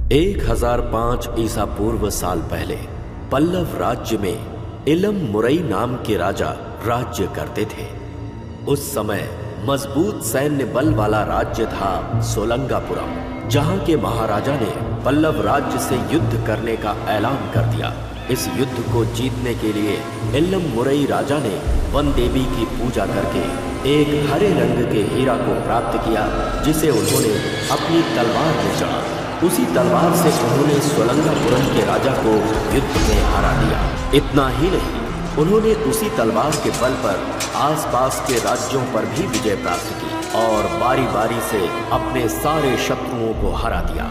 1005 ईसा पूर्व साल पहले पल्लव राज्य में इलम मुरई नाम के राजा राज्य करते थे। उस समय मजबूत सैन्य बल वाला राज्य था सोलंगापुरम, जहां के महाराजा ने पल्लव राज्य से युद्ध करने का ऐलान कर दिया। इस युद्ध को जीतने के लिए इलम मुरई राजा ने वन देवी की पूजा करके एक हरे रंग के हीरा को प्राप्त किया, जिसे उन्होंने अपनी तलवार में चढ़ा। उसी तलवार से उन्होंने सोलंगापुरम के राजा को युद्ध में हरा दिया। इतना ही नहीं, उन्होंने उसी तलवार के बल पर आसपास के राज्यों पर भी विजय प्राप्त की और बारी बारी से अपने सारे शत्रुओं को हरा दिया।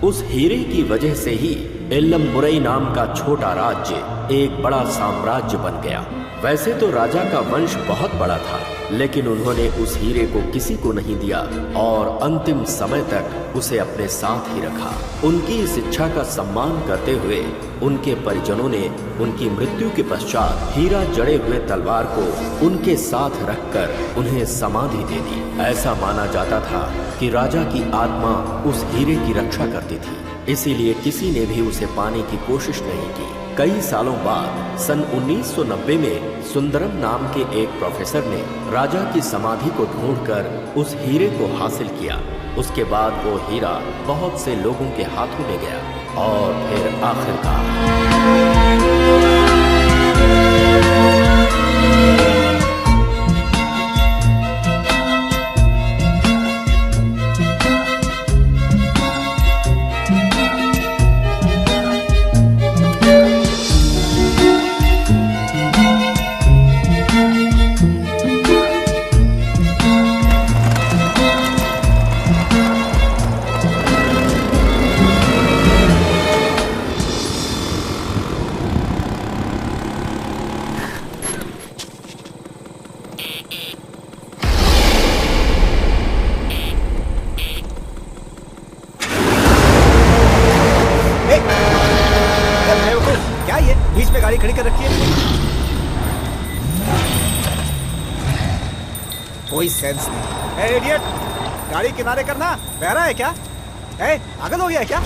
उस हीरे की वजह से ही इलम मुरई नाम का छोटा राज्य एक बड़ा साम्राज्य बन गया। वैसे तो राजा का वंश बहुत बड़ा था, लेकिन उन्होंने उस हीरे को किसी को नहीं दिया और अंतिम समय तक उसे अपने साथ ही रखा। उनकी इस इच्छा का सम्मान करते हुए उनके परिजनों ने उनकी मृत्यु के पश्चात हीरा जड़े हुए तलवार को उनके साथ रखकर उन्हें समाधि दे दी। ऐसा माना जाता था कि राजा की आत्मा उस हीरे की रक्षा करती थी, इसीलिए किसी ने भी उसे पाने की कोशिश नहीं की। कई सालों बाद सन 1990 में सुंदरम नाम के एक प्रोफेसर ने राजा की समाधि को ढूंढकर उस हीरे को हासिल किया। उसके बाद वो हीरा बहुत से लोगों के हाथों में गया और फिर आखिरकार कोई सेंस नहीं। ए इडियट, गाड़ी किनारे करना बहरा है क्या? ए पागल हो गया है क्या?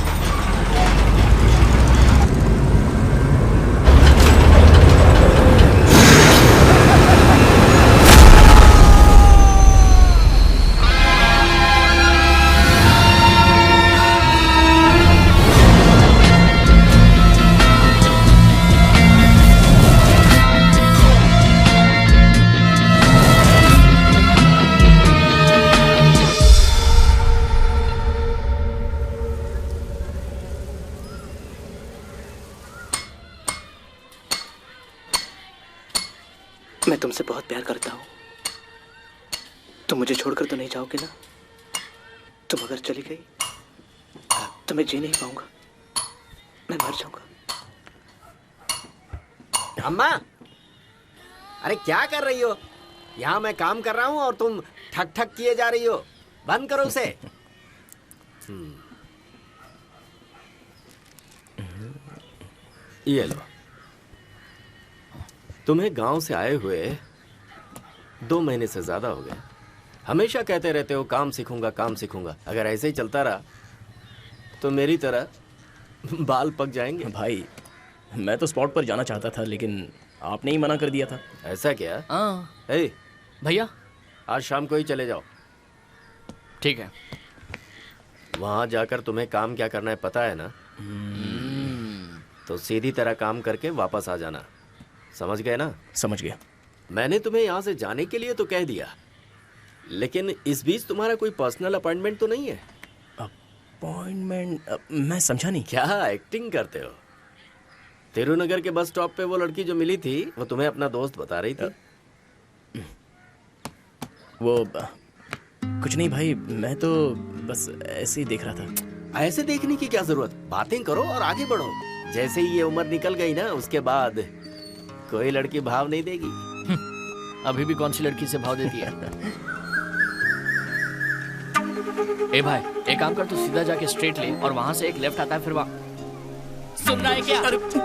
मैं तुमसे बहुत प्यार करता हूँ। तुम मुझे छोड़कर तो नहीं जाओगे ना? तुम अगर चली गई तो मैं जी नहीं पाऊंगा, मैं मर जाऊंगा। अम्मा, अरे क्या कर रही हो? यहाँ मैं काम कर रहा हूँ और तुम ठक ठक किए जा रही हो। बंद करो उसे। ये लो, तुम्हें गांव से आए हुए 2 महीने से ज्यादा हो गए। हमेशा कहते रहते हो काम सीखूंगा काम सीखूंगा। अगर ऐसे ही चलता रहा तो मेरी तरह बाल पक जाएंगे। भाई, मैं तो स्पॉट पर जाना चाहता था, लेकिन आपने ही मना कर दिया था। ऐसा क्या? हाँ भैया, आज शाम को ही चले जाओ। ठीक है। वहां जाकर तुम्हें काम क्या करना है पता है ना? तो सीधी तरह काम करके वापस आ जाना। समझ गए ना? समझ गया। मैंने तुम्हें यहाँ से जाने के लिए तो कह दिया, लेकिन इस बीच तुम्हारा कोई पर्सनल अपॉइंटमेंट तो नहीं है? अपॉइंटमेंट? मैं समझा नहीं। क्या एक्टिंग करते हो? तिरुनगर के बस स्टॉप पे वो लड़की जो मिली थी, वो तुम्हें अपना दोस्त बता रही थी। वो कुछ नहीं भाई, मैं तो बस ऐसे ही देख रहा था। ऐसे देखने की क्या जरूरत? बातें करो और आगे बढ़ो। जैसे ही ये उम्र निकल गई ना, उसके बाद कोई लड़की भाव नहीं देगी। अभी भी कौन सी लड़की से भाव देती है? ए भाई, एक काम कर, तू सीधा जाके स्ट्रेट ले और वहां से एक लेफ्ट आता है, फिर वहां। सुन रहा है क्या?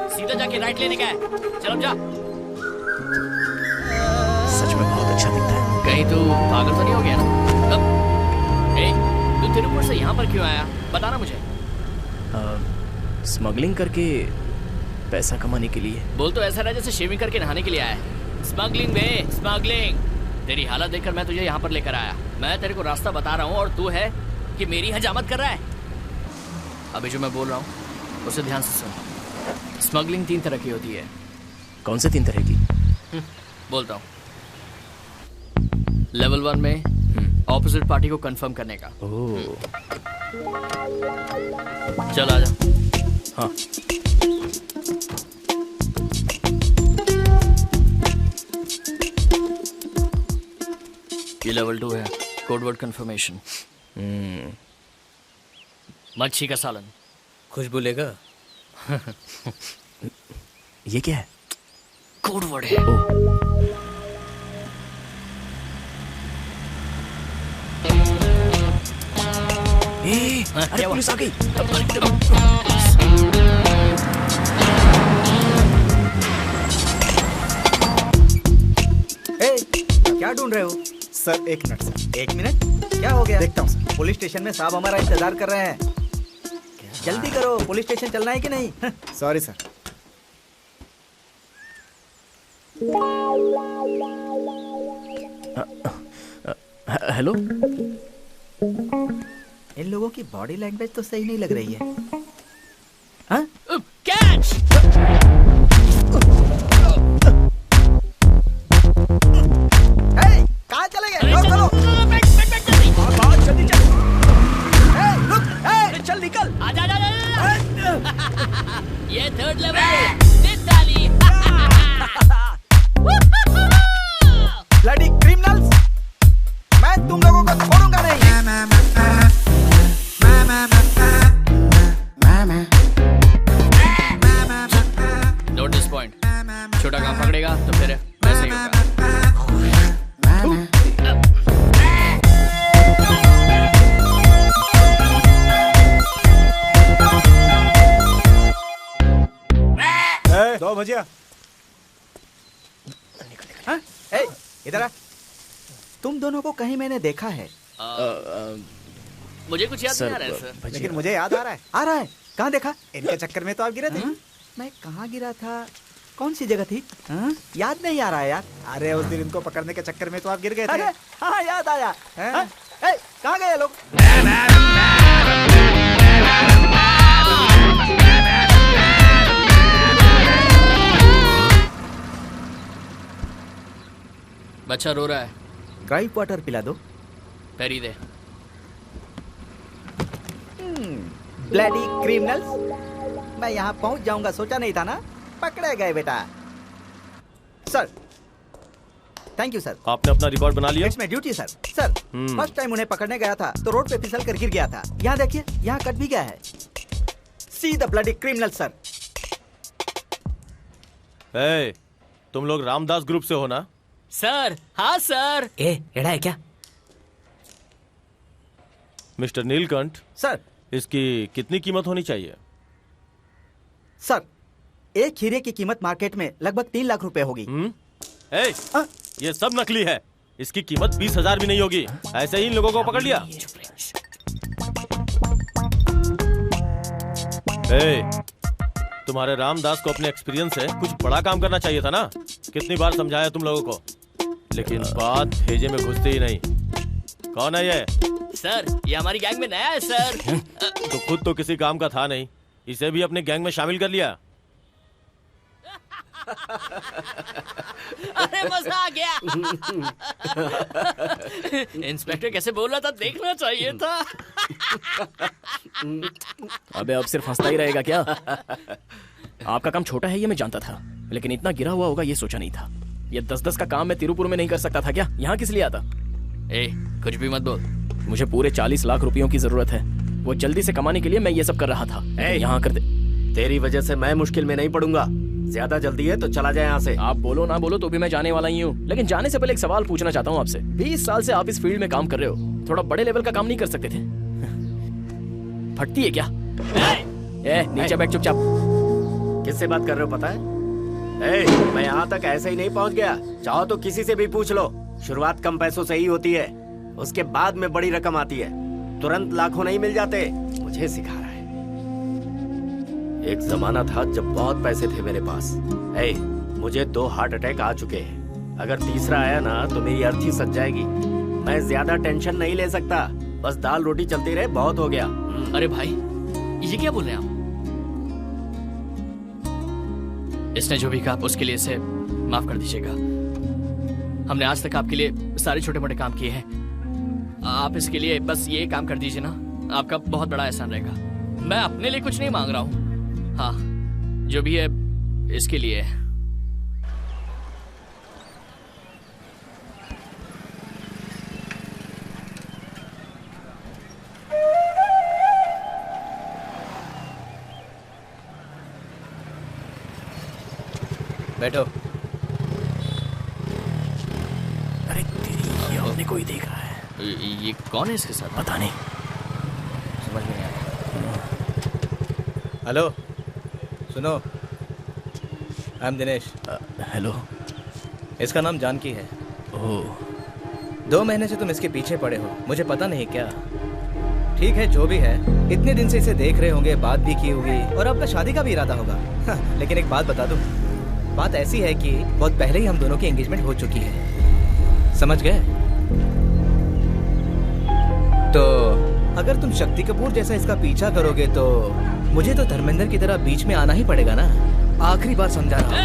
सीधा जाके राइट लेने का है। चल जा। सच में बहुत अच्छा दिखता है। कहीं तू पागल तो नहीं हो गया ना? तू तिरुपुर से यहाँ पर क्यों आया? बताना मुझे। स्मगलिंग करके पैसा कमाने के लिए? बोल तो ऐसा रहा जैसे शेविंग करके नहाने के लिए आया है। स्मगलिंग बे, स्मगलिंग। तेरी हालत देखकर मैं तुझे यहाँ पर लेकर आया। मैं तेरे को रास्ता बता रहा हूँ और तू है कि मेरी हजामत कर रहा है। अभी जो मैं बोल रहा हूँ उसे ध्यान से सुन। स्मगलिंग 3 तरह की होती है। कौन से 3 तरह की? बोलता हूँ। लेवल 1 में ऑपोजिट पार्टी को कंफर्म करने का। ओह। चल आजा। हाँ। ये लेवल 2 है, कोडवर्ड कंफर्मेशन। मच्छी का सालन। खुशबू लेगा? ये क्या है? कोडवर्ड है। अरे पुलिस आ गई। क्या ढूंढ रहे हो? Sir 1 minute sir. 1 मिनट? क्या हो गया? देखता हूँ सर। पुलिस स्टेशन में साहब हमारा इंतजार कर रहे हैं। जल्दी करो, पुलिस स्टेशन चलना है कि नहीं? Sorry sir. हेलो। इन लोगों की बॉडी लैंग्वेज तो सही नहीं लग रही है। हाँ? कैच! कहाँ चले गए? चलो जल्दी चल। रुक, चल निकल। आजा आजा आजा। ये 3rd लेवल है। दे ताली। ब्लडी क्रिमिनल्स, मैं तुम लोगों को छोड़ूंगा नहीं। Note this point. छोटा काम पकड़ेगा तो फिर वैसे ही होगा। दो भजिया। इधर आ। तुम दोनों को कहीं मैंने देखा है। मुझे कुछ याद नहीं आ रहा है सर। लेकिन मुझे याद आ रहा है। आ रहा है? कहाँ देखा? इनके चक्कर में तो आप गिरे थे। मैं कहाँ गिरा था? कौन सी जगह थी? याद नहीं आ रहा है यार। अरे उस दिन इनको पकड़ने के चक्कर में तो आप गिर गए थे। अरे हाँ याद आया। कहाँ गए लोग? बच्चा रो रहा है। ड्राई वाटर पिला दो। पैरी दे। ब्लडी क्रिमिनल्स, मैं यहाँ पहुँच जाऊंगा सोचा नहीं था ना। पकड़े गए बेटा। Sir thank you sir. आपने अपना रिकॉर्ड बना लिया? It's my duty sir. Sir first time उन्हें पकड़ने गया था तो रोड पे फिसल कर गिर गया था। यहाँ देखिए, यहाँ कट भी गया है। See the bloody criminal sir. ए, तुम लोग रामदास ग्रुप से हो ना? सर हाँ सर। एड़ा है क्या? Mister Neelkanth sir. इसकी कितनी कीमत होनी चाहिए? सर एक हीरे की कीमत मार्केट में लगभग 3 लाख रुपए होगी। ये सब नकली है। इसकी कीमत 20,000 भी नहीं होगी। ऐसे ही इन लोगों को पकड़ लिया। तुम्हारे रामदास को अपने एक्सपीरियंस से कुछ बड़ा काम करना चाहिए था ना। कितनी बार समझाया तुम लोगों को, लेकिन बात भेजे में घुसती ही नहीं। कौन है ये? सर ये हमारी गैंग में नया है सर। तो खुद तो किसी काम का था नहीं, इसे भी अपने गैंग में शामिल कर लिया। अरे मजा आ गया। इंस्पेक्टर कैसे बोल रहा था देखना चाहिए था। अबे अब सिर्फ हंसता ही रहेगा क्या? आपका काम छोटा है ये मैं जानता था, लेकिन इतना गिरा हुआ होगा ये सोचा नहीं था। ये 10-10 का काम मैं तिरुपुर में नहीं कर सकता था क्या? यहाँ किस लिए आता? कुछ भी मत बोल। मुझे पूरे 40 लाख रुपयों की जरूरत है। वो जल्दी से कमाने के लिए मैं ये सब कर रहा था। यहाँ कर दे। तेरी वजह से मैं मुश्किल में नहीं पड़ूंगा। ज्यादा जल्दी है तो चला जाए यहाँ से। आप बोलो ना बोलो तो भी मैं जाने वाला ही हूँ, लेकिन जाने से पहले एक सवाल पूछना चाहता हूँ आपसे। 20 साल से आप इस फील्ड में काम कर रहे हो, थोड़ा बड़े लेवल का काम नहीं कर सकते थे? फटती है क्या? नीचे बैठ चुपचाप। किससे बात कर रहे हो पता है? मैं यहाँ तक ऐसे ही नहीं पहुँच गया। चाहो तो किसी से भी पूछ लो। शुरुआत कम पैसों से ही होती है, उसके बाद में बड़ी रकम आती है। तुरंत लाखों नहीं मिल जाते। मुझे सिखा रहा है। एक जमाना था जब बहुत पैसे थे मेरे पास। ए, मुझे 2 हार्ट अटैक आ चुके हैं। अगर तीसरा आया ना तो मेरी अर्थी सज जाएगी। मैं ज्यादा टेंशन नहीं ले सकता। बस दाल रोटी चलती रहे, बहुत हो गया। अरे भाई, ये क्या बोल रहे हैं आप? इसने जो भी कहा उसके लिए इसे माफ कर दीजिएगा। हमने आज तक आपके लिए सारे छोटे मोटे काम किए हैं। आप इसके लिए बस ये काम कर दीजिए ना, आपका बहुत बड़ा एहसान रहेगा। मैं अपने लिए कुछ नहीं मांग रहा हूँ। हाँ, जो भी है इसके लिए है। बैठो। अरे तेरी, ये हमने कोई देख रहा है। ये कौन है इसके साथ? पता नहीं, समझ में नहीं आया। हेलो, सुनो, आई एम दिनेश। हेलो। इसका नाम जानकी है। ओह। 2 महीने से तुम इसके पीछे पड़े हो, मुझे पता नहीं क्या। ठीक है, जो भी है, इतने दिन से इसे देख रहे होंगे, बात भी की होगी और आपका शादी का भी इरादा होगा। लेकिन एक बात बता दूं, बात ऐसी है कि बहुत पहले ही हम दोनों की एंगेजमेंट हो चुकी है, समझ गए? तो अगर तुम शक्ति कपूर जैसा इसका पीछा करोगे तो मुझे तो धर्मेंद्र की तरह बीच में आना ही पड़ेगा ना। आखिरी बार समझा रहा हूं।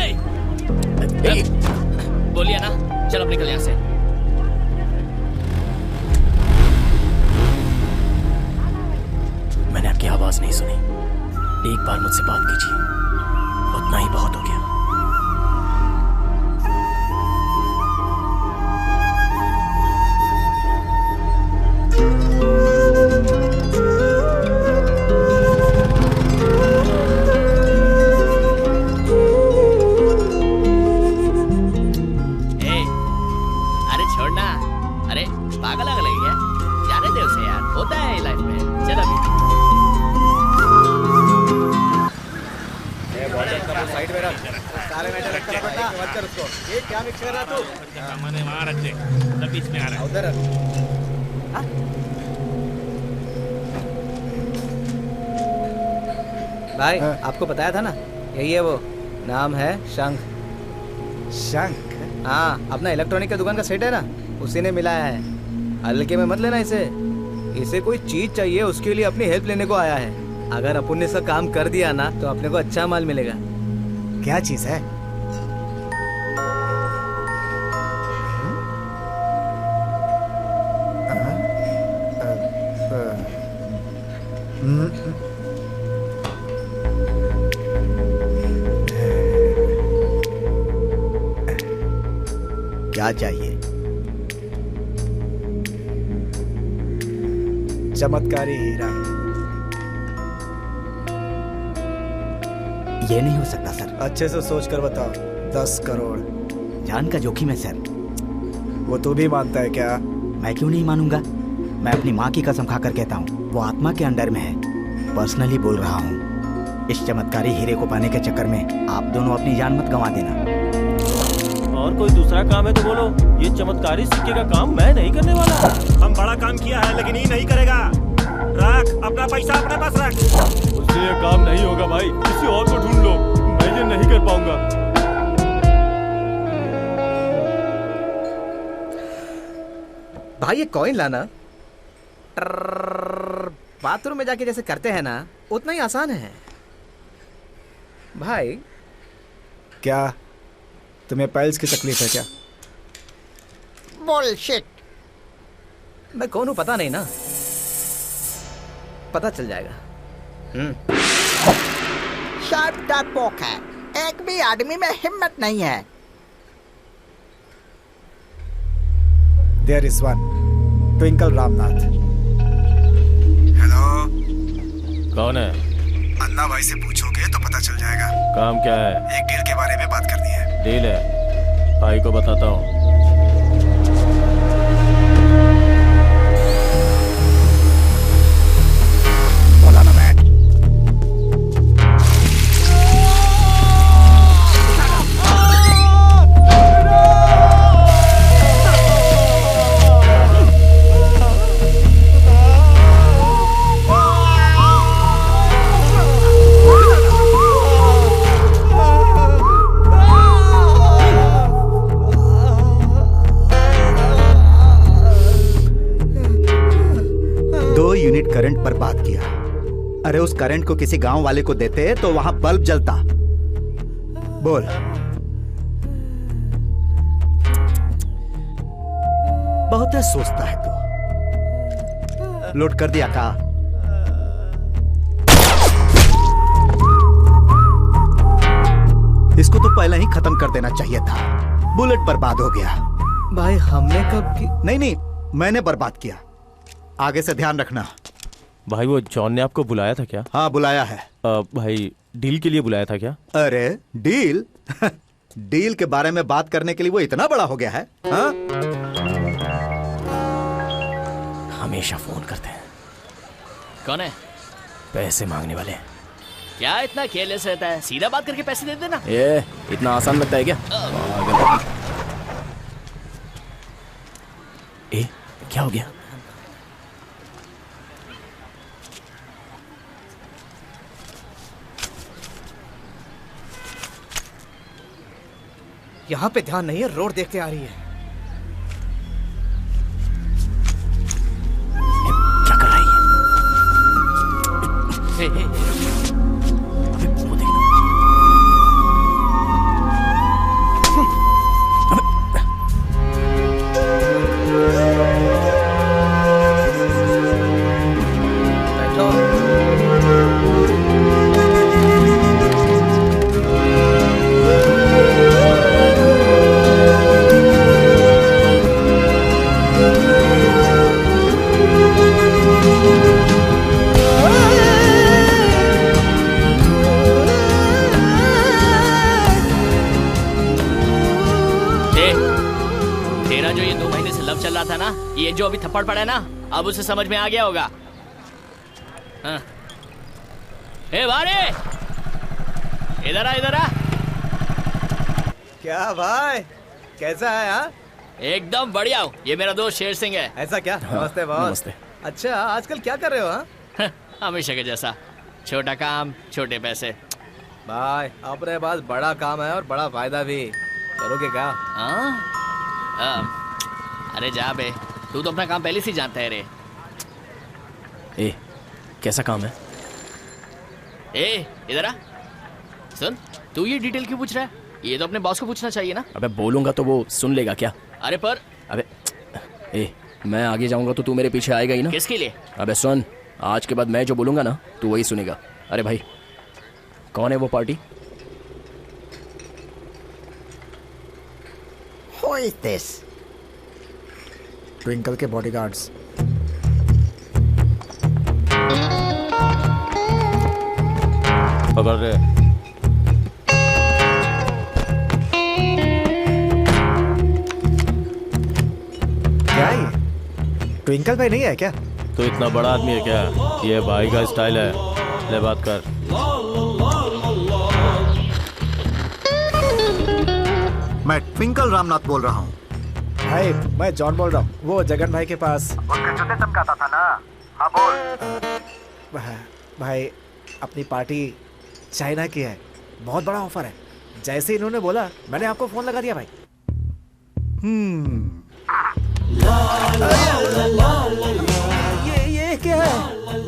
बोलिए ना, चल अब निकल यहाँ से। मैंने आपकी आवाज नहीं सुनी। एक बार मुझसे बात कीजिए, उतना ही बहुत हो गया। भाई, आपको बताया था ना, यही है वो। नाम है शंख। शंख? हाँ, अपना इलेक्ट्रॉनिक का दुकान का सेट है ना, उसी ने मिलाया है। हल्के में मत लेना इसे। इसे कोई चीज चाहिए, उसके लिए अपनी हेल्प लेने को आया है। अगर अपन ने इसका काम कर दिया ना तो अपने को अच्छा माल मिलेगा। क्या चीज है? क्या चाहिए? चमत्कारी हीरा। ये नहीं हो सकता सर। अच्छे से सोच कर बताओ। 10 करोड़। जान का जोखिम है सर। वो तू भी मानता है क्या? मैं क्यों नहीं मानूंगा? मैं अपनी माँ की कसम खाकर कहता हूँ, वो आत्मा के अंडर में है। पर्सनली बोल रहा हूँ। इस चमत्कारी हीरे को पाने के चक्कर में आप दोनों अपनी जान मत गंवा देना। और कोई दूसरा काम है तो बोलो। ये चमत्कारी सिक्के का काम मैं नहीं करने वाला। हम बड़ा काम किया है लेकिन ये नहीं करेगा। रख अपना पैसा अपने पास रख। उससे ये काम नहीं होगा भाई, किसी और को ढूंढ लो। मैं ये नहीं कर पाऊंगा। भाई, ये कॉइन लाना बाथरूम में जाके जैसे करते हैं ना, उतना ही आसान है भाई। क्या तुम्हें पाइल्स की तकलीफ है क्या? बुलशिट। मैं कौन हूँ पता नहीं ना, पता चल जाएगा। शार्प डरपोक है, एक भी आदमी में हिम्मत नहीं है। There is one, twinkle Ramnath. Hello, कौन है? अन्ना भाई से पूछोगे तो पता चल जाएगा। काम क्या है? एक डील के बारे में बात करनी है। डील है, भाई को बताता हूँ। अरे उस करंट को किसी गांव वाले को देते तो वहां बल्ब जलता। बोल। बहुत सोचता है तू। लोड कर दिया का? इसको तो पहले ही खत्म कर देना चाहिए था। बुलेट बर्बाद हो गया। भाई हमने कब की? नहीं, मैंने बर्बाद किया। आगे से ध्यान रखना। भाई वो जॉन ने आपको बुलाया था क्या? हाँ बुलाया है। भाई डील के लिए बुलाया था क्या? अरे डील? डील के बारे में बात करने के लिए वो इतना बड़ा हो गया है? हाँ? हमेशा फोन करते हैं। कौन है? पैसे मांगने वाले। क्या इतना केयरलेस रहता है? सीधा बात करके पैसे दे देना। ये इतना आसान लगता है क्या? क्या हो गया? यहाँ पे ध्यान नहीं है, रोड देखते आ रही है। क्या कर रही है? वो देखना। था ना, ये जो अभी थप्पड़ पड़ा है ना, अब उसे समझ में आ गया होगा। हाँ। ए बारे, इधर आ, इधर आ। क्या भाई, कैसा है? हाँ एकदम बढ़िया हूँ। ये मेरा दोस्त शेर सिंह है। ऐसा क्या? नमस्ते बॉस। नमस्ते। अच्छा आजकल क्या कर रहे हो? हाँ हमेशा के जैसा, छोटा काम छोटे पैसे। भाई अपने पास बड़ा काम है और बड़ा फायदा भी। करोगे क्या? अरे जा बे, तू तो अपना काम पहले से जानता है रे। ए, कैसा काम है? ए इधर आ, सुन, तू ये डिटेल क्यों पूछ रहा है? ये तो अपने बॉस को पूछना चाहिए ना। अबे बोलूंगा तो वो सुन लेगा क्या? अरे पर अबे ए, मैं आगे जाऊंगा तो तू मेरे पीछे आएगा ही ना। किसके लिए? अबे सुन, आज के बाद मैं जो बोलूंगा ना तू वही सुनेगा। अरे भाई, कौन है वो party? Who is this? Twinkle के बॉडीगार्ड्स। पकड़ रहे। क्या ये ट्विंकल भाई नहीं है क्या? तो इतना बड़ा आदमी है क्या? ये भाई का स्टाइल है। ले बात कर। मैं ट्विंकल रामनाथ बोल रहा हूँ। भाई मैं जॉन बोल रहा हूँ, वो जगन भाई के पास। चमकाता था ना? हाँ बोल। भाई अपनी पार्टी चाइना की है, बहुत बड़ा ऑफर है। जैसे इन्होंने बोला मैंने आपको फोन लगा दिया भाई। ये क्या है?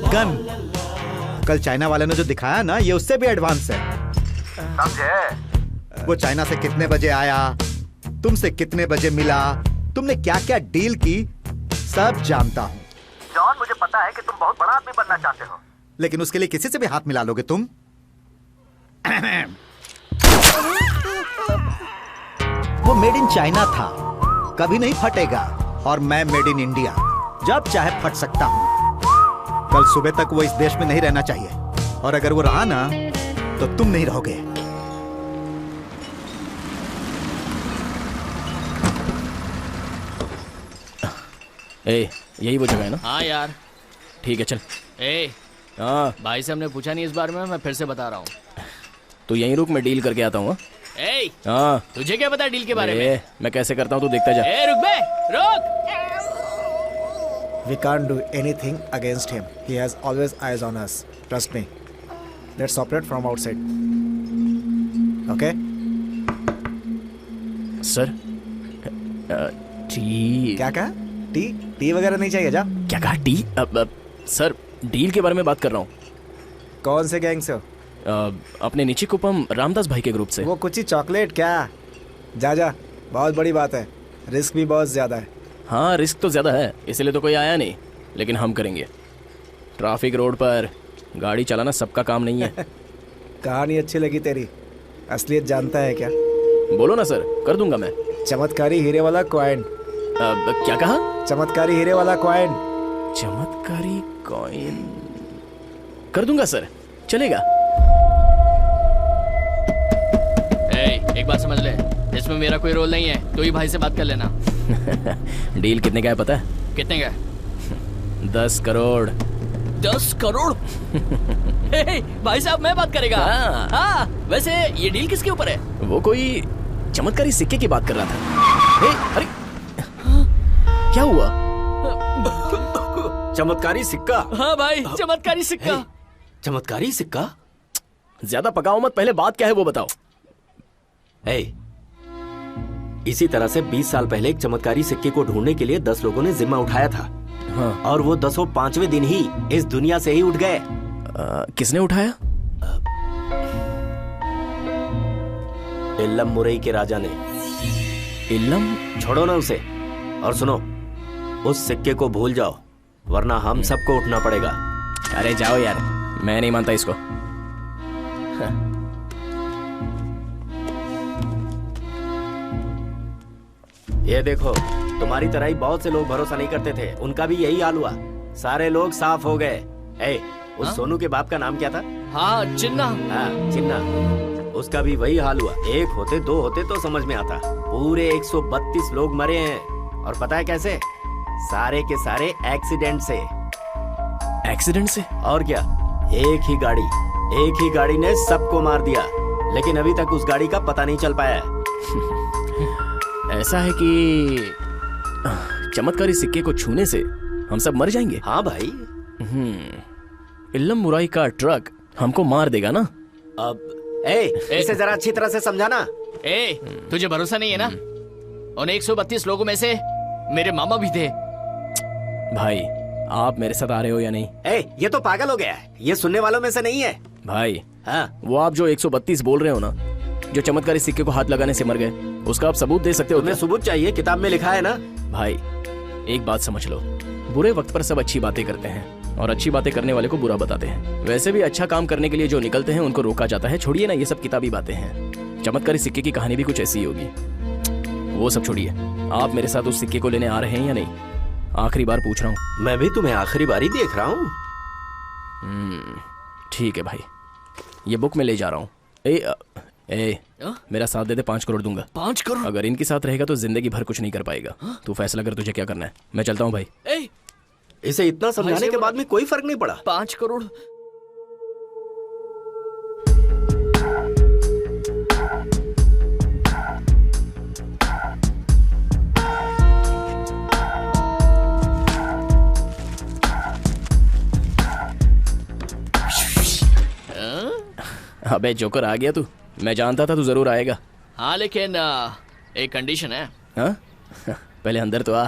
गन। कल चाइना वाले ने जो दिखाया ना, ये उससे भी एडवांस है। समझे? वो चाइना से कितने बजे आया, तुमसे कितने बजे मिला, तुमने क्या क्या डील की, सब जानता हूँ। जॉन, मुझे पता है कि तुम बहुत बड़ा आदमी बनना चाहते हो, लेकिन उसके लिए किसी से भी हाथ मिला लोगे तुम। वो मेड इन चाइना था, कभी नहीं फटेगा। और मैं मेड इन इंडिया, जब चाहे फट सकता हूँ। कल सुबह तक वो इस देश में नहीं रहना चाहिए, और अगर वो रहा ना तो तुम नहीं रहोगे। ए, यही वो जगह है ना? हाँ यार। ठीक है चल। ए हाँ भाई से हमने पूछा नहीं इस बारे में, मैं फिर से बता रहा हूँ। तो यहीं रुक, मैं डील करके आता हूँ। ए हाँ तुझे क्या पता डील के बारे में? मैं कैसे करता हूँ तू देखता जा। ए रुक बे, रुक। We can't do anything against him. He has always eyes on us. Trust me. Let's operate from outside. Okay? Sir, T क्या कहा? टी वगैरह नहीं चाहिए, जा। क्या कहा? टी? सर, डील के बारे में बात कर रहा हूँ। कौन से गैंग से हो? अपने नीचे कुपम रामदास भाई के ग्रुप से। वो कुछ ही चॉकलेट क्या? जा जा, बहुत बड़ी बात है, रिस्क भी बहुत ज्यादा है। हाँ रिस्क तो ज्यादा है, इसलिए तो कोई आया नहीं, लेकिन हम करेंगे। ट्रैफिक रोड पर गाड़ी चलाना सबका काम नहीं है। कहानी अच्छी लगी तेरी, असलियत जानता है क्या? बोलो ना सर, कर दूंगा मैं। चमत्कारी हीरे वाला कॉइन। क्या कहा? चमत्कारी हीरे वाला कॉइन। चमत्कारी कॉइन कर दूंगा सर, चलेगा। एक बात समझ ले, इसमें मेरा कोई रोल नहीं है, तो ही भाई से बात कर लेना। डील कितने का है पता है? कितने का? 10 करोड़। 10 करोड़? भाई साहब मैं बात करेगा। हाँ, वैसे ये डील किसके ऊपर है? वो कोई चमत्कारी सिक्के की बात कर रहा था। अरे क्या हुआ? चमत्कारी सिक्का? हाँ भाई, चमत्कारी सिक्का। चमत्कारी सिक्का? ज्यादा पकाओ मत, पहले बात क्या है वो बताओ। इसी तरह से 20 साल पहले एक चमत्कारी सिक्के को ढूंढने के लिए 10 लोगों ने जिम्मा उठाया था। हाँ। और वो 10 5वें दिन ही इस दुनिया से ही उठ गए। किसने उठाया? इल्लम मुरई के राजा ने। इल्लम? छोड़ो ना उसे, और सुनो, उस सिक्के को भूल जाओ, वरना हम सबको उठना पड़ेगा। अरे जाओ यार, मैं नहीं मानता इसको। ये देखो, तुम्हारी तरह ही बहुत से लोग भरोसा नहीं करते थे, उनका भी यही हाल हुआ। सारे लोग साफ हो गए। उस सोनू के बाप का नाम क्या था? हाँ, चिन्ना। हाँ, चिन्ना। उसका भी वही हाल हुआ। एक होते दो होते तो समझ में आता, पूरे 132 लोग मरे हैं। और पता है कैसे? सारे के सारे एक्सीडेंट से। एक्सीडेंट से? और क्या, एक ही गाड़ी ने सबको मार दिया, लेकिन अभी तक उस गाड़ी का पता नहीं चल पाया है। ऐसा है कि चमत्कारी सिक्के को छूने से हम सब मर जाएंगे। हाँ भाई। इल्लम मुराई का ट्रक हमको मार देगा ना? अब इसे जरा अच्छी तरह से समझाना। तुझे भरोसा नहीं है ना? उन 132 लोगों में से मेरे मामा भी थे। भाई आप मेरे साथ आ रहे हो या नहीं? ये तो पागल हो गया है, ये सुनने वालों में से नहीं है। भाई हाँ, वो आप जो 132 बोल रहे हो ना, जो चमत्कारी सिक्के को हाथ लगाने से मर गए, उसका आप सबूत दे सकते हो? तुम्हें सबूत चाहिए? किताब में लिखा है ना। भाई एक बात समझ लो, बुरे वक्त पर सब अच्छी बातें करते हैं और अच्छी बातें करने वाले को बुरा बताते हैं। वैसे भी अच्छा काम करने के लिए जो निकलते हैं उनको रोका जाता है। छोड़िए ना, ये सब किताबी बातें हैं। चमत्कारी सिक्के की कहानी भी कुछ ऐसी ही होगी। वो सब छोड़िए, आप मेरे साथ उस सिक्के को लेने आ रहे हैं या नहीं? आखिरी बार पूछ रहा हूँ। मैं भी तुम्हें आखिरी बारी देख रहा हूँ। ठीक है भाई, ये बुक में ले जा रहा हूँ। मेरा साथ दे दे, 5 करोड़ दूंगा। 5 करोड़? अगर इनके साथ रहेगा तो जिंदगी भर कुछ नहीं कर पाएगा। तू फैसला कर तुझे क्या करना है। मैं चलता हूँ भाई। इसे इतना समझाने के बाद में कोई फर्क नहीं पड़ा। 5 करोड़? अबे जोकर, आ गया तू। मैं जानता था तू जरूर आएगा। हाँ, लेकिन एक कंडीशन है। हाँ? पहले अंदर तो आ।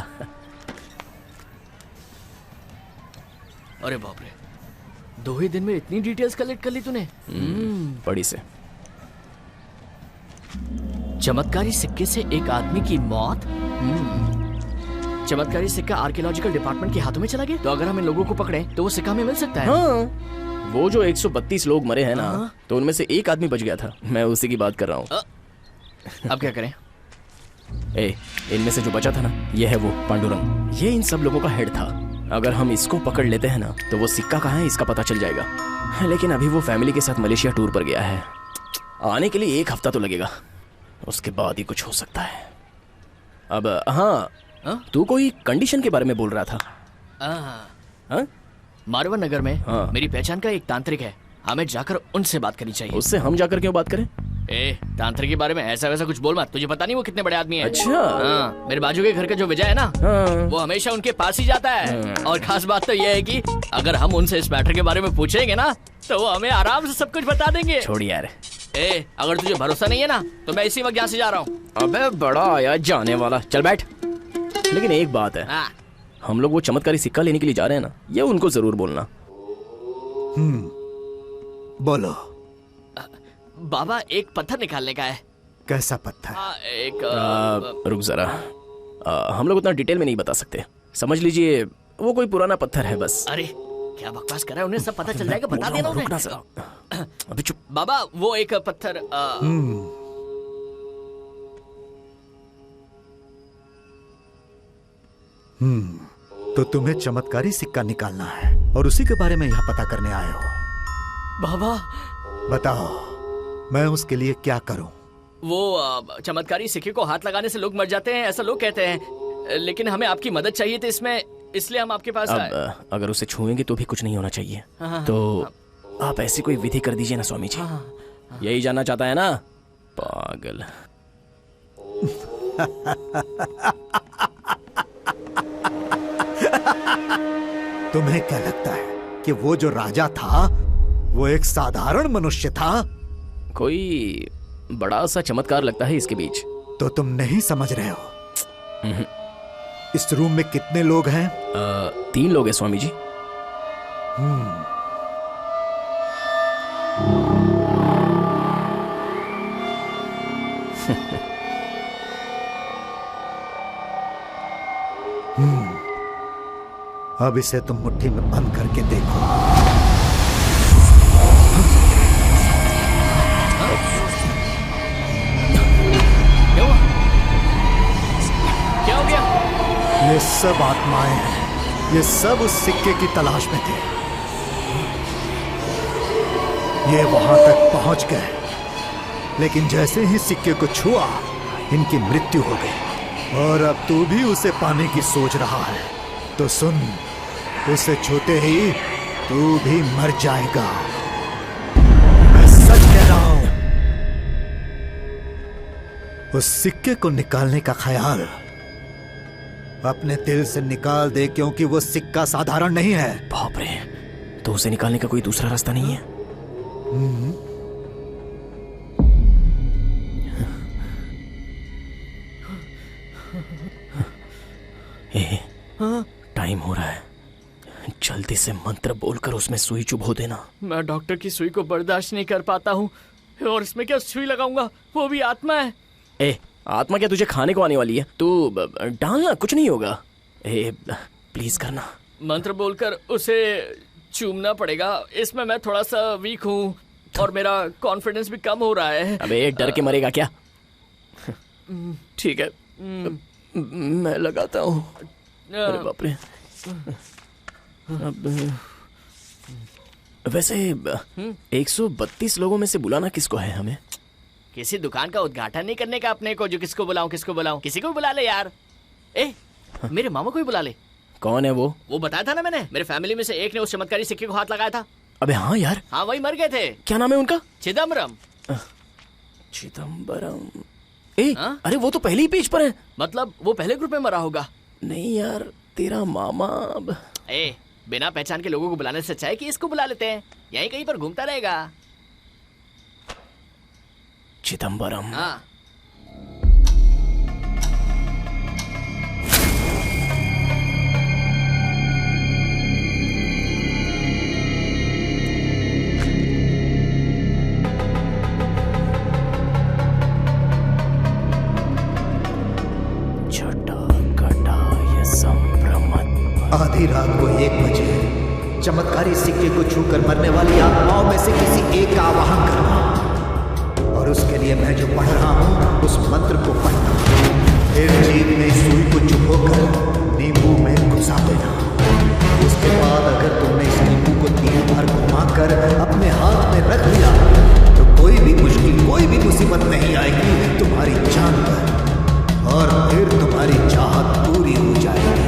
अरे बाप रे, 2 ही दिन में इतनी डिटेल्स कलेक्ट कर ली तूने। बड़ी से। चमत्कारी सिक्के से एक आदमी की मौत। चमत्कारी सिक्का आर्कियोलॉजिकल डिपार्टमेंट के हाथों में चला गया, तो अगर हम इन लोगों को पकड़े तो वो सिक्का हमें मिल सकता है। हाँ। वो जो 132 लोग मरे हैं ना, तो उनमें से एक आदमी बच गया था। मैं उसी की बात कर रहा हूँ। अब क्या करें? इनमें से जो बचा था ना, ये है वो पांडुरंग। ये इन सब लोगों का हेड था। अगर हम इसको पकड़ लेते हैं ना, तो वो सिक्का कहाँ है इसका पता चल जाएगा। लेकिन अभी वो फैमिली के साथ मलेशिया टूर पर गया है। आने के लिए 1 हफ्ता तो लगेगा, उसके बाद ही कुछ हो सकता है। अब हाँ, तू कोई कंडीशन के बारे में बोल रहा था। हाँ? मारवन नगर में मेरी पहचान का एक तांत्रिक है, हमें जाकर उनसे बात करनी चाहिए। उससे हम जाकर क्यों बात करें? तांत्रिक के बारे में ऐसा वैसा कुछ बोल मत, तुझे पता नहीं वो कितने बड़े आदमी हैं। अच्छा। मेरे बाजू के घर का जो विजय है ना, वो हमेशा उनके पास ही जाता है। और खास बात तो ये है कि अगर हम उनसे इस मैटर के बारे में पूछेंगे ना, तो वो हमें आराम से सब कुछ बता देंगे। छोड़ यार। अगर तुझे भरोसा नहीं है ना, तो मैं इसी वक्त यहाँ से जा रहा हूँ। अबे बड़ा आया जाने वाला, चल बैठ। लेकिन एक बात है, हम लोग वो चमत्कारी सिक्का लेने के लिए जा रहे हैं ना, ये उनको जरूर बोलना। बोलो। बाबा एक पत्थर निकालने का है। कैसा पत्थर? रुक जरा, हम लोग उतना डिटेल में नहीं बता सकते। समझ लीजिए वो कोई पुराना पत्थर है बस। अरे क्या बकवास कर रहा है, उन्हें सब पता चल जाएगा, बता देना उन्हें। रुकना जरा, अभी चुप। बाबा वो एक पत्थर तो तुम्हें चमत्कारी सिक्का निकालना है और उसी के बारे में यहाँ पता करने आए हो। बाबा बताओ मैं उसके लिए क्या करूं? वो चमत्कारी सिक्के को हाथ लगाने से लोग मर जाते हैं, ऐसा लोग कहते हैं, लेकिन हमें आपकी मदद चाहिए थी इसमें, इसलिए हम आपके पास आए। अगर उसे छुएंगे तो भी कुछ नहीं होना चाहिए। तो आप ऐसी कोई विधि कर दीजिए ना स्वामी जी। यही जानना चाहता है ना, पागल। तुम्हें क्या लगता है कि वो जो राजा था वो एक साधारण मनुष्य था? कोई बड़ा सा चमत्कार लगता है इसके बीच। तो तुम नहीं समझ रहे हो। इस रूम में कितने लोग हैं? 3 लोग हैं स्वामी जी। अब इसे तुम मुट्ठी में बंद करके देखो। क्या हो गया? ये सब आत्माएं हैं, ये सब उस सिक्के की तलाश में थे। ये वहां तक पहुंच गए, लेकिन जैसे ही सिक्के को छुआ इनकी मृत्यु हो गई। और अब तू भी उसे पाने की सोच रहा है तो सुन, उसे छूते ही तू भी मर जाएगा। मैं सच कह रहा हूं। उस सिक्के को निकालने का ख्याल अपने दिल से निकाल दे, क्योंकि वो सिक्का साधारण नहीं है। बाप रे, तो उसे निकालने का कोई दूसरा रास्ता नहीं है? टाइम हो रहा है, जल्दी से मंत्र बोलकर उसमें सुई चुभो देना। मैं डॉक्टर की सुई को बर्दाश्त नहीं कर पाता हूँ, और इसमें क्या सुई लगाऊंगा, वो भी आत्मा है। आत्मा क्या तुझे खाने को आने वाली है? तू डालना, कुछ नहीं होगा। प्लीज करना। मंत्र बोलकर उसे चूमना पड़ेगा। इसमें मैं थोड़ा सा वीक हूँ और मेरा कॉन्फिडेंस भी कम हो रहा है। अबे डर के मरेगा क्या? ठीक है, मैं लगाता हूँ। अरे बाप रे। अब वैसे 132 लोगों में से बुलाना किसको है हमें? किसी दुकान का उद्घाटन नहीं करने का अपने को, जो किसको बुलाऊं किसी को भी बुला ले यार। मेरे मामा को भी बुला ले। कौन है वो? वो बताया था ना मैंने, मेरे फैमिली में से एक ने उस चमत्कारी सिक्के को हाथ लगाया था। अबे हाँ यार, हाँ वही मर गए थे। क्या नाम है उनका? चिदम्बरम। चिदम्बरम। अरे वो तो पहले ही पेज पर है। मतलब वो पहले ग्रुप में मरा होगा। नहीं यार, तेरा मामा। बिना पहचान के लोगों को बुलाने से अच्छा है कि इसको बुला लेते हैं, यहीं कहीं पर घूमता रहेगा। चिदम्बरम। हाँ। आधी रात को 1 बजे चमत्कारी सिक्के को छूकर मरने वाली आत्माओं में से किसी एक का आवाहन करना, और उसके लिए मैं जो पढ़ रहा हूं उस मंत्र को पढ़ना। फिर जीभ में सुई को चुभोकर नींबू में घुसा देना। उसके बाद अगर तुमने इस नींबू को 3 बार घुमाकर अपने हाथ में रख लिया तो कोई भी मुश्किल, कोई भी मुसीबत नहीं आएगी तुम्हारी जान पर, और फिर तुम्हारी चाहत पूरी हो जाएगी।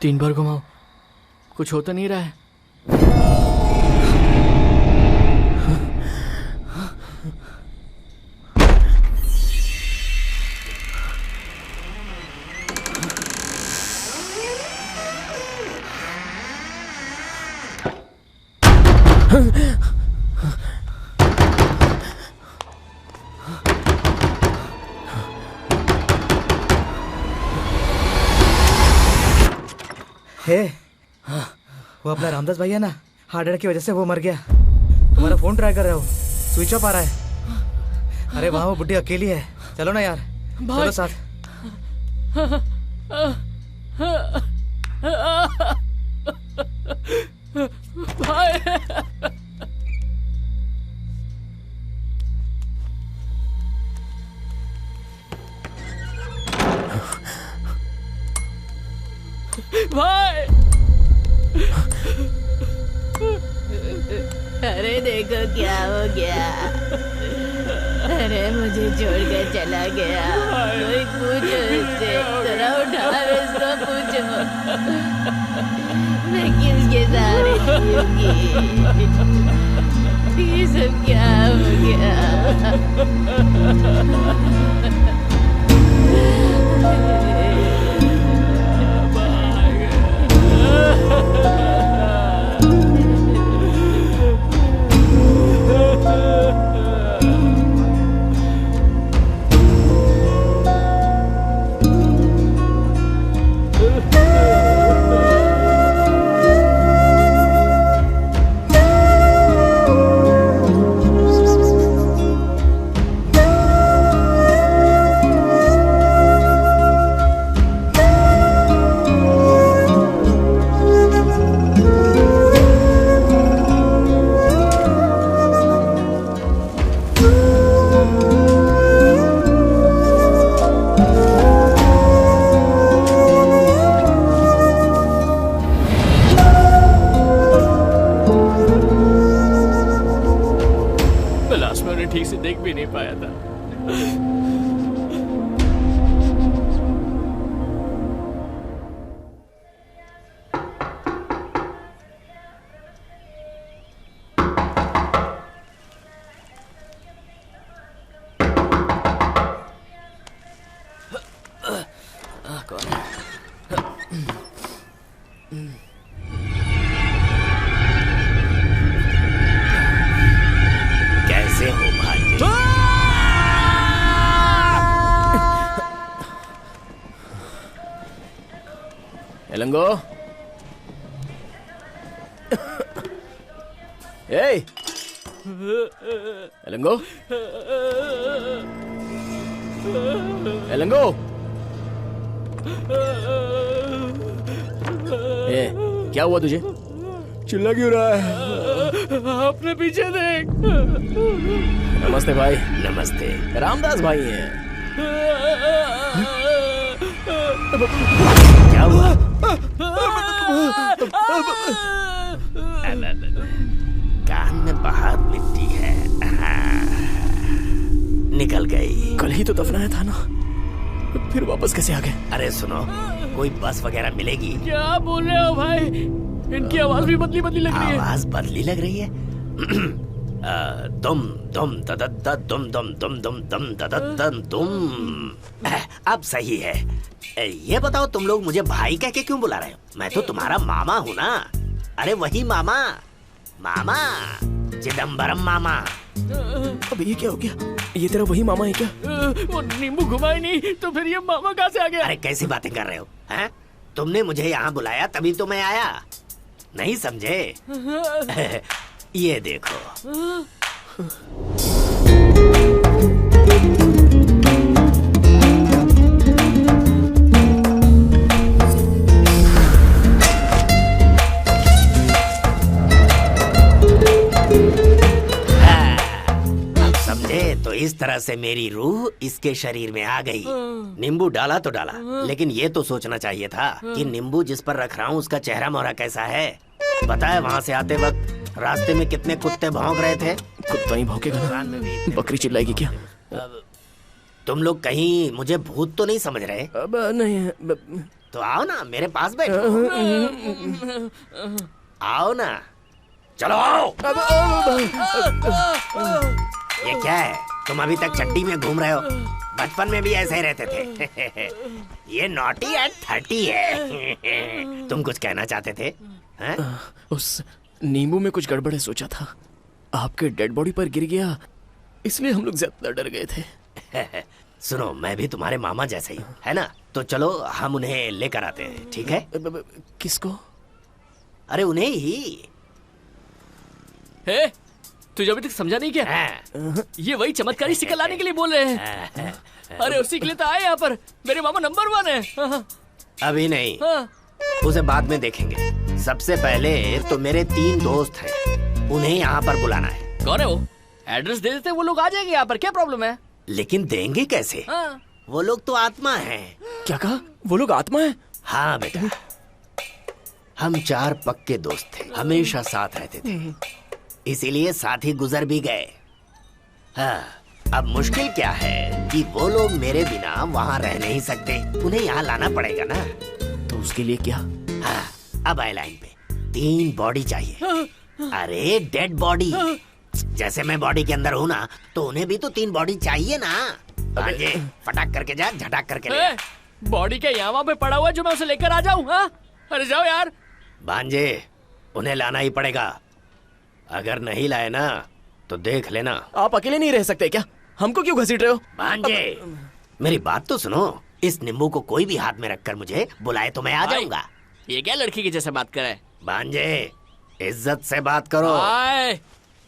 3 बार घुमाओ, कुछ होता नहीं रहा है। हे, वो अपना रामदास भाई है ना, हार्ट अटैक की वजह से वो मर गया। तुम्हारा फोन ट्राई कर रहे हो, स्विच ऑफ आ रहा है। अरे वहाँ वो बुढ़ी अकेली है, चलो ना यार, चलो साथ। भाई भाई, अरे देखो क्या हो गया। अरे मुझे छोड़कर चला गया। कोई पूछो इससे, जरा उठा इसको पूछो। मैं किसके सहारे जीऊंगी? ये सब क्या हो गया? ठीक से देख भी नहीं पाया था। एलंगो, ए, एलंगो, एलंगो, ए, क्या हुआ तुझे? चिल्ला क्यों रहा है? अपने पीछे देख। नमस्ते भाई। नमस्ते। रामदास भाई हैं। क्या हुआ? कान में बाहर मिट्टी है, निकल गई। कल ही तो दफनाया था ना, फिर वापस कैसे आ गए? अरे सुनो, कोई बस वगैरह मिलेगी? क्या बोल रहे हो भाई? इनकी आवाज भी बदली बदली लग रही है। आवाज बदली लग रही है? दुम दुम ददद्दा दुम दुम दुम दुम दुम ददद्दम दुम। अब सही है। ये बताओ, तुम लोग मुझे भाई कह के क्यों बुला रहे हो? मैं तो तुम्हारा मामा हूँ ना। अरे वही मामा, मामा चिदम्बरम मामा। अब ये क्या हो गया? ये तेरा वही मामा है क्या? वो नींबू घुमाए नहीं तो फिर ये मामा कहाँ से आ गया? अरे कैसी बातें कर रहे हो? हैं? तुमने मुझे यहाँ बुलाया तभी तो मैं आया, नहीं समझे? ये देखो। अब समझे? तो इस तरह से मेरी रूह इसके शरीर में आ गई। नींबू डाला तो डाला, लेकिन ये तो सोचना चाहिए था कि नींबू जिस पर रख रहा हूँ उसका चेहरा मोहरा कैसा है। पता है वहाँ से आते वक्त रास्ते में कितने कुत्ते भौंक रहे थे? कुत्ता ही भौंकेगा ना, बकरी चिल्लाएगी क्या? तुम लोग कहीं मुझे भूत तो नहीं समझ रहे? अब नहीं। तो आओ ना, मेरे पास बैठो। आओ ना, चलो आओ। ये क्या है? तुम अभी तक चड्डी में घूम रहे हो? बचपन में भी ऐसे ही रहते थे। ये नॉटी एट 30 है। तुम कुछ कहना चाहते थे? उस नींबू में कुछ गड़बड़ है, सोचा था आपके डेड बॉडी पर गिर गया, इसलिए हम लोग ज्यादा डर गए थे। सुनो, मैं भी तुम्हारे मामा जैसे ही हूँ, है ना? तो चलो हम उन्हें लेकर आते हैं, ठीक है? किसको? अरे उन्हें ही। तुझे अभी तक समझा नहीं क्या? ये वही चमत्कारी सिक्का लाने के लिए बोल रहे हैं। अरे उसी के लिए तो आए यहाँ पर। मेरे मामा नंबर 1 है। अभी नहीं, उसे बाद में देखेंगे। सबसे पहले तो मेरे 3 दोस्त हैं, उन्हें यहाँ पर बुलाना है। कौन है वो? एड्रेस दे देते, वो लोग आ जाएंगे यहाँ पर। क्या प्रॉब्लम है? लेकिन देंगे कैसे? वो लोग तो आत्मा हैं। क्या कहा? वो लोग आत्मा हैं? हाँ बेटा, हम 4 पक्के दोस्त थे, हमेशा साथ रहते थे, इसीलिए साथ ही गुजर भी गए। हाँ, अब मुश्किल क्या है कि वो लोग मेरे बिना वहाँ रह नहीं सकते, उन्हें यहाँ लाना पड़ेगा ना। तो उसके लिए क्या? हाँ, अब आए लाइन पे। 3 बॉडी चाहिए। अरे डेड बॉडी। जैसे मैं बॉडी के अंदर हूँ ना, तो उन्हें भी तो 3 बॉडी चाहिए ना। भांजे, फटाक करके जा, झटाक करके ले। बॉडी के यहाँ पे पड़ा हुआ जो मैं उसे लेकर आ जाऊँ? अरे जाओ यार। भांजे, उन्हें लाना ही पड़ेगा। अगर नहीं लाए ना तो देख लेना। आप अकेले नहीं रह सकते क्या? हमको क्यों घसीट रहे हो? भांजे, मेरी बात तो सुनो। इस नींबू को कोई भी हाथ में रखकर मुझे बुलाए तो मैं आ जाऊंगा। ये क्या लड़की की जैसे बात करे? भांजे, इज्जत से बात करो।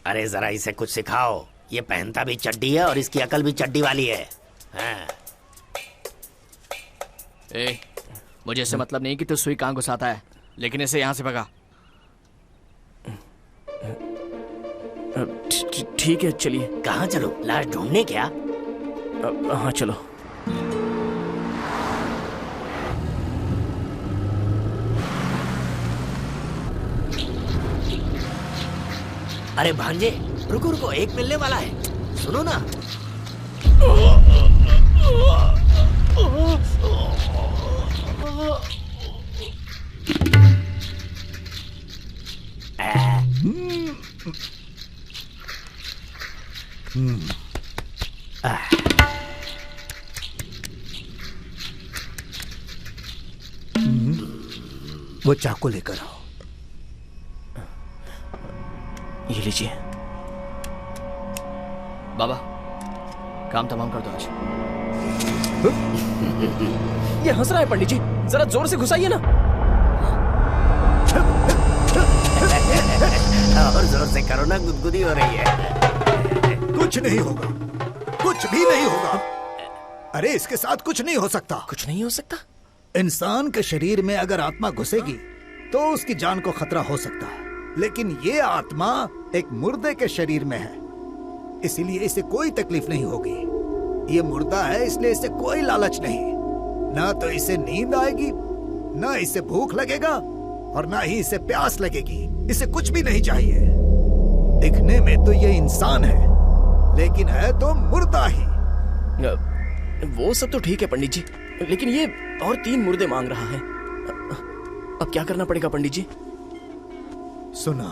अरे जरा इसे कुछ सिखाओ। ये पहनता भी चड्डी है और इसकी अकल भी चड्डी वाली है। हाँ। मुझे इससे मतलब नहीं कि तू सुई कहाँ घुसाता है, लेकिन इसे यहाँ से भगा। ठीक है, चलिए। कहाँ चलो? लाश ढूंढने क्या? हाँ चलो। अरे भांजे, रुको रुको, एक मिलने वाला है, सुनो ना। वो चाकू लेकर आओ। ये लीजिए। बाबा, काम तमाम कर दो आज। ये हंस रहा है पंडित जी, जरा जोर से घुसाइए ना। और जोर से करो ना, गुदगुदी हो रही है। कुछ नहीं होगा, कुछ भी नहीं होगा। अरे इसके साथ कुछ नहीं हो सकता। कुछ नहीं हो सकता? इंसान के शरीर में अगर आत्मा घुसेगी तो उसकी जान को खतरा हो सकता है, लेकिन ये आत्मा एक मुर्दे के शरीर में है, इसीलिए इसे कोई तकलीफ नहीं होगी। ये मुर्दा है, इसलिए इसे कोई लालच नहीं। ना तो इसे नींद आएगी, ना इसे भूख लगेगा, और ना ही इसे प्यास लगेगी। इसे कुछ भी नहीं चाहिए। दिखने में तो ये इंसान है, लेकिन है तो मुर्दा ही। वो सब तो ठीक है पंडित जी, लेकिन ये और 3 मुर्दे मांग रहा है। अब क्या करना पड़ेगा पंडित जी? सुना,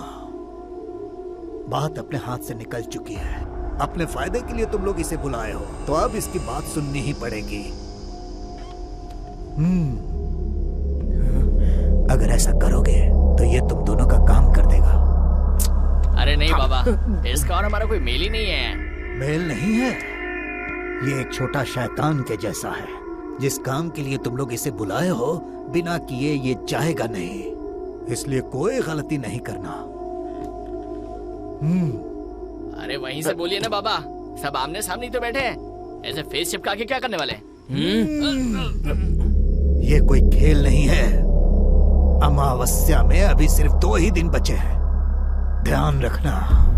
बात अपने हाथ से निकल चुकी है। अपने फायदे के लिए तुम लोग इसे बुलाए हो, तो अब इसकी बात सुननी ही पड़ेगी। अगर ऐसा करोगे तो ये तुम दोनों का काम कर देगा। अरे नहीं बाबा, इसका और हमारा कोई मेल ही नहीं है। मेल नहीं है? ये एक छोटा शैतान के जैसा है। जिस काम के लिए तुम लोग इसे बुलाए हो, बिना किए ये जाएगा नहीं, इसलिए कोई गलती नहीं करना। अरे वहीं से बोलिए ना बाबा, सब आमने सामने ही तो बैठे हैं, ऐसे फेस चिपका के क्या करने वाले? ये कोई खेल नहीं है। अमावस्या में अभी सिर्फ 2 ही दिन बचे हैं, ध्यान रखना।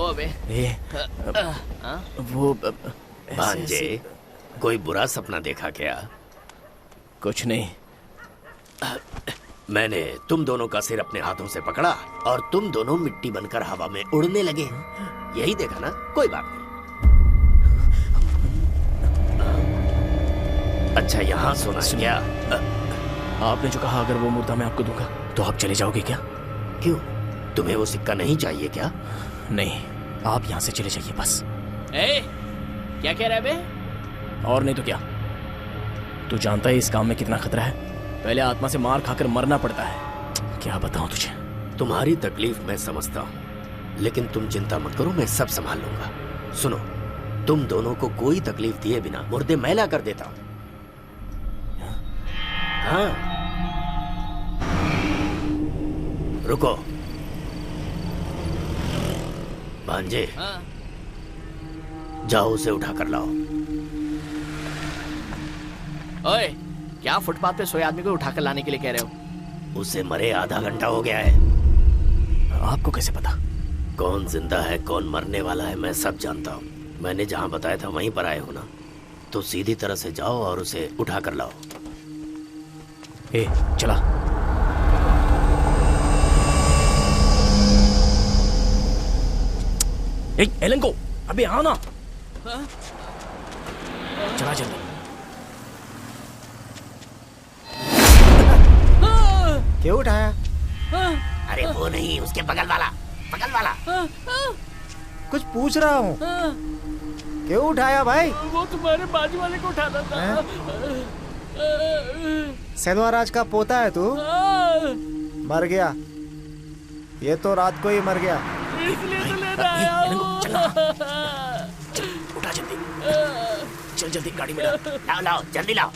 आओ अबे। वो भांजे, कोई बुरा सपना देखा क्या? कुछ नहीं। मैंने तुम दोनों का सिर अपने हाथों से पकड़ा और तुम दोनों मिट्टी बनकर हवा में उड़ने लगे। यही देखा ना? कोई बात नहीं। अच्छा, यहाँ सुना क्या? आपने जो कहा अगर वो मुर्दा मैं आपको दूंगा तो आप चले जाओगे क्या? क्यों? तुम्हें वो सिक्का नहीं चाहिए क्या? नहीं, आप यहाँ से चले जाइए बस। क्या कह रहा है बे? और नहीं तो क्या। तू जानता है इस काम में कितना खतरा है। पहले आत्मा से मार खाकर मरना पड़ता है। क्या बताऊं तुझे। तुम्हारी तकलीफ मैं समझता हूँ, लेकिन तुम चिंता मत करो, मैं सब संभाल लूंगा। सुनो, तुम दोनों को कोई तकलीफ दिए बिना मुर्दे मैला कर देता हूँ। हाँ, रुको। भांजे, जाओ उसे उठा कर लाओ। ओए, क्या फुटपाथ पे सोए आदमी को उठाकर लाने के लिए कह रहे हो? उसे मरे आधा घंटा हो गया है। आपको कैसे पता? कौन जिंदा है कौन मरने वाला है मैं सब जानता हूँ। मैंने जहाँ बताया था वहीं पर आए हो ना, तो सीधी तरह से जाओ और उसे उठा कर लाओ। चला। एलन को, अबे आओ ना। चला जल्दी। क्यों उठाया? अरे वो नहीं, उसके बगल वाला, बगल वाला। कुछ पूछ रहा हूँ। क्यों उठाया भाई? वो तुम्हारे बाजू वाले को उठाना था। सेल्वाराज का पोता है तू? मर गया। ये तो रात को ही मर गया। इसलिए तो ले रहा हूँ। उठा जल्दी। चल जल्दी, गाड़ी में लाओ लाओ, जल्दी लाओ।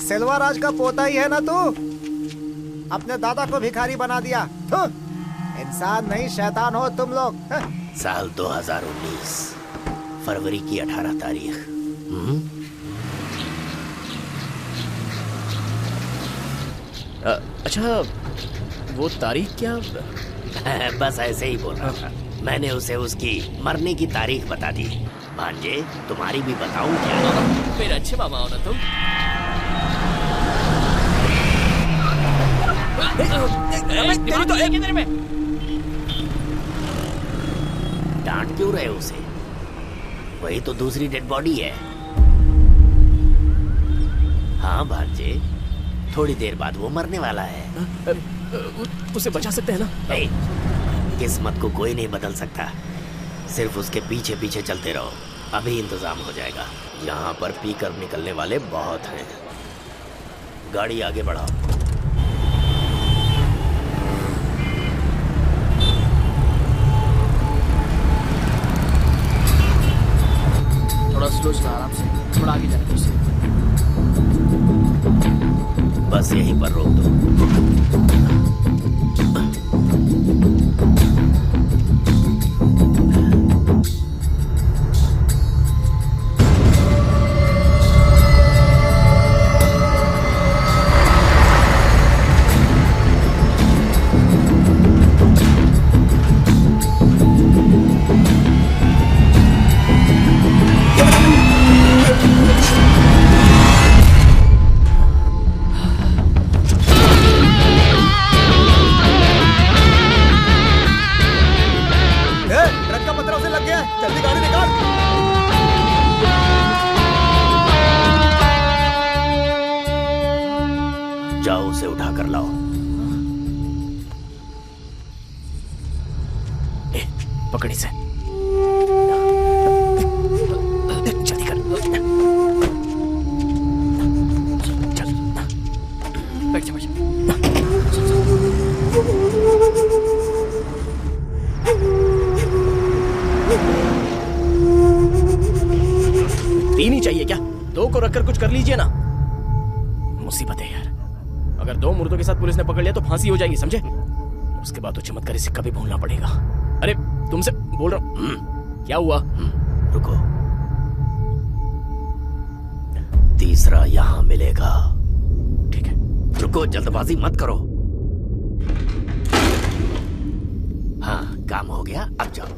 सेल्वाराज का पोता ही है ना तू? अपने दादा को भिखारी बना दिया। इंसान नहीं शैतान हो तुम लोग। साल 2019 फरवरी की 18 तारीख। अच्छा, वो तारीख क्या? बस ऐसे ही बोल रहा था। मैंने उसे उसकी मरने की तारीख बता दी। भांजे, तुम्हारी भी बताऊं क्या? मेरे अच्छे मामा हो ना तुम। तेरी तो एक किधर में? डांट क्यों रहे उसे? वही तो दूसरी डेड बॉडी है। हाँ भांजे, थोड़ी देर बाद वो मरने वाला है। उसे बचा सकते हैं ना? किस्मत को कोई नहीं बदल सकता, सिर्फ उसके पीछे पीछे चलते रहो। अभी इंतजाम हो जाएगा। यहाँ पर पीकर निकलने वाले बहुत हैं। गाड़ी आगे बढ़ाओ। थोड़ा स्लो चला, आराम से, थोड़ा आगे जाने दो। बस यहीं पर रोक दो। जाओ उसे उठा कर लाओ। पकड़ी से। जल्दी कर। चल। बैठ जा, बैठ जा। तीन ही चाहिए क्या? दो को रखकर कुछ कर लीजिए ना। मुसीबत है यार। अगर दो मुर्दों के साथ पुलिस ने पकड़ लिया तो फांसी हो जाएगी, समझे? उसके बाद तो चमत्कारी सिक्का भी भूलना पड़ेगा। अरे तुमसे बोल रहा हूं। क्या हुआ? रुको, तीसरा यहां मिलेगा। ठीक है, रुको, जल्दबाजी मत करो। हाँ, काम हो गया, अब जाओ।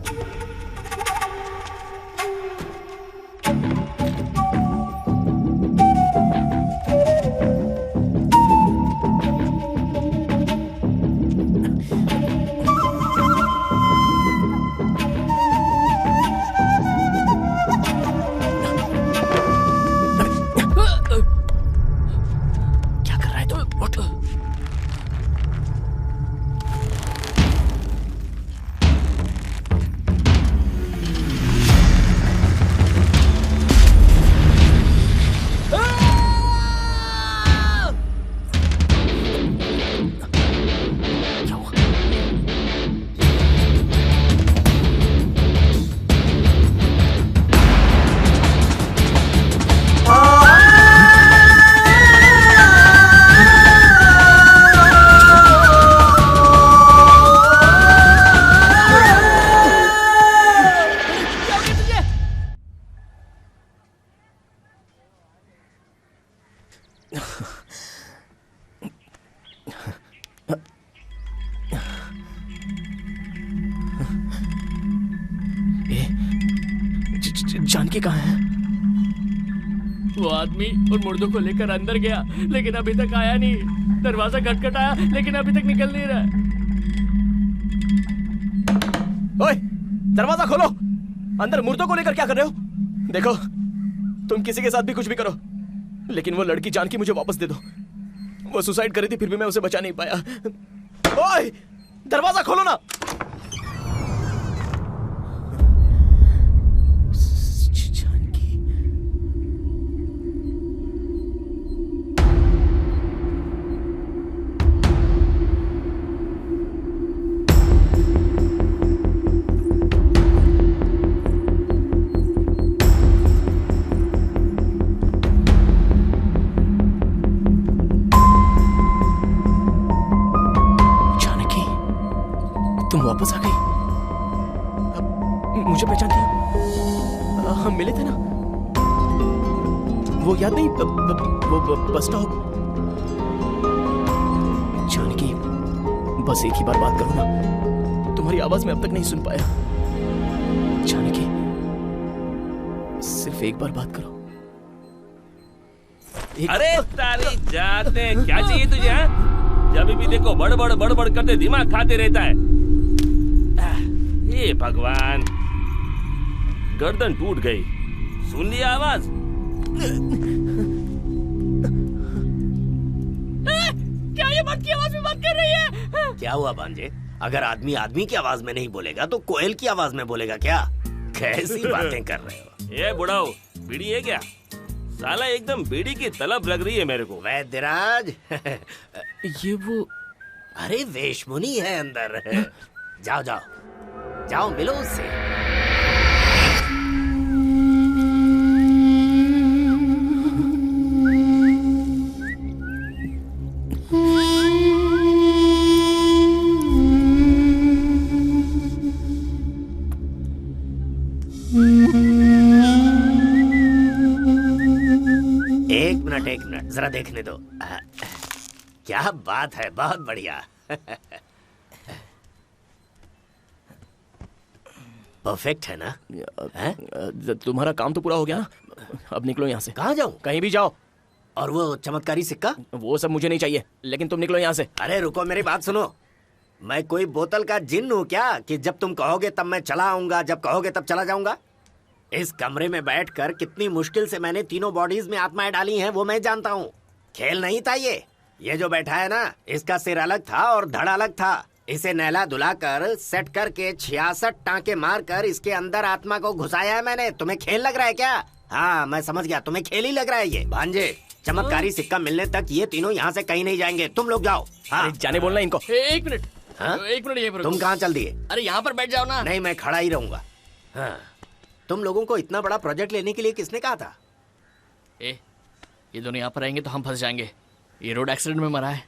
जानकी कहाँ है? वो आदमी उन मुर्दों को लेकर अंदर गया, लेकिन अभी तक आया नहीं। दरवाजा खटखटाया, लेकिन अभी तक निकल नहीं रहा। ओए, दरवाजा खोलो। अंदर मुर्दों को लेकर क्या कर रहे हो? देखो, तुम किसी के साथ भी कुछ भी करो, लेकिन वो लड़की जानकी मुझे वापस दे दो। वो सुसाइड करी थी, फिर भी मैं उसे बचा नहीं पाया। ओए, दरवाजा खोलो ना। तुम वापस आ गई? मुझे पहचानती हो? हम मिले थे ना, वो याद नहीं? वो बस स्टॉप। जानकी, बस एक ही बार बात करो ना। तुम्हारी आवाज मैं अब तक नहीं सुन पाया। जानकी, सिर्फ एक बार बात करो। अरे तारी जाते, क्या चाहिए तुझे? हाँ? जब भी देखो बड़ करते दिमाग खाते रहता है। हे भगवान, गर्दन टूट गई। सुन लिया आवाज? क्या ये मर्द की आवाज में बात कर रही है? क्या हुआ भांजे? अगर आदमी आदमी की आवाज में नहीं बोलेगा तो कोयल की आवाज में बोलेगा क्या? कैसी बातें कर रहे हो? ये बुढ़ाओ, बीड़ी है क्या? साला एकदम बीड़ी की तलब लग रही है मेरे को। वैद्यराज ये वो, अरे वेशमुनि है अंदर। जाओ जाओ जाओ, मिलो उससे। एक मिनट जरा देखने दो। क्या बात है, बहुत बढ़िया। परफेक्ट है ना? तुम्हारा काम तो पूरा हो गया ना? अब निकलो यहाँ से। कहाँ जाऊँ? कहीं भी जाओ। और वो चमत्कारी सिक्का? वो सब मुझे नहीं चाहिए, लेकिन तुम निकलो यहाँ से। अरे रुको, मेरी बात सुनो। मैं कोई बोतल का जिन्न हूँ क्या कि जब तुम कहोगे तब मैं चला आऊंगा, जब कहोगे तब चला जाऊंगा? इस कमरे में बैठकर कितनी मुश्किल से मैंने तीनों बॉडीज में आत्माएं डाली हैं वो मैं जानता हूँ। खेल नहीं था ये जो बैठा है ना, इसका सिर अलग था और धड़ अलग था। इसे नहला धुला कर सेट करके 66 टांके मार कर इसके अंदर आत्मा को घुसाया है मैंने। तुम्हें खेल लग रहा है क्या? हाँ मैं समझ गया, तुम्हें खेल ही लग रहा है ये। भांजे, चमत्कारी सिक्का मिलने तक ये तीनों यहाँ से कहीं नहीं जाएंगे। तुम लोग जाओ। हाँ जाने बोलना इनको। एक मिनट। हाँ? एक मिनट ये तुम कहाँ चल दिए? अरे यहाँ पर बैठ जाओ ना। नहीं, मैं खड़ा ही रहूंगा। हाँ, तुम लोगों को इतना बड़ा प्रोजेक्ट लेने के लिए किसने कहा था? ये दोनों यहाँ पर आएंगे तो हम फंस जाएंगे। ये रोड एक्सीडेंट में मरा है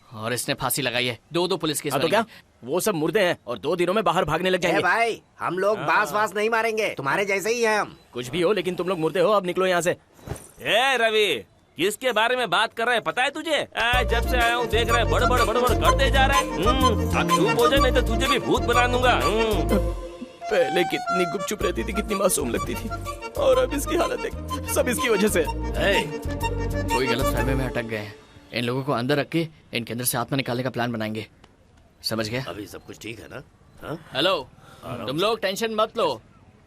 और इसने फांसी लगाई है। दो पुलिस केस। तो क्या वो सब मुर्दे हैं और 2 दिनों में बाहर भागने लग जाएंगे। भाई हम लोग बास वास नहीं मारेंगे, तुम्हारे जैसे ही हैं हम। कुछ भी हो, लेकिन तुम लोग मुर्दे हो। अब निकलो यहाँ से। ए रवि, किसके बारे में बात कर रहे हैं पता है तुझे? जब से आया हूँ देख रहे हैं बड़ करते जा रहे हैं। अब चुप हो जाए, नहीं तो तुझे भी भूत बना दूंगा। पहले कितनी गुपचुप रहती थी, कितनी मासूम लगती थी, और अब इसकी हालत देख। सब इसकी वजह से। कोई गलत फहमी में अटक गए हैं। इन लोगों को अंदर रख के इनके अंदर से आत्मा निकालने का प्लान बनाएंगे। समझ गए? अभी सब कुछ ठीक है ना? हेलो, तुम लोग टेंशन मत लो।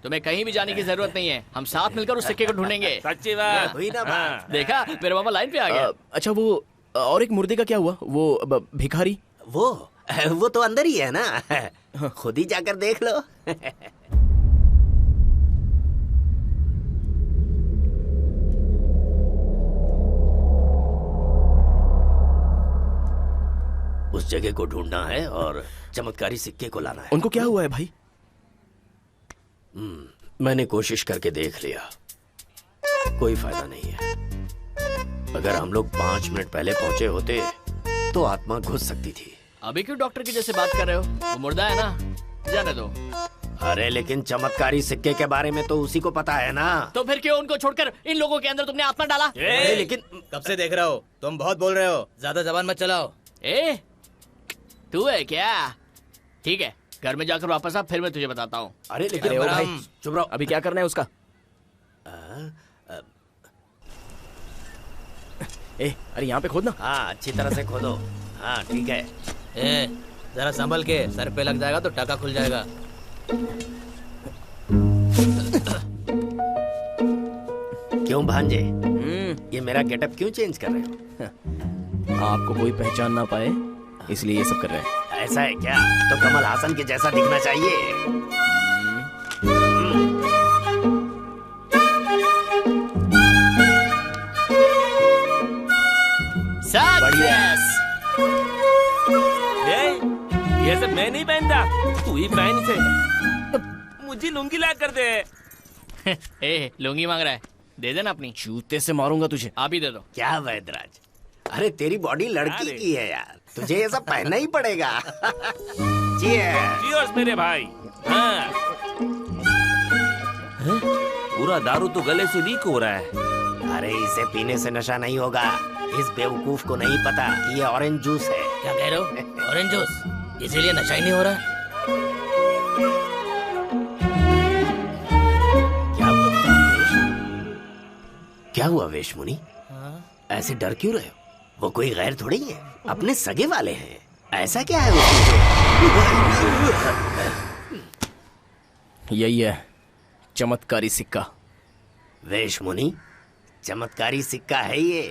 तुम्हें कहीं भी जाने की जरूरत नहीं है। हम साथ मिलकर उस सिक्के को ढूंढेंगे। सच्ची बात हुई ना बात? देखा, मेरे मामा लाइन पे आ गया। अच्छा, वो और एक मुर्दे का क्या हुआ? वो भिखारी, वो तो अंदर ही है ना। खुद ही जाकर देख लो। उस जगह को ढूंढना है और चमत्कारी सिक्के को लाना है। उनको क्या हुआ है भाई? मैंने कोशिश करके देख लिया, कोई फायदा नहीं है। अगर हम लोग 5 मिनट पहले पहुंचे होते तो आत्मा घुस सकती थी। अभी क्यों डॉक्टर की जैसे बात कर रहे हो? वो मुर्दा है ना, जाने दो। अरे लेकिन चमत्कारी सिक्के के बारे में तो उसी को पता है ना। तो फिर क्यों उनको छोड़कर इन लोगों के अंदर तुमने आत्मा डाला? लेकिन कब से देख रहा हो, तुम बहुत बोल रहे हो। ज्यादा जबान मत चलाओ। तू है क्या? ठीक है, घर में जाकर वापस आ, फिर मैं तुझे बताता हूँ। अरे लेकिन भाई चुप रहो। अभी क्या करना है उसका? अरे यहाँ पे खोदना। हाँ अच्छी तरह से खोदो। हाँ ठीक है। जरा संभल के, सर पे लग जाएगा तो टाका खुल जाएगा। क्यों भांजे, ये मेरा गेटअप क्यों चेंज कर रहे हो? आपको कोई पहचान ना पाए इसलिए ये सब कर रहे हैं। ऐसा है क्या? तो कमल हासन के जैसा दिखना चाहिए। सक्सेस। ये सब मैं नहीं पहनता, तू ही पहन से। मुझे लुंगी ला कर दे। ए, लुंगी मांग रहा है, दे देना अपनी। जूते से मारूंगा तुझे। आप ही दे दो। क्या वैदराज, अरे तेरी बॉडी लड़की की है यार, तुझे ये सब पहनना ही पड़ेगा। Cheers मेरे भाई। हाँ। पूरा दारू तो गले से लीक हो रहा है। अरे इसे पीने से नशा नहीं होगा। इस बेवकूफ को नहीं पता कि ये ऑरेंज जूस है। क्या कह रहे हो? ऑरेंज जूस, इसीलिए नशा ही नहीं हो रहा। क्या हुआ वेश मुनि? ऐसे डर क्यों रहे हो? वो कोई गैर थोड़ी है, अपने सगे वाले हैं। ऐसा क्या है उसमें? यही है चमत्कारी सिक्का। वेश मुनि, चमत्कारी सिक्का है ये।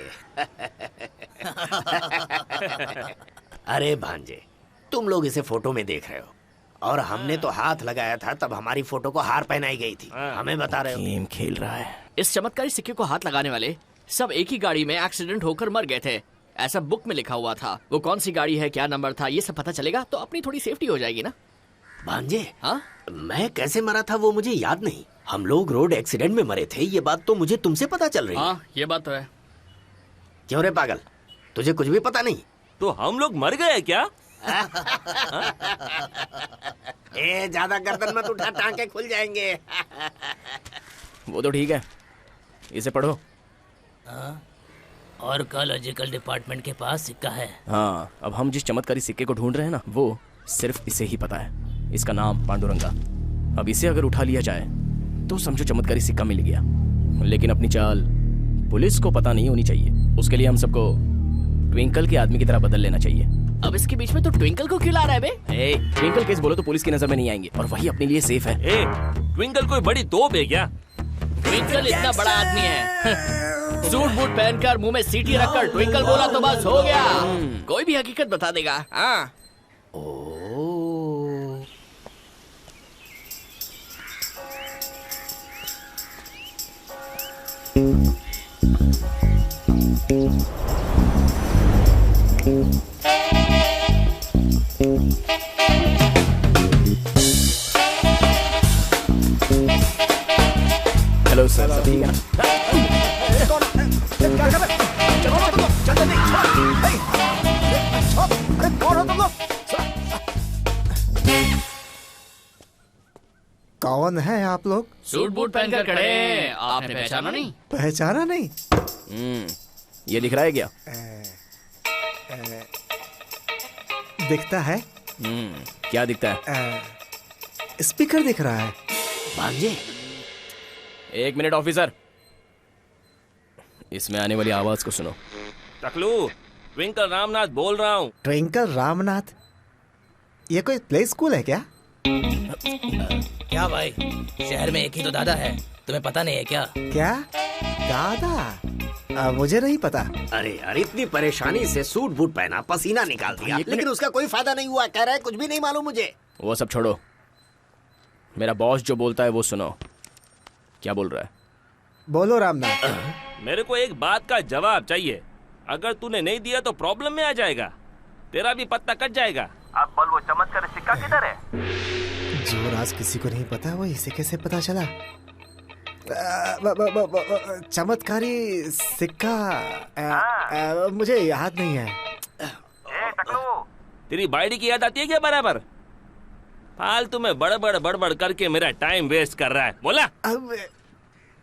अरे भांजे, तुम लोग इसे फोटो में देख रहे हो और हमने तो हाथ लगाया था तब हमारी फोटो को हार पहनाई गई थी। हमें बता रहे हो? गेम खेल रहा है। इस चमत्कारी सिक्के को हाथ लगाने वाले सब एक ही गाड़ी में एक्सीडेंट होकर मर गए थे, ऐसा बुक में लिखा हुआ था। वो कौन सी गाड़ी है, क्या नंबर था, ये सब पता चलेगा तो अपनी थोड़ी सेफ्टी हो जाएगी ना। भांजे, हाँ? मैं कैसे मरा था वो मुझे याद नहीं। हम लोग रोड एक्सीडेंट में मरे थे, ये बात तो मुझे तुमसे पता चल रही है। हाँ, ये बात तो है। क्यों रे पागल, तुझे कुछ भी पता नहीं? तो हम लोग मर गए क्या? ए, ज्यादा गर्दन मत उठा, टांके खुल जाएंगे। वो तो ठीक है, इसे पढ़ो। आर्कियोलॉजिकल डिपार्टमेंट के पास सिक्का है। हाँ, अब हम जिस चमत्कारी सिक्के को ढूंढ रहे हैं ना, वो सिर्फ इसे ही पता है। इसका नाम पांडुरंगा। अब इसे अगर उठा लिया जाए तो समझो चमत्कारी सिक्का मिल गया। लेकिन अपनी चाल पुलिस को पता नहीं होनी चाहिए। उसके लिए हम सबको ट्विंकल के आदमी की तरह बदल लेना चाहिए। अब इसके बीच में तो ट्विंकल को क्यों ला रहा है बे? ट्विंकल केस बोलो तो पुलिस की नजर में नहीं आएंगे और वही अपने लिए सेफ है। ट्विंकल कोई बड़ी तोप है क्या? ट्विंकल इतना बड़ा आदमी है। सूट बूट पहनकर मुंह में सीटी रखकर ट्विंकल बोला तो बस हो गया। कोई भी हकीकत बता देगा। हाँ। हेलो सर, सब ठीक है ना? कौन है आप लोग? सूट बूट पहनकर खड़े हैं। आपने पहचाना नहीं? पहचाना नहीं? ये दिख रहा है क्या? दिखता है। क्या दिखता है? स्पीकर दिख रहा है। भांजे, 1 मिनट ऑफिसर, इसमें आने वाली आवाज को सुनो। टकलू, ट्विंकल रामनाथ बोल रहा हूँ। ट्विंकल रामनाथ? ये कोई प्ले स्कूल है क्या? क्या भाई, शहर में एक ही तो दादा है, तुम्हें पता नहीं है क्या? क्या दादा? मुझे नहीं पता। अरे यार, इतनी परेशानी से सूट बूट पहना, पसीना निकाल दिया, लेकिन उसका कोई फायदा नहीं हुआ। कह रहा है कुछ भी नहीं मालूम मुझे। वो सब छोड़ो, मेरा बॉस जो बोलता है वो सुनो। क्या बोल रहा है? बोलो रामनाथ। मेरे को एक बात का जवाब चाहिए। अगर तूने नहीं दिया तो प्रॉब्लम में आ जाएगा, तेरा भी पत्ता कट जाएगा। अब बोल, वो चमत्कारी सिक्का किधर है? जो राज किसी को नहीं पता वो इसे कैसे पता चला? चमत्कारी सिक्का मुझे याद नहीं है। तेरी बाइडी की याद आती है क्या बराबर? फालतू में बड़बड़ करके मेरा टाइम वेस्ट कर रहा है। बोला? अब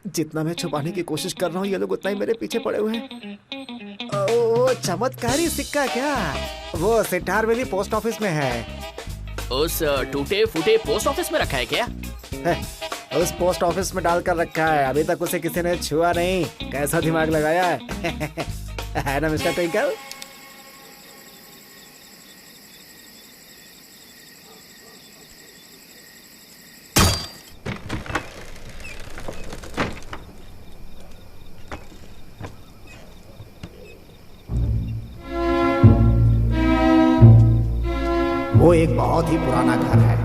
जितना मैं छुपाने की कोशिश कर रहा हूँ ये लोग उतना ही मेरे पीछे पड़े हुए हैं। ओ, चमत्कारी सिक्का क्या? वो सिटार वैली पोस्ट ऑफिस में है। उस टूटे फूटे पोस्ट ऑफिस में रखा है क्या? उस पोस्ट ऑफिस में डालकर रखा है, अभी तक उसे किसी ने छुआ नहीं। कैसा दिमाग लगाया है ना मिस्टर ट्विंकल? वो एक बहुत ही पुराना घर है,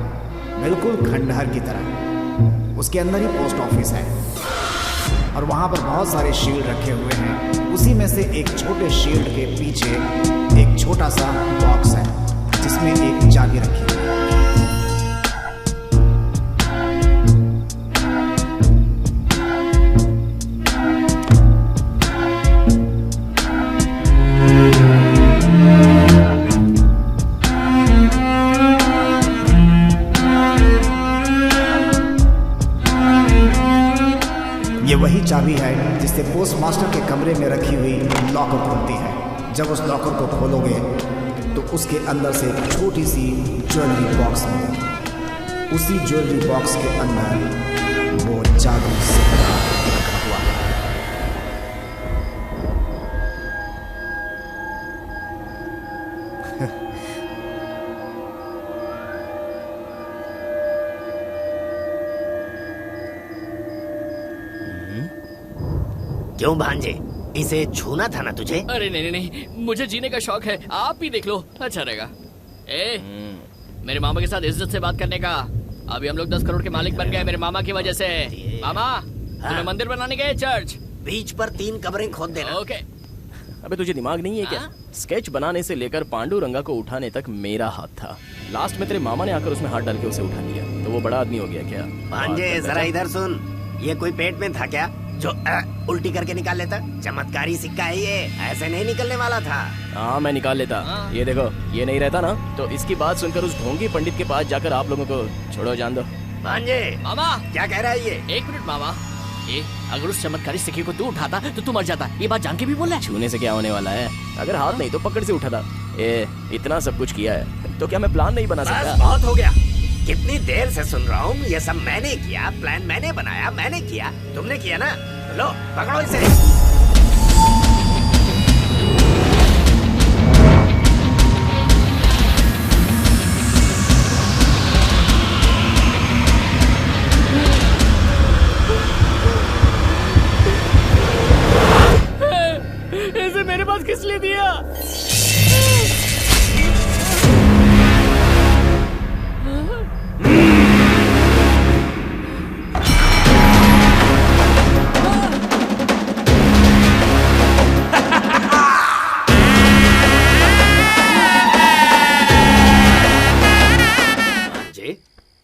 बिल्कुल खंडहर की तरह। उसके अंदर ही पोस्ट ऑफिस है और वहां पर बहुत सारे शील्ड रखे हुए हैं। उसी में से एक छोटे शील्ड के पीछे एक छोटा सा बॉक्स है जिसमें एक चाबी रखी है। ये वही चाबी है जिससे पोस्ट मास्टर के कमरे में रखी हुई लॉकर खुलती है। जब उस लॉकर को खोलोगे तो उसके अंदर से एक छोटी सी ज्वेलरी बॉक्स मिलेगी। उसी ज्वेलरी बॉक्स के अंदर वो जादू सिक्का रखा हुआ है। क्यों भांजे, इसे छूना था ना तुझे? अरे नहीं नहीं नहीं, मुझे जीने का शौक है, आप भी देख लो, अच्छा रहेगा। मेरे मामा के साथ इज्जत से बात करने का। अभी हम लोग 10 करोड़ के मालिक बन गए मेरे मामा की वजह से। मामा, तुम्हें मंदिर बनाने गए, चर्च बीच पर 3 कब्रें खोद देना। ओके। अबे तुझे दिमाग नहीं है क्या? स्केच बनाने से लेकर पांडुरंगा को उठाने तक मेरा हाथ था। लास्ट में तेरे मामा ने आकर उसमें हाथ डाल के उसे उठा लिया, तो वो बड़ा आदमी हो गया क्या? भांजे जरा इधर सुन, ये कोई पेट में था क्या जो उल्टी करके निकाल लेता? चमत्कारी सिक्का है ये, ऐसे नहीं निकलने वाला था। हाँ मैं निकाल लेता। ये देखो, ये नहीं रहता ना, तो इसकी बात सुनकर उस ढोंगी पंडित के पास जाकर आप लोगों को छोड़ो, जान दो। भांजे मामा क्या कह रहा है ये? 1 मिनट मामा, अगर उस चमत्कारी सिक्के को तू उठाता तो तू मर जाता। ये बात जान के भी बोल रहा है? छूने से क्या होने वाला है? अगर हाथ नहीं तो पकड़ से उठाता। इतना सब कुछ किया है तो क्या मैं प्लान नहीं बना सकता? बहुत हो गया, कितनी देर से सुन रहा हूँ। ये सब मैंने किया, प्लान मैंने बनाया, मैंने किया, तुमने किया ना? लो पकड़ो इसे। इसे मेरे पास किस लिए दिया?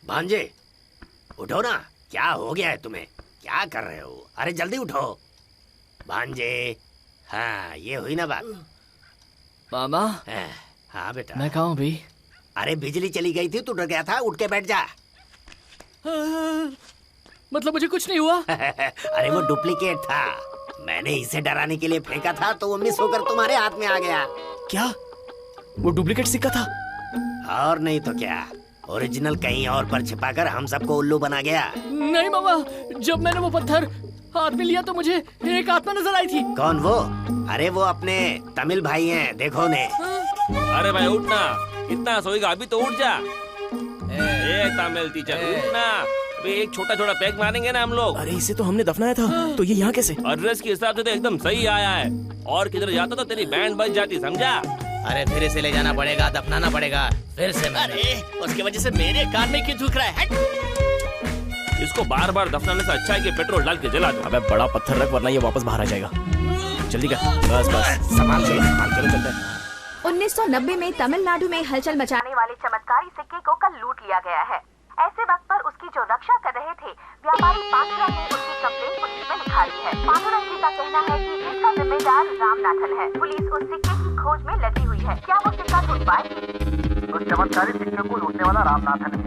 भांजे उठो ना, क्या हो गया है तुम्हें? क्या कर रहे हो? अरे जल्दी उठो भांजे। हाँ ये हुई ना बात। मामा। हाँ बेटा। मैं कहाँ हूँ भी? अरे बिजली चली गई थी, तू डर गया था, उठ के बैठ जा। मतलब मुझे कुछ नहीं हुआ? अरे वो डुप्लीकेट था, मैंने इसे डराने के लिए फेंका था तो वो मिस होकर तुम्हारे हाथ में आ गया। क्या वो डुप्लीकेट सिक्का था? और नहीं तो क्या, ओरिजिनल कहीं और पर छिपाकर हम सबको उल्लू बना गया। नहीं मामा, जब मैंने वो पत्थर हाथ में लिया तो मुझे एक आत्मा नजर आई थी। कौन वो? अरे वो अपने तमिल भाई हैं, देखो ने। अरे भाई उठना, इतना सोएगा अभी तो उठ जा। तमिल टीचर उठना, अभी एक छोटा छोटा पैक मारेंगे ना हम लोग। अरे इसे तो हमने दफनाया था, तो ये यहाँ कैसे? एड्रेस के हिसाब से तो एकदम सही आया है, और किधर जाता तो तेरी बैंड बज जाती, समझा? अरे फिर इसे ले जाना पड़ेगा, दफनाना पड़ेगा फिर से। अरे उसकी वजह से मेरे कान में क्यों थूक रहा है? इसको बार बार दफनाने से अच्छा है कि पेट्रोल डाल के जला दो। अबे बड़ा पत्थर रख वरना ये वापस बाहर आ जाएगा। जल्दी कर, बस बस संभाल चलो चलते हैं। 1990 में तमिलनाडु में हलचल मचाने वाले चमत्कारी सिक्के को कल लूट लिया गया है। ऐसे वक्त पर उसकी जो रक्षा कर रहे थे व्यापारी पांडुरंग ने उसकी कंप्लेंट पुलिस में लिखा दी है। पांडुरंग जी का कहना है कि इसका जिम्मेदार रामनाथन है। पुलिस उस सिक्के की खोज में लगी हुई है। क्या वो सिक्का ढूंढ पाएगी? उस चमत्कारी सिक्के को लूटने वाला रामनाथन है।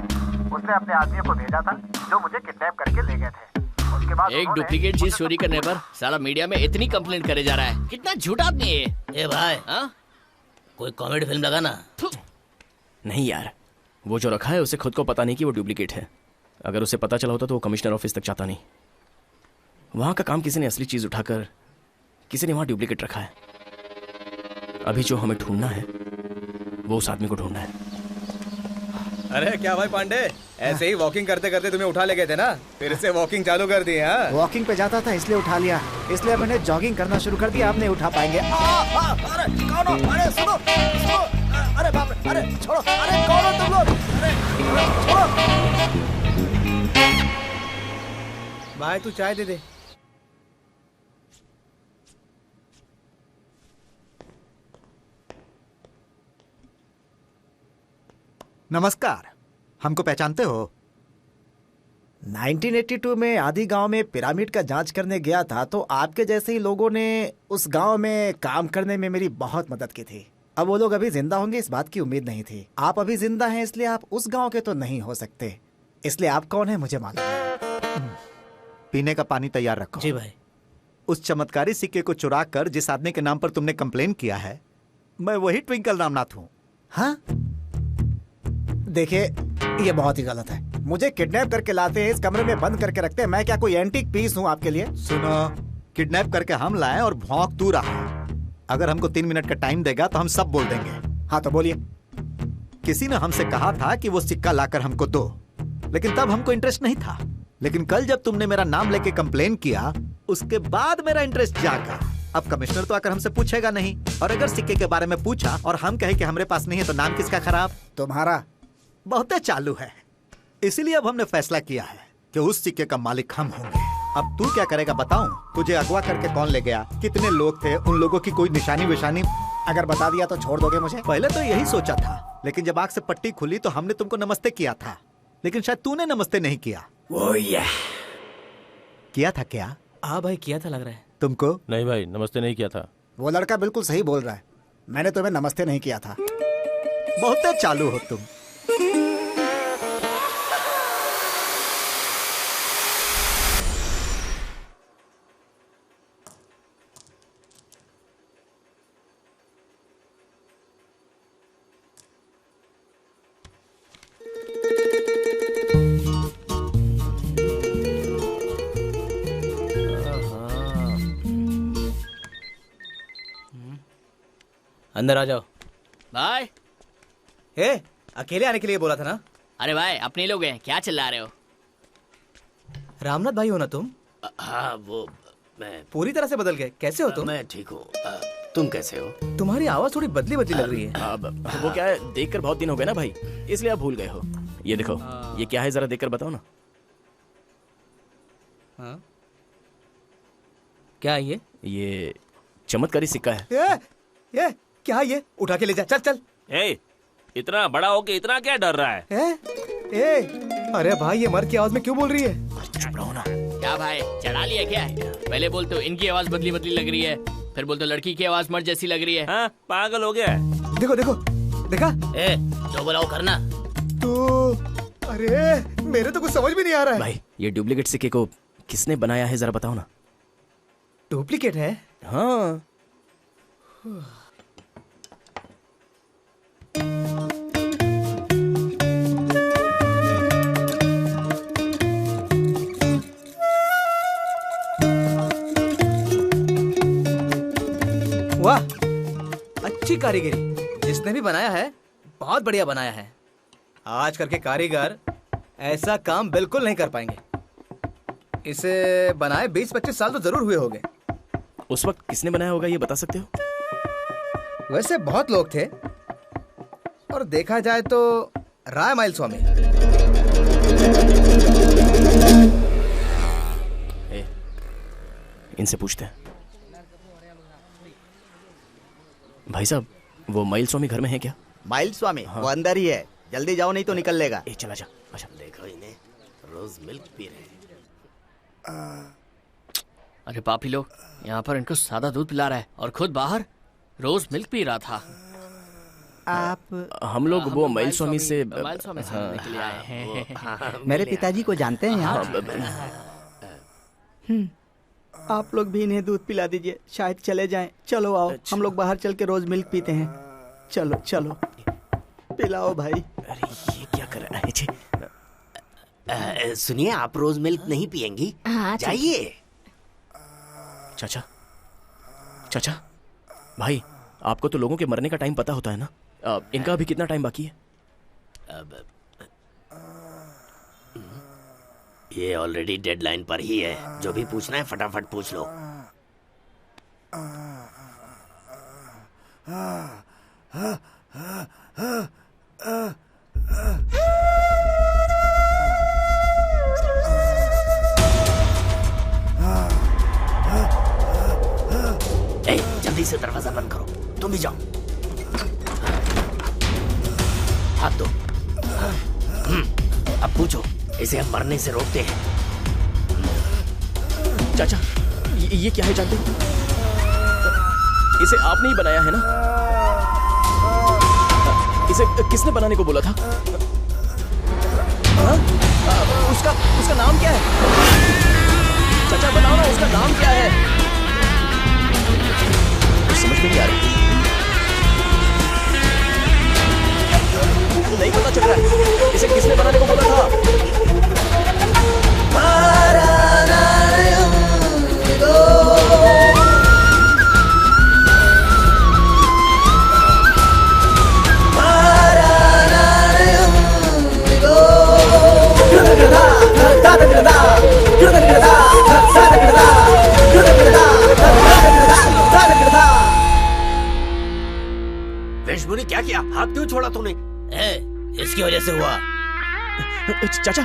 उसने अपने आदमियों को भेजा था जो मुझे किडनैप करके ले गए थे। उसके बाद एक डुप्लीकेट चीज चोरी करने पर साला मीडिया में इतनी कंप्लेंट करे जा रहा है। कितना झूठा आदमी है ये। भाई कोई कॉमेडी फिल्म लगा ना? नहीं यार, वो जो रखा है उसे खुद को पता नहीं कि वो डुप्लीकेट है। अगर उसे पता चला होता तो वो कमिश्नर ऑफिस तक जाता नहीं। वहां का काम किसी ने असली चीज उठाकर किसी ने वहां डुप्लीकेट रखा है। अभी जो हमें ढूंढना है वो उस आदमी को ढूंढना है। अरे क्या भाई पांडे, ऐसे ही वॉकिंग करते करते तुम्हें उठा ले गए थे ना, फिर से वॉकिंग चालू कर दी है? वॉकिंग पे जाता था इसलिए उठा लिया, इसलिए मैंने जॉगिंग करना शुरू कर दिया। आप नहीं उठा पाएंगे। अरे कौन हो? अरे सुनो सुनो, अरे बाप रे, अरे छोड़ो, अरे कौन हो तुम लोग? अरे छोड़ो भाई, तू चाय दे दे। नमस्कार, हमको पहचानते हो? 1982 में आदि गांव में पिरामिड का जांच करने गया था, तो आपके जैसे ही लोगों ने उस गांव में काम करने में मेरी बहुत मदद की थी। अब वो लोग अभी जिंदा होंगे इस बात की उम्मीद नहीं थी। आप अभी जिंदा हैं इसलिए आप उस गांव के तो नहीं हो सकते, इसलिए आप कौन है मुझे मालूम नहीं। पीने का पानी तैयार रखो। जी भाई। उस चमत्कारी सिक्के को चुरा कर जिस आदमी के नाम पर तुमने कंप्लेन किया है, मैं वही ट्विंकल रामनाथ हूँ। हाँ, देखिए ये बहुत ही गलत है। मुझे किडनैप करके लाते हैं, इस कमरे में बंद करके रखते हैं। मैं क्या कोई एंटीक पीस हूँ आपके लिए? सुनो, किडनैप करके हम लाए और भौंक तू रहा है। अगर हमको 3 मिनट का टाइम देगा तो हम सब बोल देंगे। हाँ तो बोलिए। किसी ने हमसे कहा था कि वो सिक्का लाकर हमको दो, लेकिन तब हमको इंटरेस्ट नहीं था। लेकिन कल जब तुमने मेरा नाम लेके कंप्लेन किया, उसके बाद मेरा इंटरेस्ट जागा। अब कमिश्नर तो आकर हमसे पूछेगा नहीं, और अगर सिक्के के बारे में पूछा और हम कहे कि हमारे पास नहीं है तो नाम किसका खराब? तुम्हारा। बहुत चालू है, इसीलिए अब हमने फैसला किया है कि उस सिक्के का मालिक हम होंगे। अब तू क्या करेगा बताऊं? तुझे अगवा करके कौन ले गया, कितने लोग थे, उन लोगों की कोई निशानी विशानी? अगर बता दिया तो छोड़ दोगे मुझे? पहले तो यही सोचा था, लेकिन जब आग से पट्टी खुली तो हमने तुमको नमस्ते किया था, लेकिन शायद तूने नमस्ते नहीं किया। किया था क्या? हाँ भाई, किया था लग रहा है। तुमको? नहीं भाई, नमस्ते नहीं किया था। वो लड़का बिल्कुल सही बोल रहा है, मैंने तुम्हें नमस्ते नहीं किया था। बहुत चालू हो तुम। अंदर आ जाओ। भाई। अकेले आने के लिए बोला था ना? अरे भाई, अपने लोग हैं, क्या चिल्ला रहे हो? रामनाथ भाई हो ना तुम? हाँ, वो मैं पूरी तरह से बदल गए। कैसे हो तुम? मैं ठीक हूँ, तुम कैसे हो? तुम्हारी आवाज थोड़ी बदली बदली लग रही है। अब वो क्या है, देखकर बहुत दिन हो गए ना भाई, इसलिए आप भूल गए हो। ये देखो, ये क्या है, जरा देखकर बताओ ना। हाँ? क्या है ये चमत्कारी सिक्का है। ये क्या? ये उठा के ले जा, चल चल। इतना बड़ा हो के इतना क्या डर रहा है? अरे भाई, ये मर्द की आवाज में क्यों बोल रही है? चुप रहो ना। क्या भाई, चढ़ा लिया क्या? पहले बोलते हो इनकी आवाज बदली बदली लग रही है, फिर बोलते हो लड़की की आवाज मर्द जैसी लग रही है। हाँ, पागल हो गया। देखो देखो, देखा? जो बुलाओ करना। तू, अरे मेरे तो कुछ समझ भी नहीं आ रहा है। भाई, ये डुप्लीकेट सिक्के को किसने बनाया है, जरा बताओ ना। डुप्लीकेट है? हाँ। वाह, अच्छी कारीगरी। जिसने भी बनाया है बहुत बढ़िया बनाया है। आजकल के कारीगर ऐसा काम बिल्कुल नहीं कर पाएंगे। इसे बनाए 20-25 साल तो जरूर हुए होंगे। उस वक्त किसने बनाया होगा, ये बता सकते हो? वैसे बहुत लोग थे, और देखा जाए तो राय माइल स्वामी। इनसे पूछते हैं। भाई साहब, वो माइल स्वामी घर में है क्या? माइल स्वामी? हाँ। वो अंदर ही है, जल्दी जाओ नहीं तो निकल लेगा। चला जा। अच्छा, देखो इन्हें रोज मिल्क पी रहे। अरे पापी लोग, यहाँ पर इनको सादा दूध पिला रहा है और खुद बाहर रोज मिल्क पी रहा था। हम लोग वो माइल स्वामी से मिलने के लिए आए हैं। मेरे पिताजी को जानते हैं यहाँ? आप लोग भी इन्हें दूध पिला दीजिए, शायद चले जाएं। चलो आओ, हम लोग बाहर चल के रोज मिल्क पीते हैं। चलो चलो, पिलाओ भाई। अरे ये क्या कर रहा है? सुनिए, आप रोज मिल्क नहीं पियेंगी? हाँ, जाइए। चाचा, चाचा, भाई, आपको तो लोगों के मरने का टाइम पता होता है ना? इनका अभी कितना टाइम बाकी है? ये ऑलरेडी डेडलाइन पर ही है। जो भी पूछना है फटाफट पूछ लो। जल्दी से दरवाजा बंद करो। तुम भी जाओ। हाथ दो। अब पूछो, इसे हम मरने से रोकते हैं। चाचा, ये क्या है जानते हो? इसे आपने ही बनाया है ना? इसे किसने बनाने को बोला था? उसका नाम क्या है? चाचा बताओ ना, उसका नाम क्या है? समझ में नहीं आ रही। नहीं पता चल रहा है। इसे किसने बनाने को बोला था? वेशमुनि, क्या किया? हाथ क्यों छोड़ा तूने? इसकी वजह से हुआ। चाचा,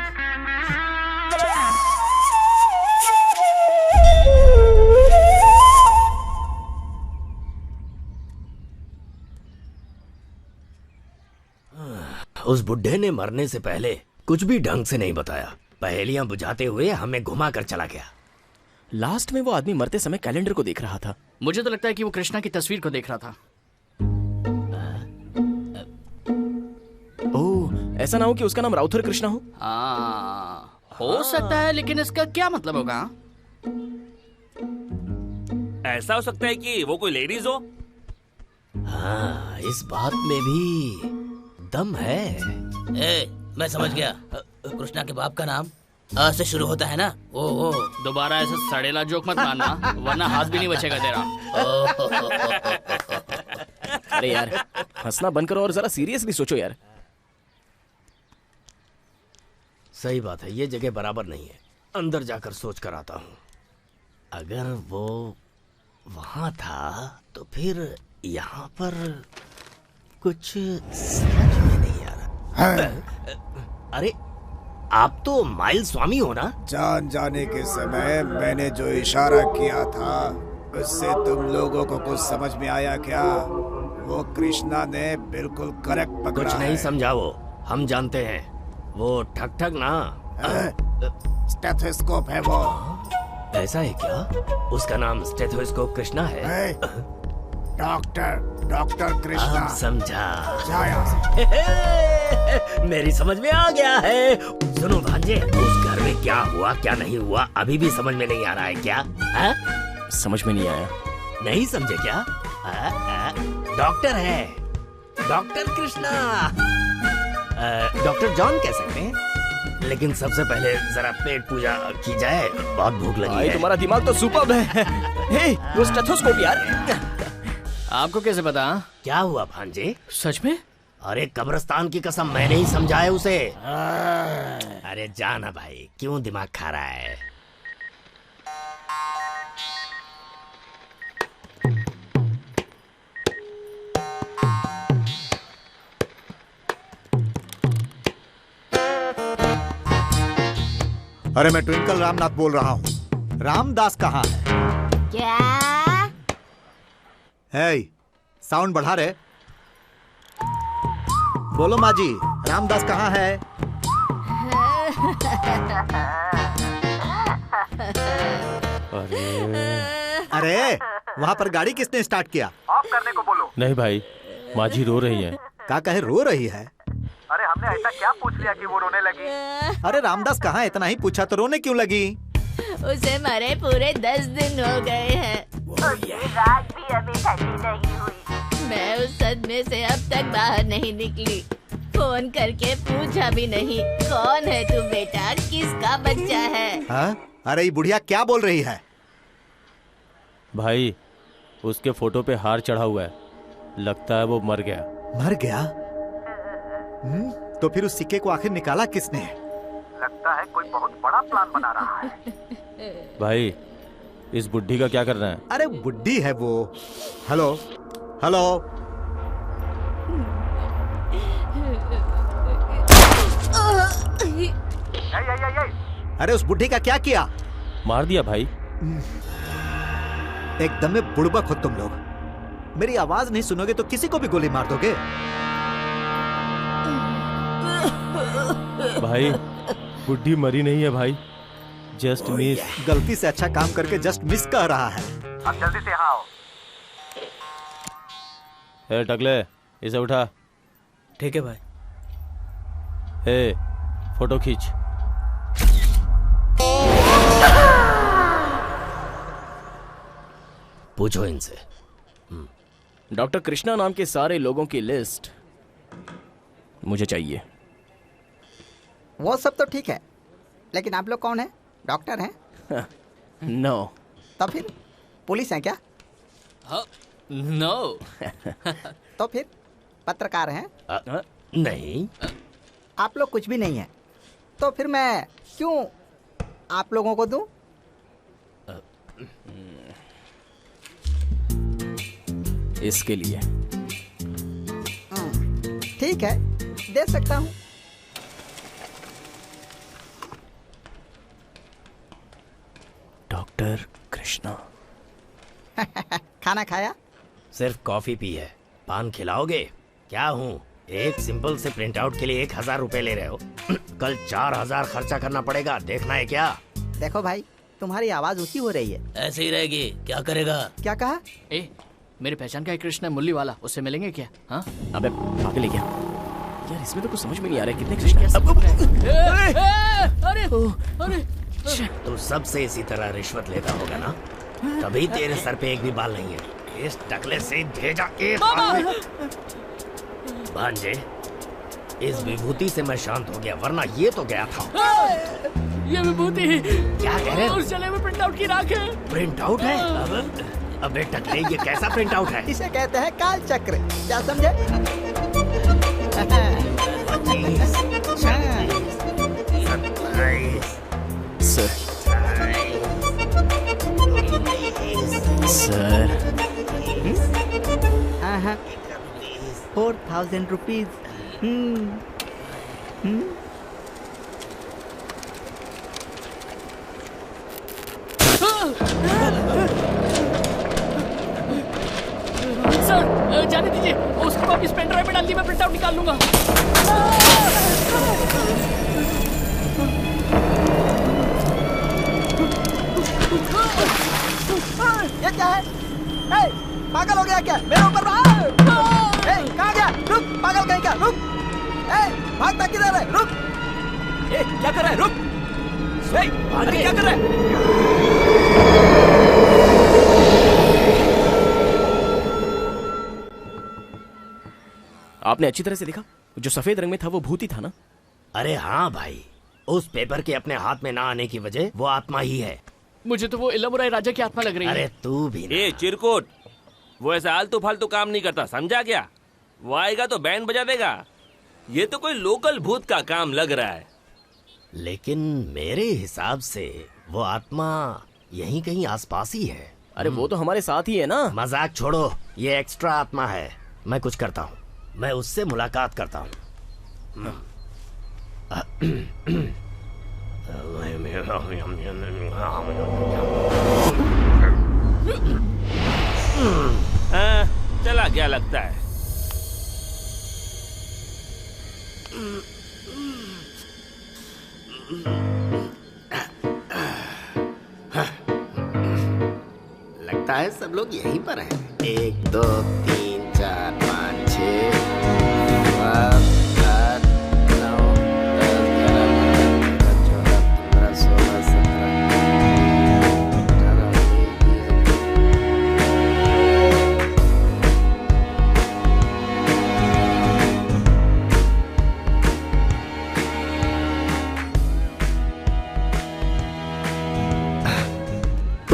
उस बुड्ढे ने मरने से पहले कुछ भी ढंग से नहीं बताया। पहेलियां बुझाते हुए हमें घुमा कर चला गया। लास्ट में वो आदमी मरते समय कैलेंडर को देख रहा था। मुझे तो लगता है कि वो कृष्णा की तस्वीर को देख रहा था। ओह, ऐसा ना हो कि उसका नाम राउथर कृष्णा हो? हो सकता है, लेकिन इसका क्या मतलब होगा? ऐसा हो सकता है कि वो कोई लेडीज हो। हाँ, इस बात में भी दम है। मैं समझ गया। कृष्णा के बाप का नाम अ से शुरू होता है ना? ओ दोबारा ऐसे सड़ेला जोक मत मारना, वरना हाथ भी नहीं बचेगा तेरा। अरे यार, हंसना बंद करो और जरा सीरियसली सोचो यार। सही बात है, ये जगह बराबर नहीं है। अंदर जाकर सोच कर आता हूँ। अगर वो वहां था तो फिर यहाँ पर कुछ समझ में नहीं आ रहा। अरे, आप तो माइल स्वामी हो ना? जान जाने के समय मैंने जो इशारा किया था उससे तुम लोगों को कुछ समझ में आया क्या? वो कृष्णा ने बिल्कुल करेक्ट पकड़ा। कुछ नहीं समझा वो, हम जानते हैं। वो ठक ठक ना स्टेथोस्कोप है वो। ऐसा है क्या? उसका नाम स्टेथोस्कोप कृष्णा है? डॉक्टर कृष्णा। समझा। जाया मेरी समझ में आ गया है। सुनो भांजे, उस घर में क्या हुआ क्या नहीं हुआ अभी भी समझ में नहीं आ रहा है क्या? समझ में नहीं आया। नहीं समझे क्या? डॉक्टर है, डॉक्टर कृष्णा। डॉक्टर जॉन कह सकते हैं। लेकिन सबसे पहले जरा पेट पूजा की जाए, बहुत भूख लगी है। तुम्हारा दिमाग तो सुपर्ब है। हे, वो स्टेथोस्कोप यार। आपको कैसे पता? क्या हुआ भांजे? सच में? अरे कब्रिस्तान की कसम, मैंने ही समझाया उसे। अरे जाना भाई, क्यों दिमाग खा रहा है? अरे मैं ट्विंकल रामनाथ बोल रहा हूँ। रामदास कहाँ है? क्या? है, साउंड बढ़ा रहे। बोलो माँ जी, रामदास कहाँ है? अरे वहाँ पर गाड़ी किसने स्टार्ट किया? ऑफ करने को बोलो। नहीं भाई, माँ जी रो रही हैं। क्या कहे रो रही है? अरे हमने ऐसा क्या पूछ लिया कि वो रोने लगी? अरे रामदास कहाँ है? इतना ही पूछा तो रोने क्यों लगी? उसे मरे पूरे 10 दिन हो गए हैं। रात भी अभी ठंडी नहीं हुई। मैं उस सदमे से अब तक बाहर नहीं निकली। फोन करके पूछा भी नहीं कौन है तू बेटा, किसका बच्चा है? हाँ? अरे ये बुढ़िया क्या बोल रही है? भाई उसके फोटो पे हार चढ़ा हुआ है, लगता है वो मर गया। मर गया? तो फिर उस सिक्के को आखिर निकाला किसने? लगता है कोई बहुत बड़ा प्लान बना रहा है। भाई इस बुड्ढी का क्या करना है? अरे बुड्ढी है वो। Hello hello. अरे उस बुड्ढी का क्या किया? मार दिया भाई। एकदम में बुड़बक हो तुम लोग। मेरी आवाज नहीं सुनोगे तो किसी को भी गोली मार दोगे। भाई बुड्ढी मरी नहीं है भाई, जस्ट मिस। गलती से अच्छा काम करके जस्ट मिस कह रहा है। अब जल्दी से यहाँ आओ। ए टकले, इसे उठा। ठीक है भाई। ए फोटो खींच। पूछो इनसे। डॉक्टर कृष्णा नाम के सारे लोगों की लिस्ट मुझे चाहिए। वो सब तो ठीक है, लेकिन आप लोग कौन है? डॉक्टर हैं? नो। तो फिर पुलिस हैं क्या? नो। तो फिर पत्रकार हैं? नहीं। आप लोग कुछ भी नहीं है, तो फिर मैं क्यों आप लोगों को दूं? इसके लिए। ठीक है, दे सकता हूं। डॉक्टर कृष्णा। खाना खाया? सिर्फ कॉफी पी है। पान खिलाओगे? क्या हूँ, एक सिंपल से प्रिंट आउट के लिए 1000 रुपए ले रहे हो? कल 4000 खर्चा करना पड़ेगा, देखना है क्या? देखो भाई, तुम्हारी आवाज ऊंची हो रही है। ऐसे ही रहेगी, क्या करेगा? क्या कहा? ए, मेरे पहचान का एक कृष्ण है, मुरली वाला, उससे मिलेंगे क्या? हाँ? अबे पागल है क्या? यार इसमें तो कुछ समझ में नहीं आ रहा है, कितने कृष्ण हैं? अरे अरे तू सबसे इसी तरह रिश्वत लेता होगा ना, तभी तेरे सर पे एक भी बाल नहीं है। इस टकले से भेजा एक भांजे, इस विभूति से मैं शांत हो गया, वरना ये तो गया था। ये विभूति क्या कह रहे? उस जले में प्रिंट आउट की राख है। प्रिंट आउट है? अबे टकले, ये कैसा प्रिंट आउट है? इसे कहते हैं काल चक्र, क्या समझे? 25, 27, सर 4000 रुपीज। सर जाने दीजिए, उसको वापस पेन ड्राइव में डाल दी, मैं प्रिंट आउट निकाल लूंगा। ये क्या है? ए, पागल हो गया क्या? मेरे ऊपर कहाँ गया? रुक, पागल कहीं का, रुक। भागता किधर है? रुक। क्या कर रहा है? रुक। अरे क्या कर रहा है? आपने अच्छी तरह से देखा? जो सफेद रंग में था वो भूत था ना? अरे हाँ भाई, उस पेपर के अपने हाथ में ना आने की वजह वो आत्मा ही है। मुझे तो वो इलमुराई राजा की आत्मा लग रही है। अरे तू भी ना। ए चिरकुट, वो ऐसा आलतू फालतू काम नहीं करता, समझा क्या? वो आएगा तो बैंड बजा देगा। ये तो कोई लोकल भूत का काम लग रहा है। लेकिन मेरे हिसाब से वो आत्मा यहीं कहीं आसपास ही है। अरे वो तो हमारे साथ ही है ना। मजाक छोड़ो, ये एक्स्ट्रा आत्मा है। मैं कुछ करता हूँ, मैं उससे मुलाकात करता हूँ। चला क्या लगता है? लगता है सब लोग यहीं पर हैं। 1 2 3 4 5 6 7 8 9 10 11 12 13 14 15 16 17 18 19 20।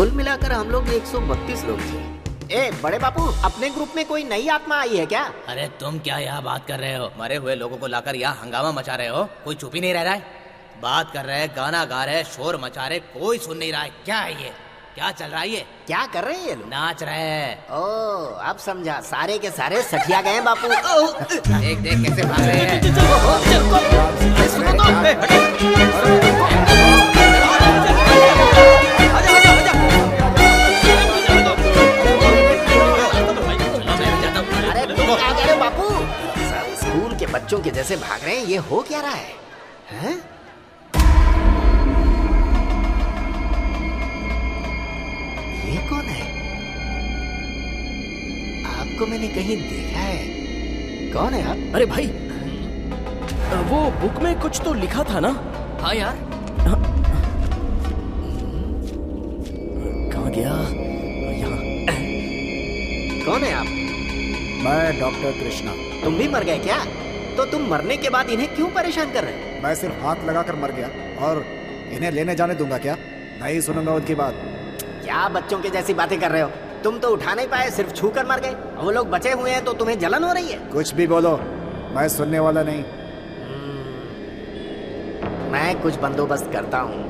कुल मिलाकर हम लोग 132 लोग थे। ए बड़े बापू, अपने ग्रुप में कोई नई आत्मा आई है क्या? अरे तुम क्या यहाँ बात कर रहे हो? मरे हुए लोगों को लाकर यहाँ हंगामा मचा रहे हो। कोई चुप ही नहीं रह रहा है। बात कर रहे हैं, गाना गा रहे हैं, शोर मचा रहे, कोई सुन नहीं रहा है। क्या है ये? क्या चल रहा है ये? क्या कर रहे हैं ये लोग? नाच रहे हैं। ओ अब समझा, सारे के सारे सठिया गए बापू। देख देख कैसे भाग रहे हैं। अरे तुम क्या कह रहे हो बापू? सब स्कूल के बच्चों के जैसे भाग रहे हैं, ये हो क्या रहा है? हैं? ये कौन है? आपको मैंने कहीं देखा है। कौन है आप? अरे भाई, वो बुक में कुछ तो लिखा था ना? हाँ यार। कहाँ गया? यहाँ। कौन है आप? मैं डॉक्टर कृष्णा। तुम भी मर गए क्या? तो तुम मरने के बाद इन्हें क्यों परेशान कर रहे हो? मैं सिर्फ हाथ लगाकर मर गया और इन्हें लेने जाने दूंगा क्या? नहीं सुनूंगा उनकी बात। क्या बच्चों के जैसी बातें कर रहे हो? तुम तो उठा नहीं पाए, सिर्फ छू कर मर गए। वो लोग बचे हुए हैं तो तुम्हें जलन हो रही है? कुछ भी बोलो, मैं सुनने वाला नहीं। मैं कुछ बंदोबस्त करता हूँ।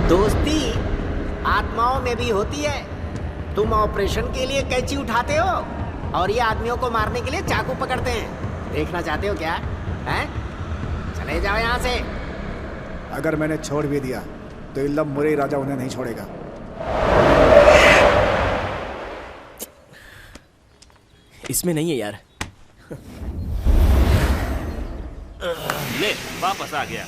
दोस्ती आत्माओं में भी होती है। तुम ऑपरेशन के लिए कैंची उठाते हो और ये आदमियों को मारने के लिए चाकू पकड़ते हैं। देखना चाहते हो क्या? हैं? चले जाओ यहाँ से। अगर मैंने छोड़ भी दिया तो इल्लम मुरई राजा उन्हें नहीं छोड़ेगा। इसमें नहीं है यार। ले वापस आ गया।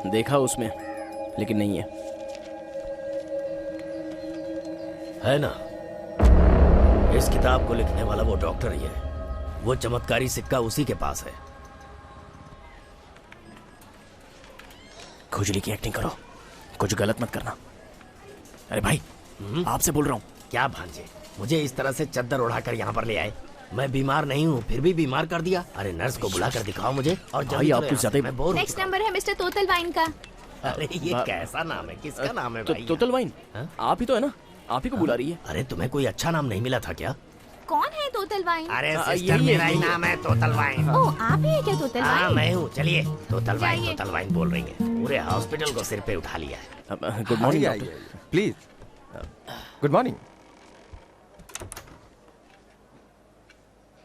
देखा उसमें, लेकिन नहीं है। है ना? इस किताब को लिखने वाला वो डॉक्टर ही है। वो चमत्कारी सिक्का उसी के पास है। खुजली की एक्टिंग करो, कुछ गलत मत करना। अरे भाई, आपसे बोल रहा हूँ। क्या भांजे, मुझे इस तरह से चद्दर उड़ाकर यहाँ पर ले आए? मैं बीमार नहीं हूँ, फिर भी बीमार कर दिया। अरे नर्स को बुलाकर दिखाओ मुझे। और भाई आप कुछ ज्यादा मैं बोर। नेक्स्ट नंबर है मिस्टर तोतल वाइन का। अरे ये कैसा नाम है? किसका नाम है भाई? तोतल वाइन आप ही तो है ना? आप ही को बुला रही है। अरे तुम्हें कोई अच्छा नाम नहीं मिला था क्या? कौन है तोतल वाइन? अरे सिस्टर, मेरा ही नाम है तोतल वाइन। ओ आप ही है क्या तोतल हाँ वाइन? मैं हूँ। चलिए, तोतल वाइन बोल रही है। पूरे हॉस्पिटल को सिर पे उठा लिया है। Good morning please. Good morning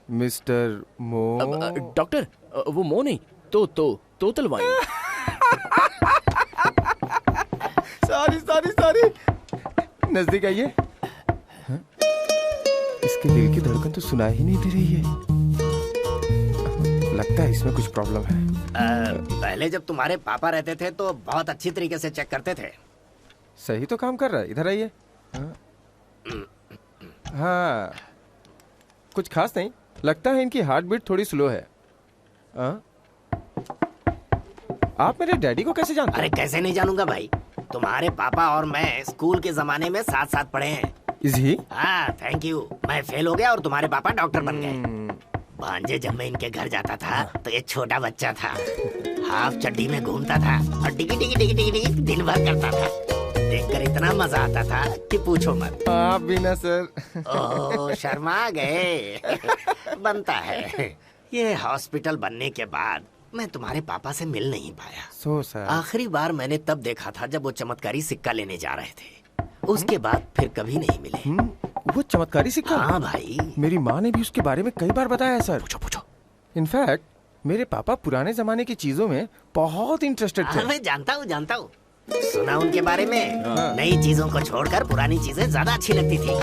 mister मो। डॉक्टर, वो मो नहीं, तोतल वाइन। सॉरी नजदीक आइए। हाँ? इसके दिल की धड़कन तो सुनाई ही नहीं दे रही है। लगता है इसमें कुछ प्रॉब्लम है। पहले जब तुम्हारे पापा रहते थे तो बहुत अच्छी तरीके से चेक करते थे। सही तो काम कर रहा है। इधर आइए। हाँ कुछ खास नहीं। लगता है इनकी हार्ट बीट थोड़ी स्लो है। आप मेरे डैडी को कैसे जानते? अरे कैसे नहीं जानूंगा भाई, तुम्हारे पापा और मैं स्कूल के जमाने में साथ साथ पढ़े हैं। Is he? हाँ थैंक यू। मैं फेल हो गया और तुम्हारे पापा डॉक्टर बन गए। भांजे, जब मैं इनके घर जाता था तो ये छोटा बच्चा था, हाफ चड्डी में घूमता था और डिगी डिगी डिगी डिगी डिगी दिन भर करता था। देखकर इतना मजा आता था कि पूछो मत। आप भी ना सर। ओह शर्मा गए। बनता है। ये हॉस्पिटल बनने के बाद मैं तुम्हारे पापा से मिल नहीं पाया। So sir. आखिरी बार मैंने तब देखा था जब वो चमत्कारी सिक्का लेने जा रहे थे। उसके बाद फिर कभी नहीं मिले। वो चमत्कारी सिक्का? हाँ भाई, मेरी माँ ने भी उसके बारे में कई बार बताया है सर। पूछो। इनफैक्ट मेरे पापा पुराने जमाने की चीजों में बहुत इंटरेस्टेड थे। मैं जानता हूँ। सुना उनके बारे में। नई चीजों को छोड़कर पुरानी चीजें ज्यादा अच्छी लगती थी।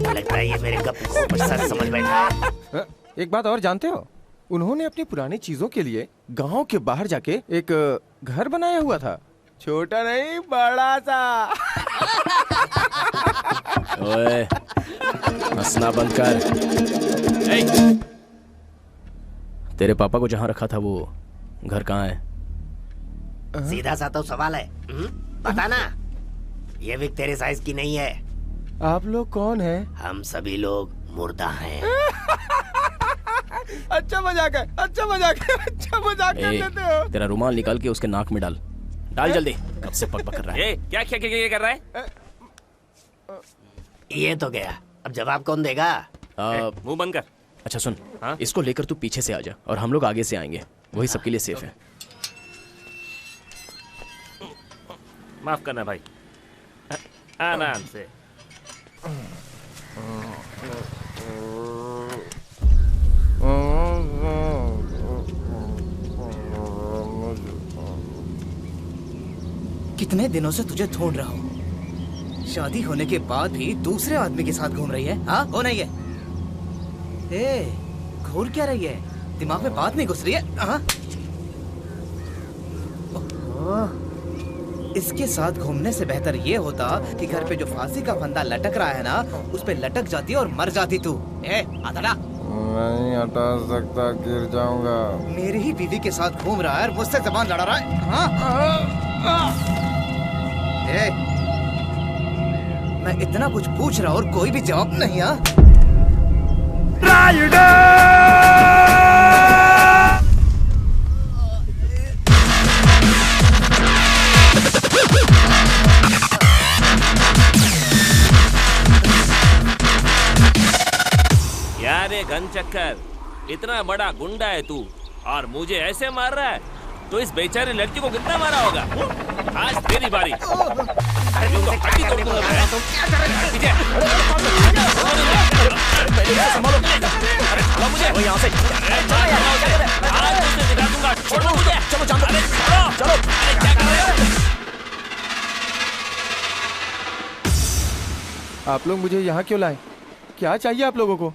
लगता है ये मेरे गप को सच समझ बैठा है। एक बात और जानते हो, उन्होंने अपनी पुरानी चीजों के लिए गांव के बाहर जाके एक घर बनाया हुआ था। छोटा नहीं, बड़ा सा। ओए, हंसना बंद कर। तेरे पापा को जहाँ रखा था वो घर कहाँ है? सीधा सा तो सवाल है। बता ना। ये विक तेरे साइज की नहीं है। आप लोग कौन हैं? हम सभी लोग मुर्दा हैं। अच्छा मजाक है, अच्छा मजाक है, अच्छा मजाक कर लेते हो। तेरा रुमाल निकाल के उसके नाक में डाल जल्दी। कब से पक कर रहा है। क्या क्या क्या क्या कर रहा है? ये तो गया, अब जवाब कौन देगा? मुंह बंद कर। अच्छा सुन, इसको लेकर तू पीछे से आ जा और हम लोग आगे से आएंगे, वही सबके लिए सेफ है। माफ करना भाई, आराम से। कितने दिनों से तुझे ढूंढ रहा हूँ। शादी होने के बाद भी दूसरे आदमी के साथ घूम रही है। हाँ, कौन है ये? घूर क्या रही है? दिमाग में बात नहीं घुस रही है? हाँ? इसके साथ घूमने से बेहतर ये होता कि घर पे जो फांसी का फंदा लटक रहा है ना, उस पे लटक जाती और मर जाती तू। हटा। नहीं हटा सकता, गिर जाऊंगा। मेरी ही बीवी के साथ घूम रहा है और मुझसे जबान लड़ा रहा है। हाँ? मैं इतना कुछ पूछ रहा और कोई भी जवाब नहीं। यार ये घन चक्कर, इतना बड़ा गुंडा है तू और मुझे ऐसे मार रहा है, तो इस बेचारी लड़की को कितना मारा होगा? आज तेरी बारी। आप लोग मुझे यहाँ क्यों लाए? क्या चाहिए आप लोगों को?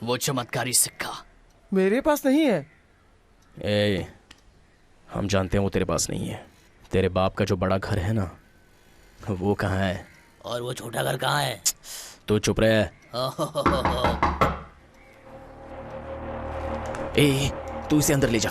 वो चमत्कारी सिक्का मेरे पास नहीं है। हम जानते हैं वो तेरे पास नहीं है। तेरे बाप का जो बड़ा घर है ना, वो कहाँ है? और वो छोटा घर कहाँ है? तू चुप रहे। तू इसे अंदर ले जा।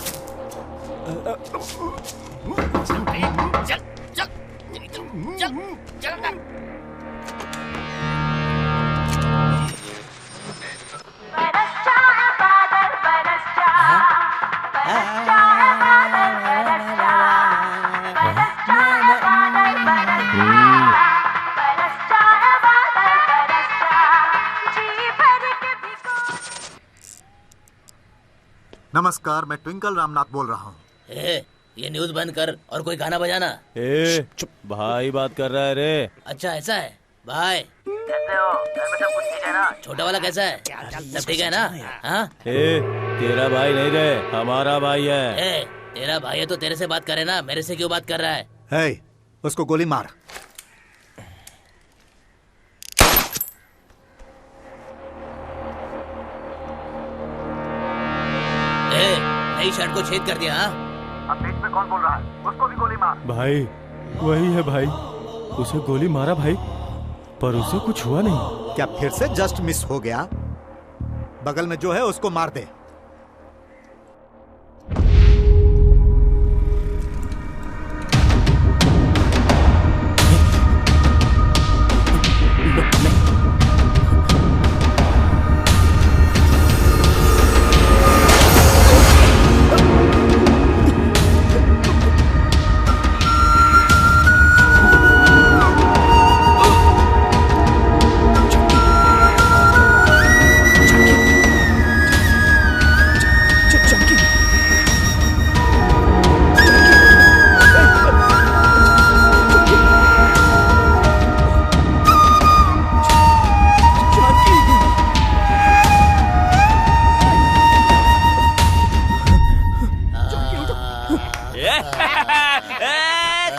नमस्कार, मैं ट्विंकल रामनाथ बोल रहा हूँ। ये न्यूज़ बंद कर और कोई गाना बजाना। चुप, भाई बात कर रहा है रे। अच्छा ऐसा है भाई? कैसे हो? घर में सब कुछ ठीक है ना? छोटा वाला कैसा है? सब ठीक है ना? हाँ? तेरा भाई नहीं रे, हमारा भाई है। तेरा भाई है तो तेरे से बात करे ना, मेरे से क्यों बात कर रहा है? उसको गोली मार। नई शर्ट को छेद कर दिया। अब बीच में कौन बोल रहा है? उसको भी गोली मार। भाई वही है भाई, उसे गोली मारा भाई, पर उसे कुछ हुआ नहीं। क्या फिर से जस्ट मिस हो गया? बगल में जो है उसको मार दे।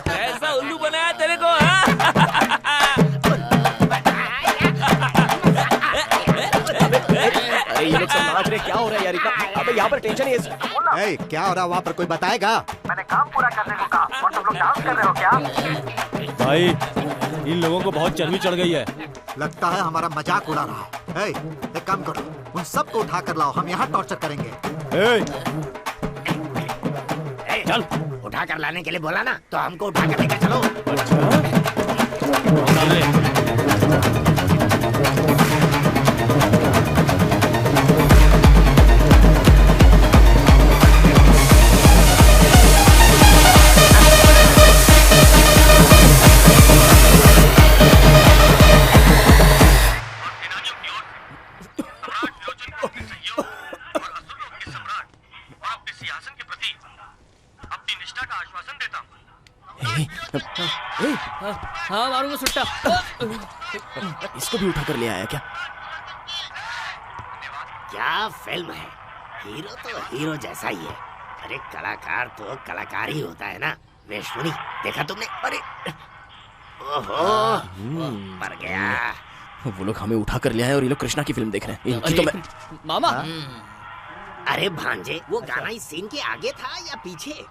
कैसा उल्लू बनाया तेरे को? अरे ये लोग सब नाच रहे, क्या हो रहा है यार? अबे यहाँ पर टेंशन ही है। क्या हो रहा है वहाँ पर, कोई बताएगा? मैंने काम पूरा करने को कहा और तुम लोग डांस कर रहे हो क्या? भाई इन लोगों को बहुत चर्बी चढ़ गई है। लगता है हमारा मजाक उड़ा रहा है। एक काम करो, उन सबको उठा कर लाओ, हम यहाँ टॉर्चर करेंगे। चल, उठा कर लाने के लिए बोला ना, तो हमको उठा कर लेकर चलो। हाँ मारूंगा सुट्टा। इसको भी उठा कर ले आया क्या? क्या फिल्म है, हीरो तो हीरो जैसा ही है। अरे कलाकार तो कलाकार ही होता है ना। वेशमुनि देखा तुमने? अरे ओहो मर गया। वो लोग हमें उठा कर ले आए और ये लोग कृष्णा की फिल्म देख रहे हैं। इनकी तो मैं... मामा अरे भांजे, वो गाना इस सीन के आगे था या पीछे?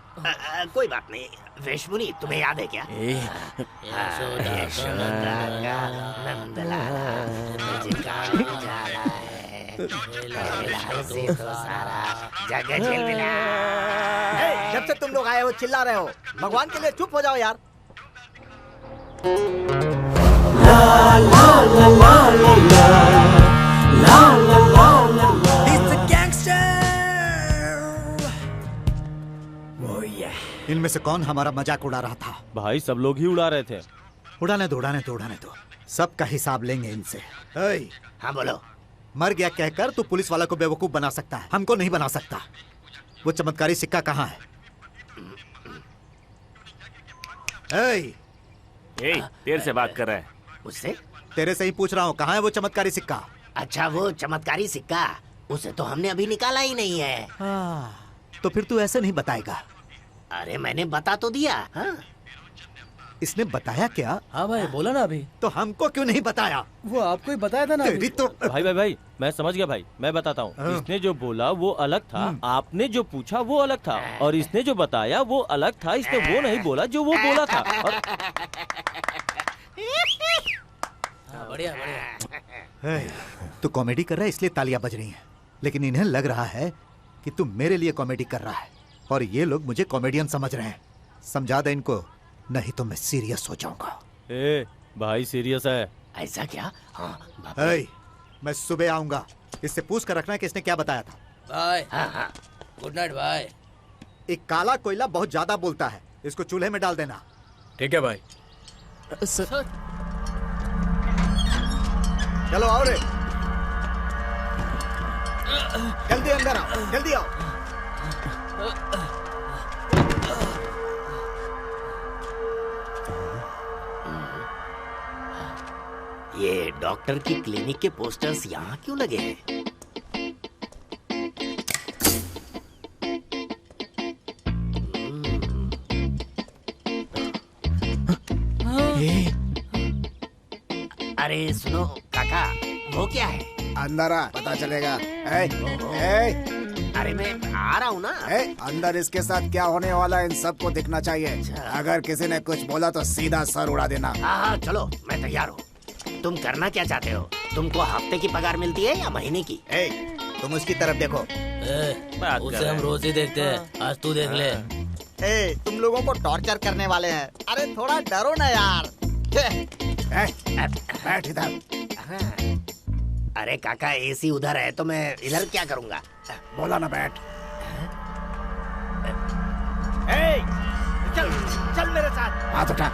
कोई बात नहीं। वेशमुनि तुम्हें याद है क्या? यशोदा का नंदलाला मुझका उजाला है, लाल से तो सारा जग झिलमिला। जब से तुम लोग आए हो चिल्ला रहे हो, भगवान के लिए चुप हो जाओ यार। ला ला ला ला ला ला ला ला ला ला। He's a gangster. Oh yeah. इनमें से कौन हमारा मजाक उड़ा रहा था? भाई सब लोग ही उड़ा रहे थे। उड़ाने दो। सबका हिसाब लेंगे इनसे। हाँ बोलो। मर गया कहकर तू पुलिस वाला को बेवकूफ बना सकता है, हमको नहीं बना सकता। वो चमत्कारी सिक्का कहाँ है? तेरे से बात कर रहा है। उससे? तेरे से ही पूछ रहा हूँ, कहाँ है वो चमत्कारी सिक्का? अच्छा वो चमत्कारी सिक्का, उसे तो हमने अभी निकाला ही नहीं है। तो फिर तू ऐसे नहीं बताएगा? अरे मैंने बता तो दिया। हाँ? इसने बताया क्या? हाँ भाई बोला ना अभी। तो हमको क्यों नहीं बताया? वो आपको ही बताया था ना। तेरी तो भाई मैं समझ गया भाई, मैं बताता हूँ। इसने जो बोला वो अलग था, आपने जो पूछा वो अलग था, और इसने जो बताया वो अलग था। इसने वो नहीं बोला जो वो बोला था। और... बढ़िया। तू कॉमेडी कर रहा है इसलिए तालियां बज रही हैं, लेकिन इन्हें लग रहा है कि तू मेरे लिए कॉमेडी कर रहा है और ये लोग मुझे कॉमेडियन समझ रहे हैं। समझा दे इनको, नहीं तो मैं सीरियस हो जाऊंगा। भाई सीरियस है? ऐसा क्या? हाँ मैं सुबह आऊंगा, इससे पूछ कर रखना कि इसने क्या बताया था। बाय। Good night bye. एक काला कोयला बहुत ज्यादा बोलता है, इसको चूल्हे में डाल देना। ठीक है भाई। सर चलो आओ रे, जल्दी अंदर आओ, जल्दी आओ। ये डॉक्टर की क्लिनिक के पोस्टर्स यहाँ क्यों लगे हैं? अरे सुनो काका, वो क्या है? अंदर आ, पता चलेगा। अरे मैं आ रहा हूँ ना। अंदर इसके साथ क्या होने वाला है इन सबको दिखना चाहिए। अगर किसी ने कुछ बोला तो सीधा सर उड़ा देना। हाँ चलो मैं तैयार हूँ। तुम करना क्या चाहते हो? तुमको हफ्ते की पगार मिलती है या महीने की? तुम उसकी तरफ देखो। उसे हम रोज ही देखते हैं, आज तू देख ले। तुम लोगों को टॉर्चर करने वाले हैं। अरे थोड़ा डरो ना यार। बैठ इधर। अरे काका एसी उधर है तो मैं इधर क्या करूँगा? बोला ना बैठ। चल मेरे साथ। हाथ उठा।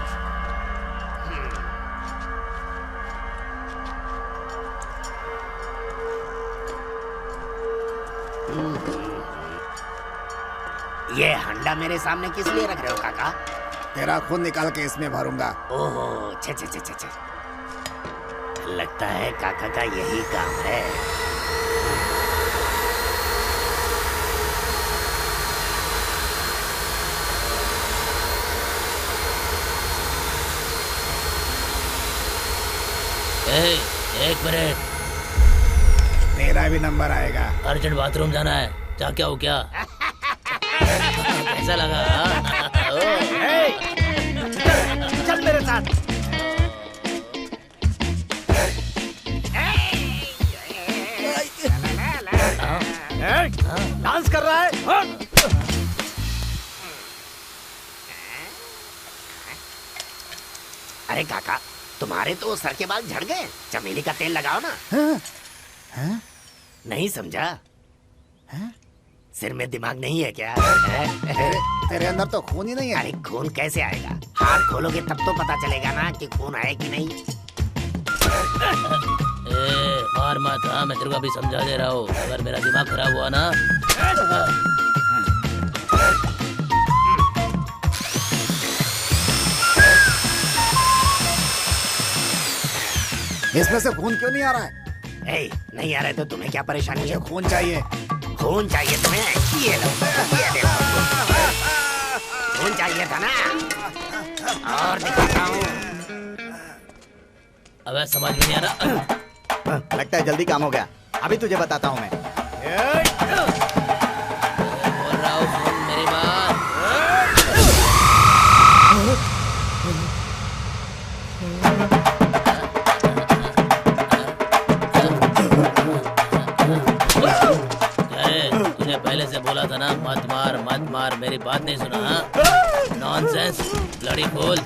ये हंडा मेरे सामने किस लिए रख रहे हो काका? तेरा खून निकाल के इसमें भरूंगा। ओहो छे। लगता है काका का यही काम है। एक मिनट, तेरा भी नंबर आएगा। अर्जेंट बाथरूम जाना है। क्या हो क्या? कैसा लगा? चल मेरे साथ। डांस कर रहा है। अरे काका तुम्हारे तो सर के बाल झड़ गए, चमेली का तेल लगाओ ना। नहीं समझा? सिर में दिमाग नहीं है क्या? तेरे अंदर तो खून ही नहीं है। अरे खून कैसे आएगा? हाथ खोलोगे तब तो पता चलेगा ना कि खून है कि नहीं। मार मत। मैं तेरे को अभी समझा दे रहा हूँ। अगर मेरा दिमाग खराब हुआ ना इसमें से खून क्यों नहीं आ रहा है? नहीं आ रहा है तो तुम्हें क्या परेशानी है? खून चाहिए। खून चाहिए तुम्हें? ये लो, ये देखो। खून चाहिए था ना? और दिखाता हूँ। अब समझ में नहीं आ रहा। लगता है जल्दी काम हो गया। अभी तुझे बताता हूँ मैं। बोल रहा हूँ सुन मेरी बात। तुझे पहले से बोला था ना मत मार मेरी बात नहीं सुना? Nonsense bloody fool.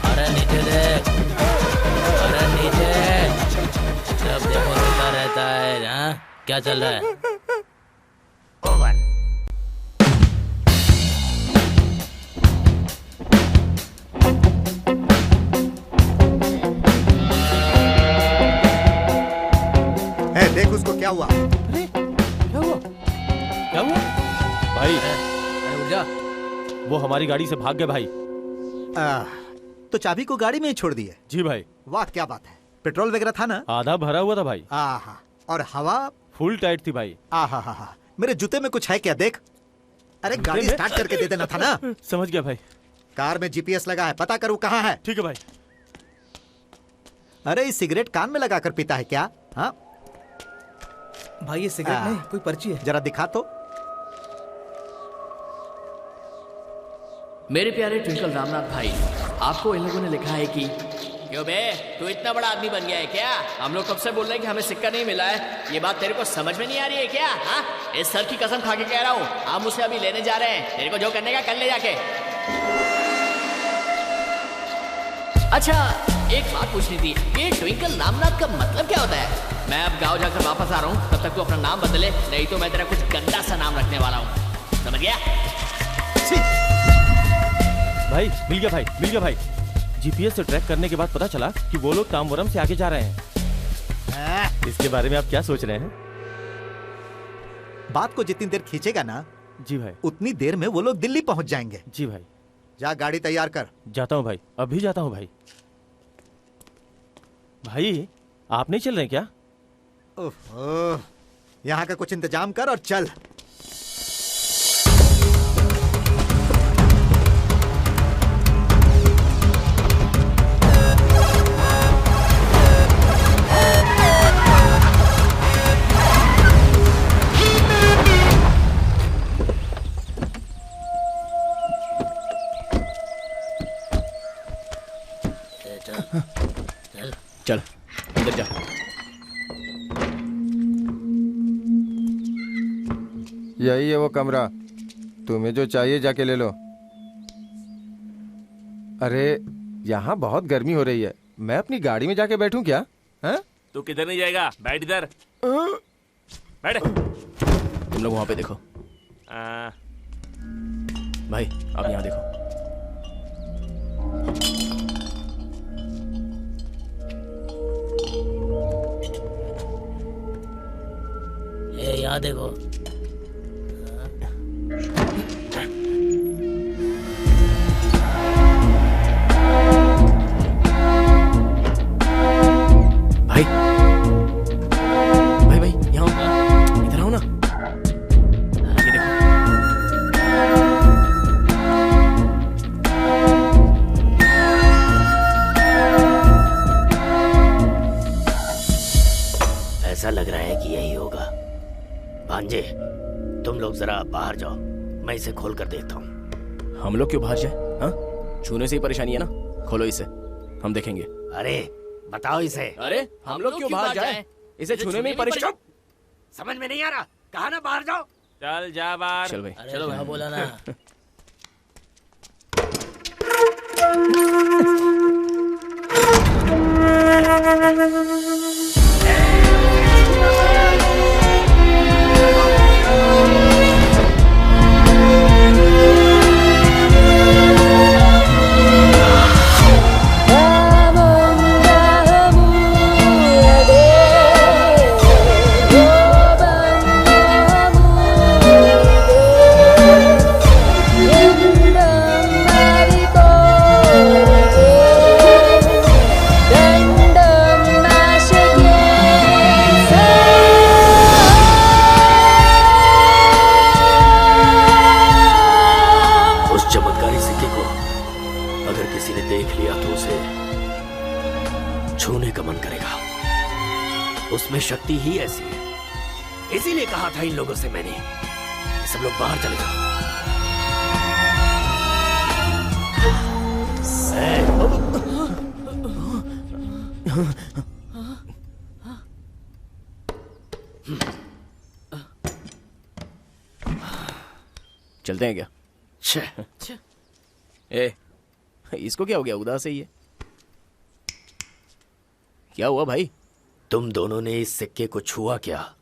अरे नीचे देख, अरे नीचे। जब देखो रोता रहता है ना? क्या चल रहा है? देख उसको क्या हुआ? क्या हुआ भाई? जा। वो हमारी गाड़ी से भाग गए भाई। तो चाबी को गाड़ी में ही छोड़ दिए? जी भाई। वाह क्या बात है। पेट्रोल वगैरह था ना? आधा भरा हुआ था भाई। आहा, और हवा? फुल टाइट थी भाई। आहा हा हा। मेरे जूते में कुछ है क्या? देख। अरे गाड़ी स्टार्ट करके दे देना था ना। समझ गया भाई। कार में जीपीएस लगा है, पता करूँ कहाँ है। ठीक है भाई। अरे ये सिगरेट कान में लगाकर पीता है क्या? हाँ भाई ये सिगरेट नहीं, कोई पर्ची है। जरा दिखा तो। मेरे प्यारे ट्विंकल रामनाथ भाई, आपको इन लोगों ने लिखा है कि क्यों बे, तू इतना बड़ा आदमी बन गया है क्या? हम लोग कब से बोल रहे हैं कि हमें सिक्का नहीं मिला है। ये बात तेरे को समझ में नहीं आ रही है क्या? हाँ, इस सर की कसम खा के कह रहा हूँ, हम उसे अभी लेने जा रहे हैं। तेरे को जो करने का कर ले जाके। अच्छा, एक बात पूछनी थी, ये ट्विंकल रामनाथ का मतलब क्या होता है? मैं अब गाँव जाकर वापस आ रहा हूँ, तब तक तू अपना नाम बदले, नहीं तो मैं तेरा कुछ गंदा सा नाम रखने वाला हूँ। समझ गया? भाई मिल गया भाई। जीपीएस से ट्रैक करने के बाद पता चला कि वो लोग ताम्बरम से आगे जा रहे हैं। इसके बारे में आप क्या सोच रहे हैं? बात को जितनी देर खींचेगा ना जी भाई, उतनी देर में वो लोग दिल्ली पहुंच जाएंगे। जी भाई। जा गाड़ी तैयार कर। जाता हूँ भाई, अभी जाता हूँ भाई। भाई आप नहीं चल रहे क्या? ओह, यहाँ का कुछ इंतजाम कर और चल। चल अंदर जा। यही है वो कमरा, तुम्हें जो चाहिए जाके ले लो। अरे यहाँ बहुत गर्मी हो रही है, मैं अपनी गाड़ी में जाके बैठूं क्या? हैं? तू किधर नहीं जाएगा, बैठ इधर। बैठ। तुम लोग वहां पे देखो। भाई आप यहाँ देखो। यहाँ देखो। भाई भाई भाई यहाँ इधर आओ ना। ये देखो। ऐसा लग रहा है कि यही होगा। भांजे, तुम लोग जरा बाहर जाओ, मैं इसे खोल कर देखता हूँ। हम लोग क्यों बाहर जाए? हाँ, छूने से ही परेशानी है ना। खोलो इसे, हम देखेंगे। अरे बताओ इसे। अरे हम लोग क्यों बाहर जाए? इसे छूने में ही परेशान। समझ में नहीं आ रहा, कहा ना बाहर जाओ। चल जा बाहर। चल भाई, चलो भाई, बोला ना। छूने का मन करेगा। उसमें शक्ति ही ऐसी है। इसीलिए कहा था इन लोगों से मैंने, सब लोग बाहर चले जाओ। चलते हैं क्या? ए, इसको क्या हो गया? उदास है ये। क्या हुआ भाई? तुम दोनों ने इस सिक्के को छुआ क्या?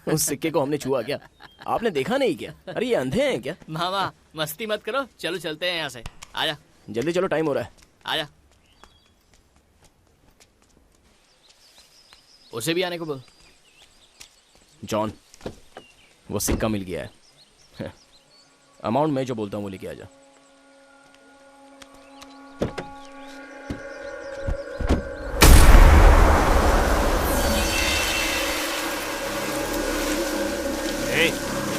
उस सिक्के को हमने छुआ क्या? आपने देखा नहीं क्या? अरे ये अंधे हैं क्या? मामा मस्ती मत करो, चलो चलते हैं यहाँ से। आजा जल्दी चलो, टाइम हो रहा है। आजा, उसे भी आने को बोल। जॉन, वो सिक्का मिल गया है। अमाउंट मैं जो बोलता हूँ वो लेके आ जा।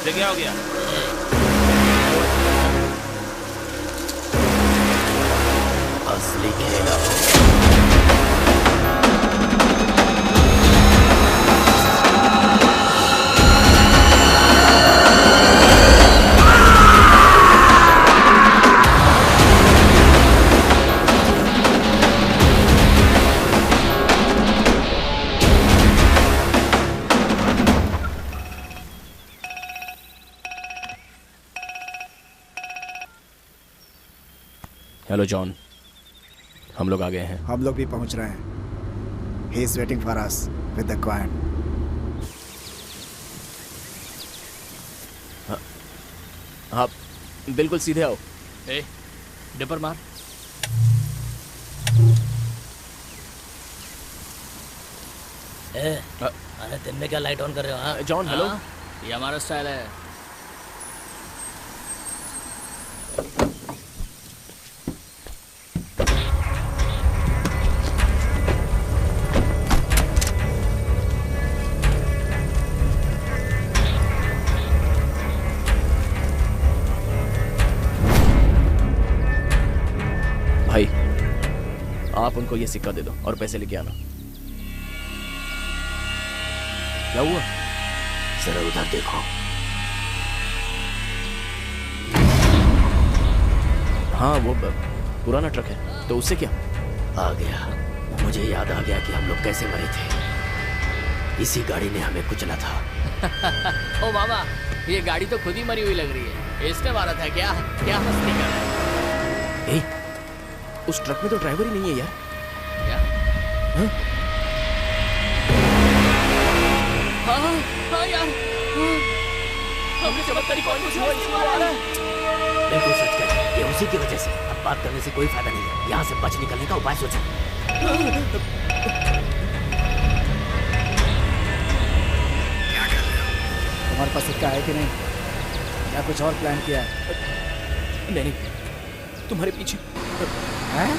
इसे क्या हो गया? असली खेला। हेलो जॉन, हम लोग आ गए हैं। हम लोग भी पहुंच रहे हैं। He is waiting for us with the coin. आप बिल्कुल सीधे आओ। ए, डिपर मार। अरे दिन में क्या लाइट ऑन कर रहे हो? हाँ जॉन, हेलो। ये हमारा स्टाइल है। भाई, आप उनको ये सिक्का दे दो और पैसे लेके आना। क्या हुआ? जरा उधर देखो। हाँ, वो पुराना ट्रक है, तो उससे क्या? आ गया, मुझे याद आ गया कि हम लोग कैसे मरे थे। इसी गाड़ी ने हमें कुचला था। ओ मामा, ये गाड़ी तो खुद ही मरी हुई लग रही है। इसने मारा था क्या? क्या मस्ती कर रहा है? ए, उस ट्रक में तो ड्राइवर ही नहीं है यार। क्या? हाँ, हाँ यार, हमने चमत्कारी कॉइन को छुआ, इसलिए आ रहा है। बिल्कुल सच कह रहे हैं, ये उसी की वजह से। अब बात करने से कोई फायदा नहीं है, यहाँ से बच निकलने का उपाय सोचो। क्या कर रहे हो? तुम्हारे पास सिक्का है कि नहीं, या कुछ और प्लान किया है? नहीं, तुम्हारे पीछे हैं?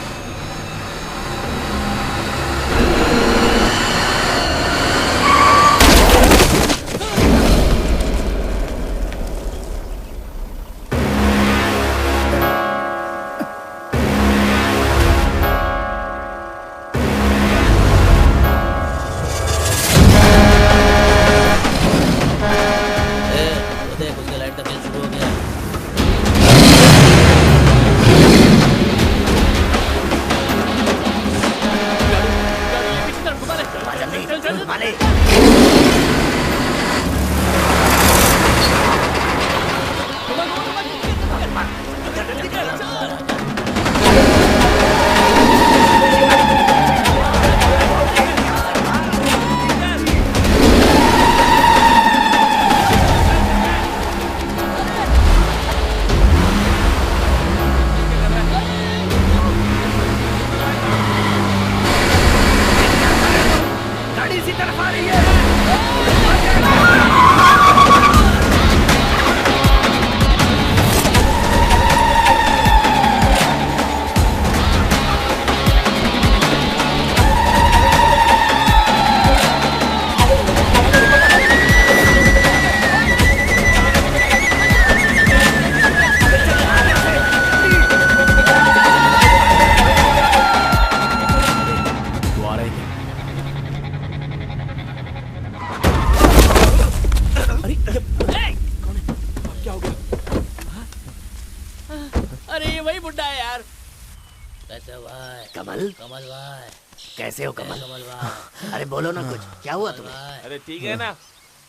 कमल कमल भाई, कैसे हो कमल? कमल भाई, अरे बोलो ना कुछ, क्या हुआ तुम्हें? अरे ठीक है ना,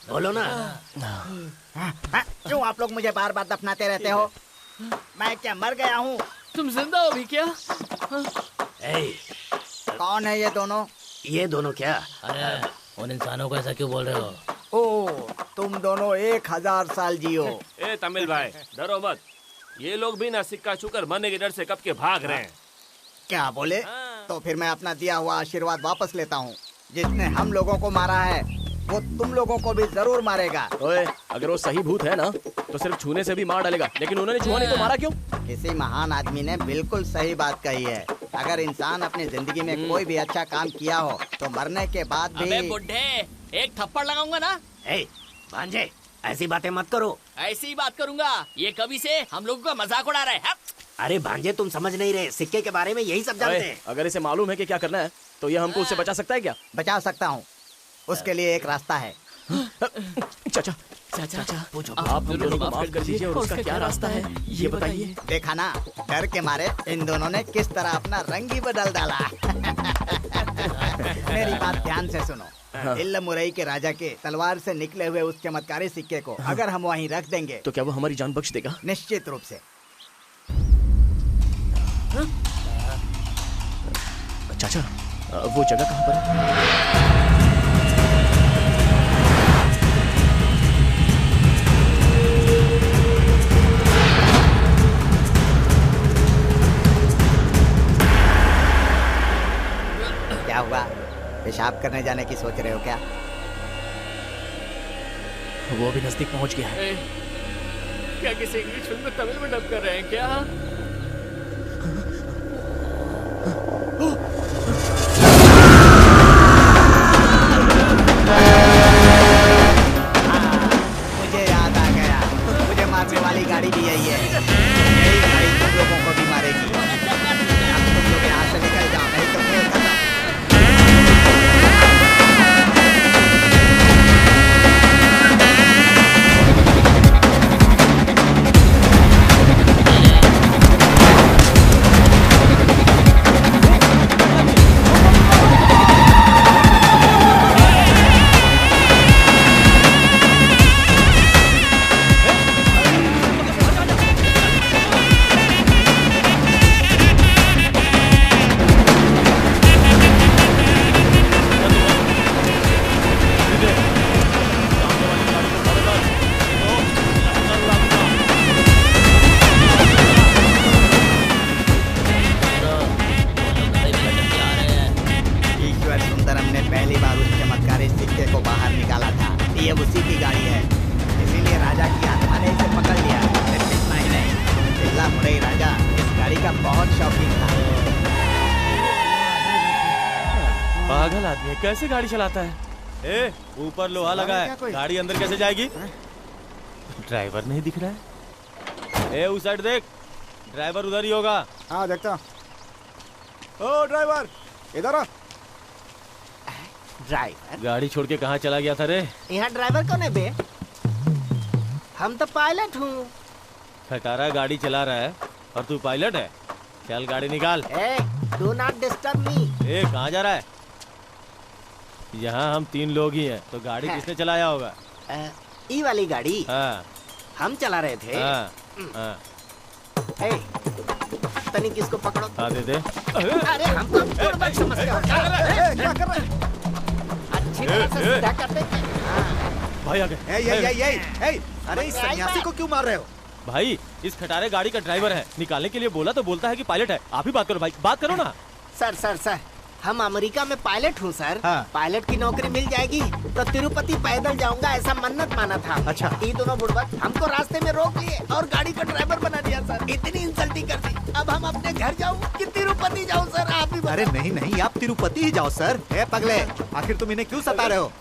बोलो ना। क्यों आप लोग मुझे बार बार दफनाते रहते हो? मैं क्या मर गया हूँ? तुम जिंदा हो भी क्या? कौन है ये दोनों? ये दोनों क्या? अरे उन इंसानों को ऐसा क्यों बोल रहे हो? ओ, तुम दोनों 1000 साल जियो। ए तमिल भाई डरो मत, ये लोग भी ना सिक्का चुकर मरने के डर से कब के भाग रहे हैं। क्या बोले? तो फिर मैं अपना दिया हुआ आशीर्वाद वापस लेता हूँ। जिसने हम लोगों को मारा है वो तुम लोगों को भी जरूर मारेगा। ओए, अगर वो सही भूत है ना तो सिर्फ छूने से भी मार डालेगा, लेकिन उन्होंने छुआ नहीं तो मारा क्यों? किसी महान आदमी ने बिल्कुल सही बात कही है। अगर इंसान अपनी जिंदगी में कोई भी अच्छा काम किया हो तो मरने के बाद भी। अबे बुड्ढे, एक थप्पड़ लगाऊंगा ना। भांजे, ऐसी बातें मत करो। ऐसी ही बात करूंगा। ये कभी से हम लोगों का मजाक उड़ा रहे हैं। अरे भांजे, तुम समझ नहीं रहे, सिक्के के बारे में यही सब जानते हैं। अगर इसे मालूम है कि क्या करना है तो ये हमको उससे बचा सकता है क्या? बचा सकता हूँ, उसके लिए एक रास्ता है। चाचा पूछो, आप हम दोनों को माफ कर दीजिए और उसका क्या रास्ता है ये बताइए। देखा ना, डर के मारे इन दोनों ने किस तरह अपना रंग ही बदल डाला। मेरी बात ध्यान से सुनो। इल्म मुरई के राजा के तलवार से निकले हुए उस चमत्कारी सिक्के को अगर हम वहीं रख देंगे तो क्या वो हमारी जान बख्श देगा? निश्चित रूप से। चाचा, वो जगह कहाँ पर है? क्या हुआ? पेशाब करने जाने की सोच रहे हो क्या? वो भी नजदीक पहुंच गया है। क्या किसी इंग्लिश फिल्म में तमिल में डब कर रहे हैं क्या? मुझे याद आ गया, मुझे मारने वाली गाड़ी भी यही है। यही गाड़ी तुम लोगों को भी मारेगी। अब तुम लोग यहाँ से निकल जाओ, नहीं तो खेल खत्म। पागल आदमी है, कैसे गाड़ी चलाता है? ए, ऊपर लोहा लगा है, गाड़ी अंदर कैसे जाएगी? ड्राइवर नहीं दिख रहा है। ए, उस साइड देख, ड्राइवर उधर ही होगा। हाँ देखता। ओ ड्राइवर, इधर आ। ड्राइवर गाड़ी छोड़ के कहाँ चला गया था रे? यहाँ ड्राइवर कौन है बे? हम तो पायलट हूँ। खटारा गाड़ी चला रहा है और तू पायलट है? चल गाड़ी निकाल। Do not disturb me. ए, कहाँ जा रहा है? यहाँ हम 3 लोग ही हैं, तो गाड़ी किसने चलाया होगा? ई वाली गाड़ी हाँ, हम चला रहे थे। हाँ, हाँ। तनी किसको पकड़ो। हाँ दे दे। अरे हमको बुड़बक समझते हो क्या? क्या कर रहे? अच्छी तरह से सीधा कर दे। भाई आ गए। अरे इस सन्यासी को क्यों मार रहे हो? भाई इस खटारे गाड़ी का ड्राइवर है, निकालने के लिए बोला तो बोलता है कि पायलट है। आप ही बात करो भाई, बात करो ना। सर हम अमेरिका में पायलट हूँ सर। हाँ। पायलट की नौकरी मिल जाएगी तो तिरुपति पैदल जाऊंगा, ऐसा मन्नत माना था। अच्छा। ये दोनों बुड़बक हमको रास्ते में रोक लिए और गाड़ी का ड्राइवर बना दिया सर। इतनी इंसल्टिंग कर दी। अब हम अपने घर जाऊँ कि तिरुपति जाऊँ सर? आप ही अरे नहीं, आप तिरुपति ही जाओ सर। ए पगले, आखिर तुम इन्हें क्यों सता रहे हो?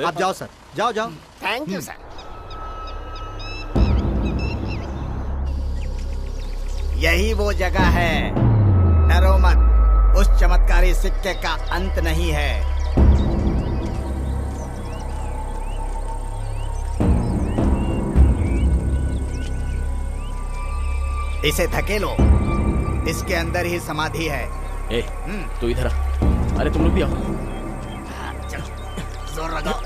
आप जाओ सर, जाओ। Thank you sir. यही वो जगह है, डरो मत। उस चमत्कारी सिक्के का अंत नहीं है। इसे धकेलो, इसके अंदर ही समाधि है। ए, तू इधर आ। अरे तुम लोग भी आओ। चलो जोर लगाओ।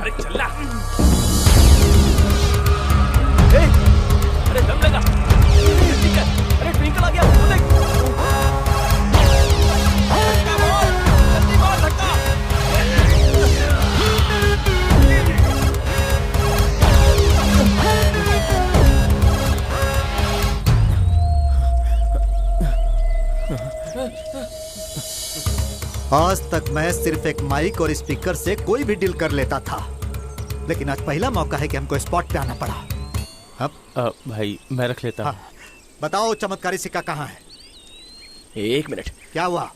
अरे चल्ला। अरे दम लगा। अरे ट्विंकल आ गया। आज तक मैं सिर्फ एक माइक और स्पीकर से कोई भी डील कर लेता था, लेकिन आज पहला मौका है कि हमको स्पॉट पे आना पड़ा। अब भाई मैं रख लेता हूँ। बताओ चमत्कारी सिक्का कहाँ है? एक मिनट। क्या हुआ?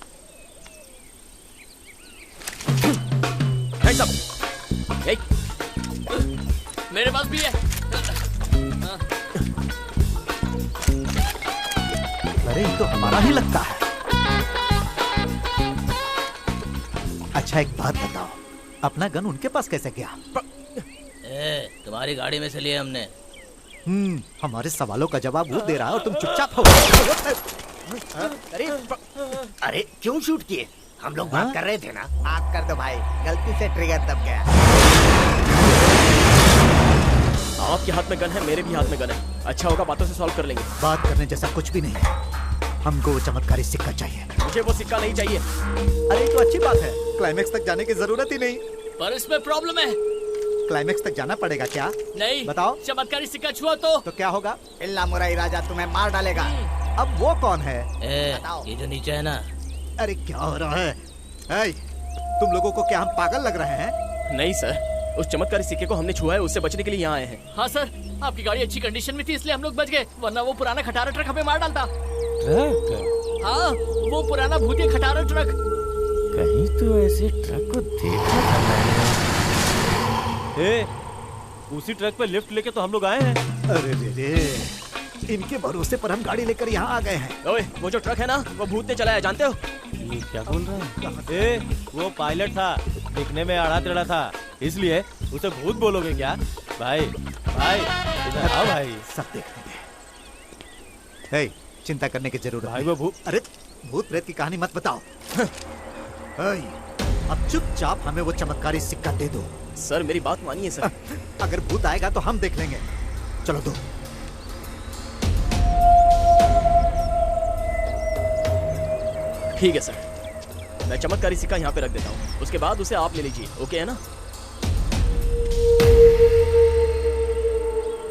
मेरे पास भी है। अरे ये तो हमारा ही लगता है। अच्छा एक बात बताओ, अपना गन उनके पास कैसे गया? तुम्हारी गाड़ी में से लिए हमने। हमारे सवालों का जवाब वो दे रहा है और तुम चुपचाप हो। अरे क्यों शूट किए? हम लोग बात कर रहे थे ना। माफ कर दो भाई, गलती से ट्रिगर दब गया। आपके हाथ में गन है, मेरे भी हाथ में गन है। अच्छा होगा बातों से सॉल्व कर लेंगे। बात करने जैसा कुछ भी नहीं है। हमको वो चमत्कारी सिक्का चाहिए। मुझे वो सिक्का नहीं चाहिए। अरे तो अच्छी बात है, क्लाइमेक्स तक जाने की जरूरत ही नहीं। पर इसमें प्रॉब्लम है। क्लाइमेक्स तक जाना पड़ेगा क्या? नहीं। बताओ। चमत्कारी सिक्का छुआ तो क्या होगा? इल्ला मुराई राजा तुम्हें मार डालेगा। अब वो कौन है? बताओ। ये जो नीचे है ना। अरे क्या हो रहा है? तुम लोगों को क्या हम पागल लग रहे हैं? नहीं सर, उस चमत्कारी सिक्के को हमने छुआ है, उससे बचने के लिए यहाँ आए हैं। हाँ सर, आपकी गाड़ी अच्छी कंडीशन में थी इसलिए हम लोग बच गए, वरना वो पुराना खटारा ट्रक हमें मार डालता। ट्रक? हाँ, वो पुराना भूतिया खटारा ट्रक। कहीं तो ऐसे ट्रक को देखा था मैंने। उसी ट्रक पे लिफ्ट लेके तो हम लोग आए हैं। अरे रे, इनके भरोसे पर हम गाड़ी लेकर यहाँ आ गए हैं। ओए, वो जो ट्रक है ना, वो भूत ने चलाया, जानते हो? ये क्या बोल रहा है? वो पायलट था, दिखने में आड़ा टेढ़ा था, इसलिए उसे भूत बोलोगे क्या? भाई भाई इधर आओ भाई, सब देख लेंगे। चिंता करने की जरूरत भाई नहीं। वो अरे भूत प्रेत की कहानी मत बताओ। अब चुपचाप हमें वो चमत्कारी सिक्का दे दो। सर मेरी बात मानिए सर। अगर भूत आएगा तो हम देख लेंगे। चलो दो। ठीक है सर, मैं चमत्कारी सिक्का यहाँ पे रख देता हूँ, उसके बाद उसे आप ले लीजिए। ओके है ना?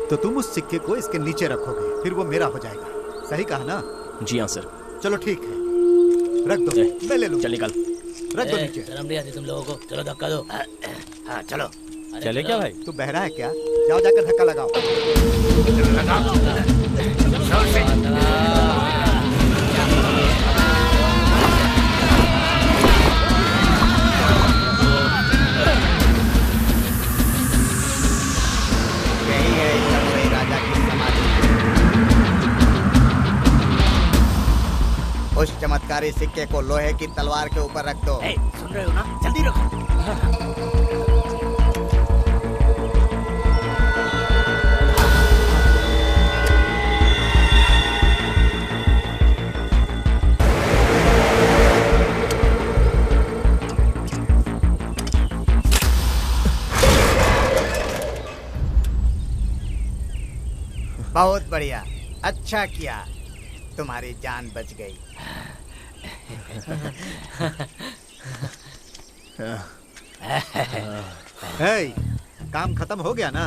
तो तुम उस सिक्के को इसके नीचे रखोगे, फिर वो मेरा हो जाएगा। सही कहा ना? जी हाँ सर। चलो ठीक है, रख दो। मैं ले लूँ। चल निकाल। रख दो नीचे। शर्म नहीं आती तुम लोगों को? चलो धक्का दो। हाँ चलो। चले क्या भाई? तू बहरा है क्या? जाओ जाकर धक्का लगाओ। यही है इल्ला मुराई राजा की समाधि। उस चमत्कारी सिक्के को लोहे की तलवार के ऊपर रख दो। सुन रहे हो ना? जल्दी रखो। बहुत बढ़िया, अच्छा किया, तुम्हारी जान बच गई। काम खत्म हो गया ना?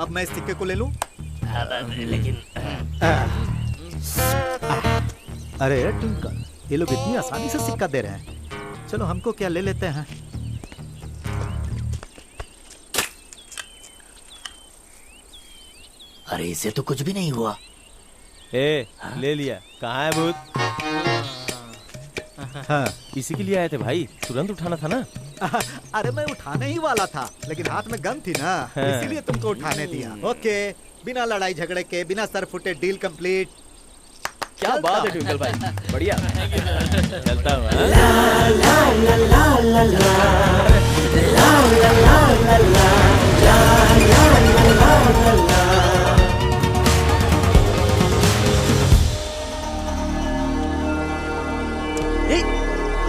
अब मैं इस सिक्के को ले लूं? लेकिन अरे ट्विंकल, ये लोग इतनी आसानी से सिक्का दे रहे हैं। चलो हमको क्या ले लेते हैं। अरे इसे तो कुछ भी नहीं हुआ। ले लिया। कहाँ है भूत? हाँ। इसी के लिए आए थे भाई, तुरंत उठाना था ना। अरे मैं उठाने ही वाला था, लेकिन हाथ में गन थी ना, इसीलिए तुमको उठाने दिया। ओके, बिना लड़ाई झगड़े के, बिना सर फुटे, डील कंप्लीट। क्या बात है ट्विंकल भाई, बढ़िया। चलता हूँ।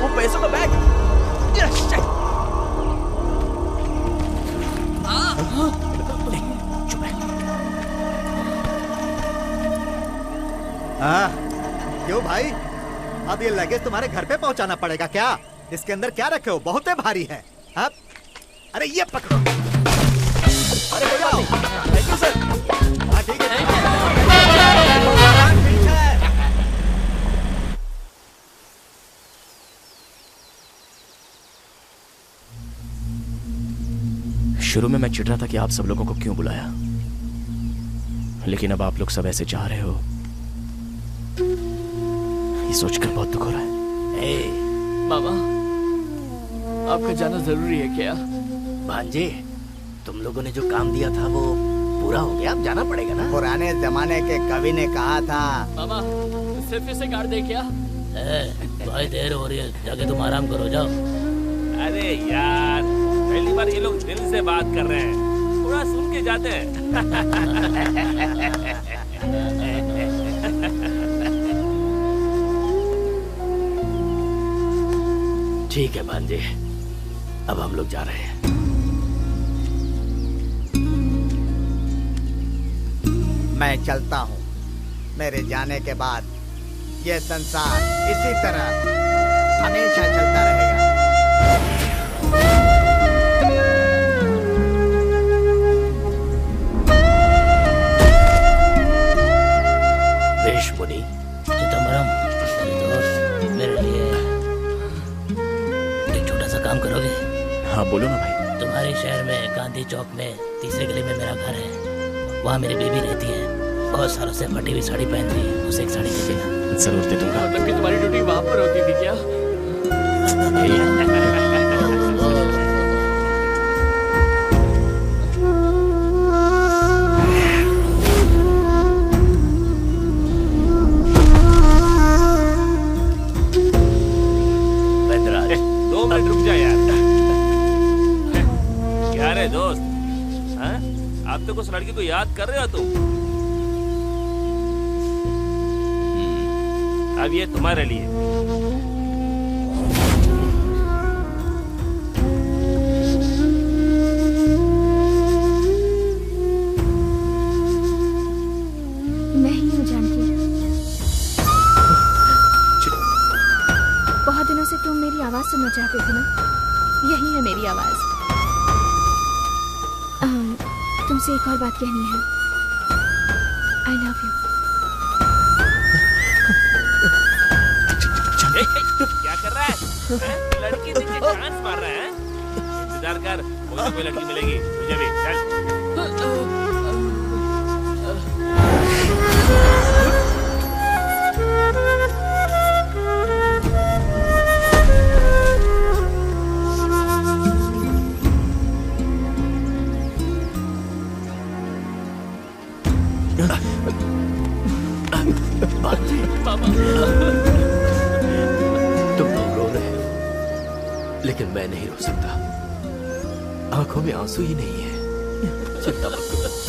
वो पैसों का बैग। हाँ, क्यों भाई? अब ये लगेज तुम्हारे घर पे पहुंचाना पड़ेगा क्या? इसके अंदर क्या रखे हो? बहुत भारी है। अब अरे ये पकड़ो। अरे जाओ। Thank you sir. हाँ ठीक है। शुरू में मैं चिढ़ रहा था कि आप सब लोगों को क्यों बुलाया, लेकिन अब आप लोग सब ऐसे जा रहे हो, ये सोचकर बहुत दुख हो रहा है। मामा, आपका जाना जरूरी है क्या? भांजे, तुम लोगों ने जो काम दिया था वो पूरा हो गया, अब जाना पड़ेगा ना। पुराने जमाने के कवि ने कहा था। मामा, सिर्फ इसे गाड़ दे क्या? भाई देर हो रही है, जाके तुम आराम करो, जाओ। अरे यार, पहली बार ये लोग दिल से बात कर रहे हैं, थोड़ा सुन के जाते हैं। ठीक है भांजे, अब हम लोग जा रहे हैं। मैं चलता हूँ। मेरे जाने के बाद ये संसार इसी तरह हमेशा चलता रहेगा। वेश मुनि, चिदम्बरम, मेरे लिए एक छोटा सा काम करोगे? हाँ बोलो ना भाई। तुम्हारे शहर में गांधी चौक में तीसरे गली में मेरा घर है, वहाँ मेरी बीबी रहती है। बहुत सालों से फटी हुई साड़ी पहन रही है, उसे एक साड़ी दे देना। जरूर दे दूंगा। मतलब कि तुम्हारी ड्यूटी वहाँ पर होती थी क्या? दो मिनट रुक जा यार। क्या रे दोस्त, हाँ? आप तो उस लड़की को याद कर रहे हो तुम? अब ये तुम्हारे लिए। मैं ही हूँ जानकी। बहुत दिनों से तुम मेरी आवाज सुनना चाहते थे ना? यही है मेरी आवाज। तुमसे एक और बात कहनी है। I love you. क्या कर रहा है? लड़की देख के चांस मार रहा है? इंतजार कर, कोई लड़की मिलेगी तुझे भी। चल। तुम लोग रो रहे हो, लेकिन मैं नहीं रो सकता। आंखों में आंसू ही नहीं है। चिंता मत करो।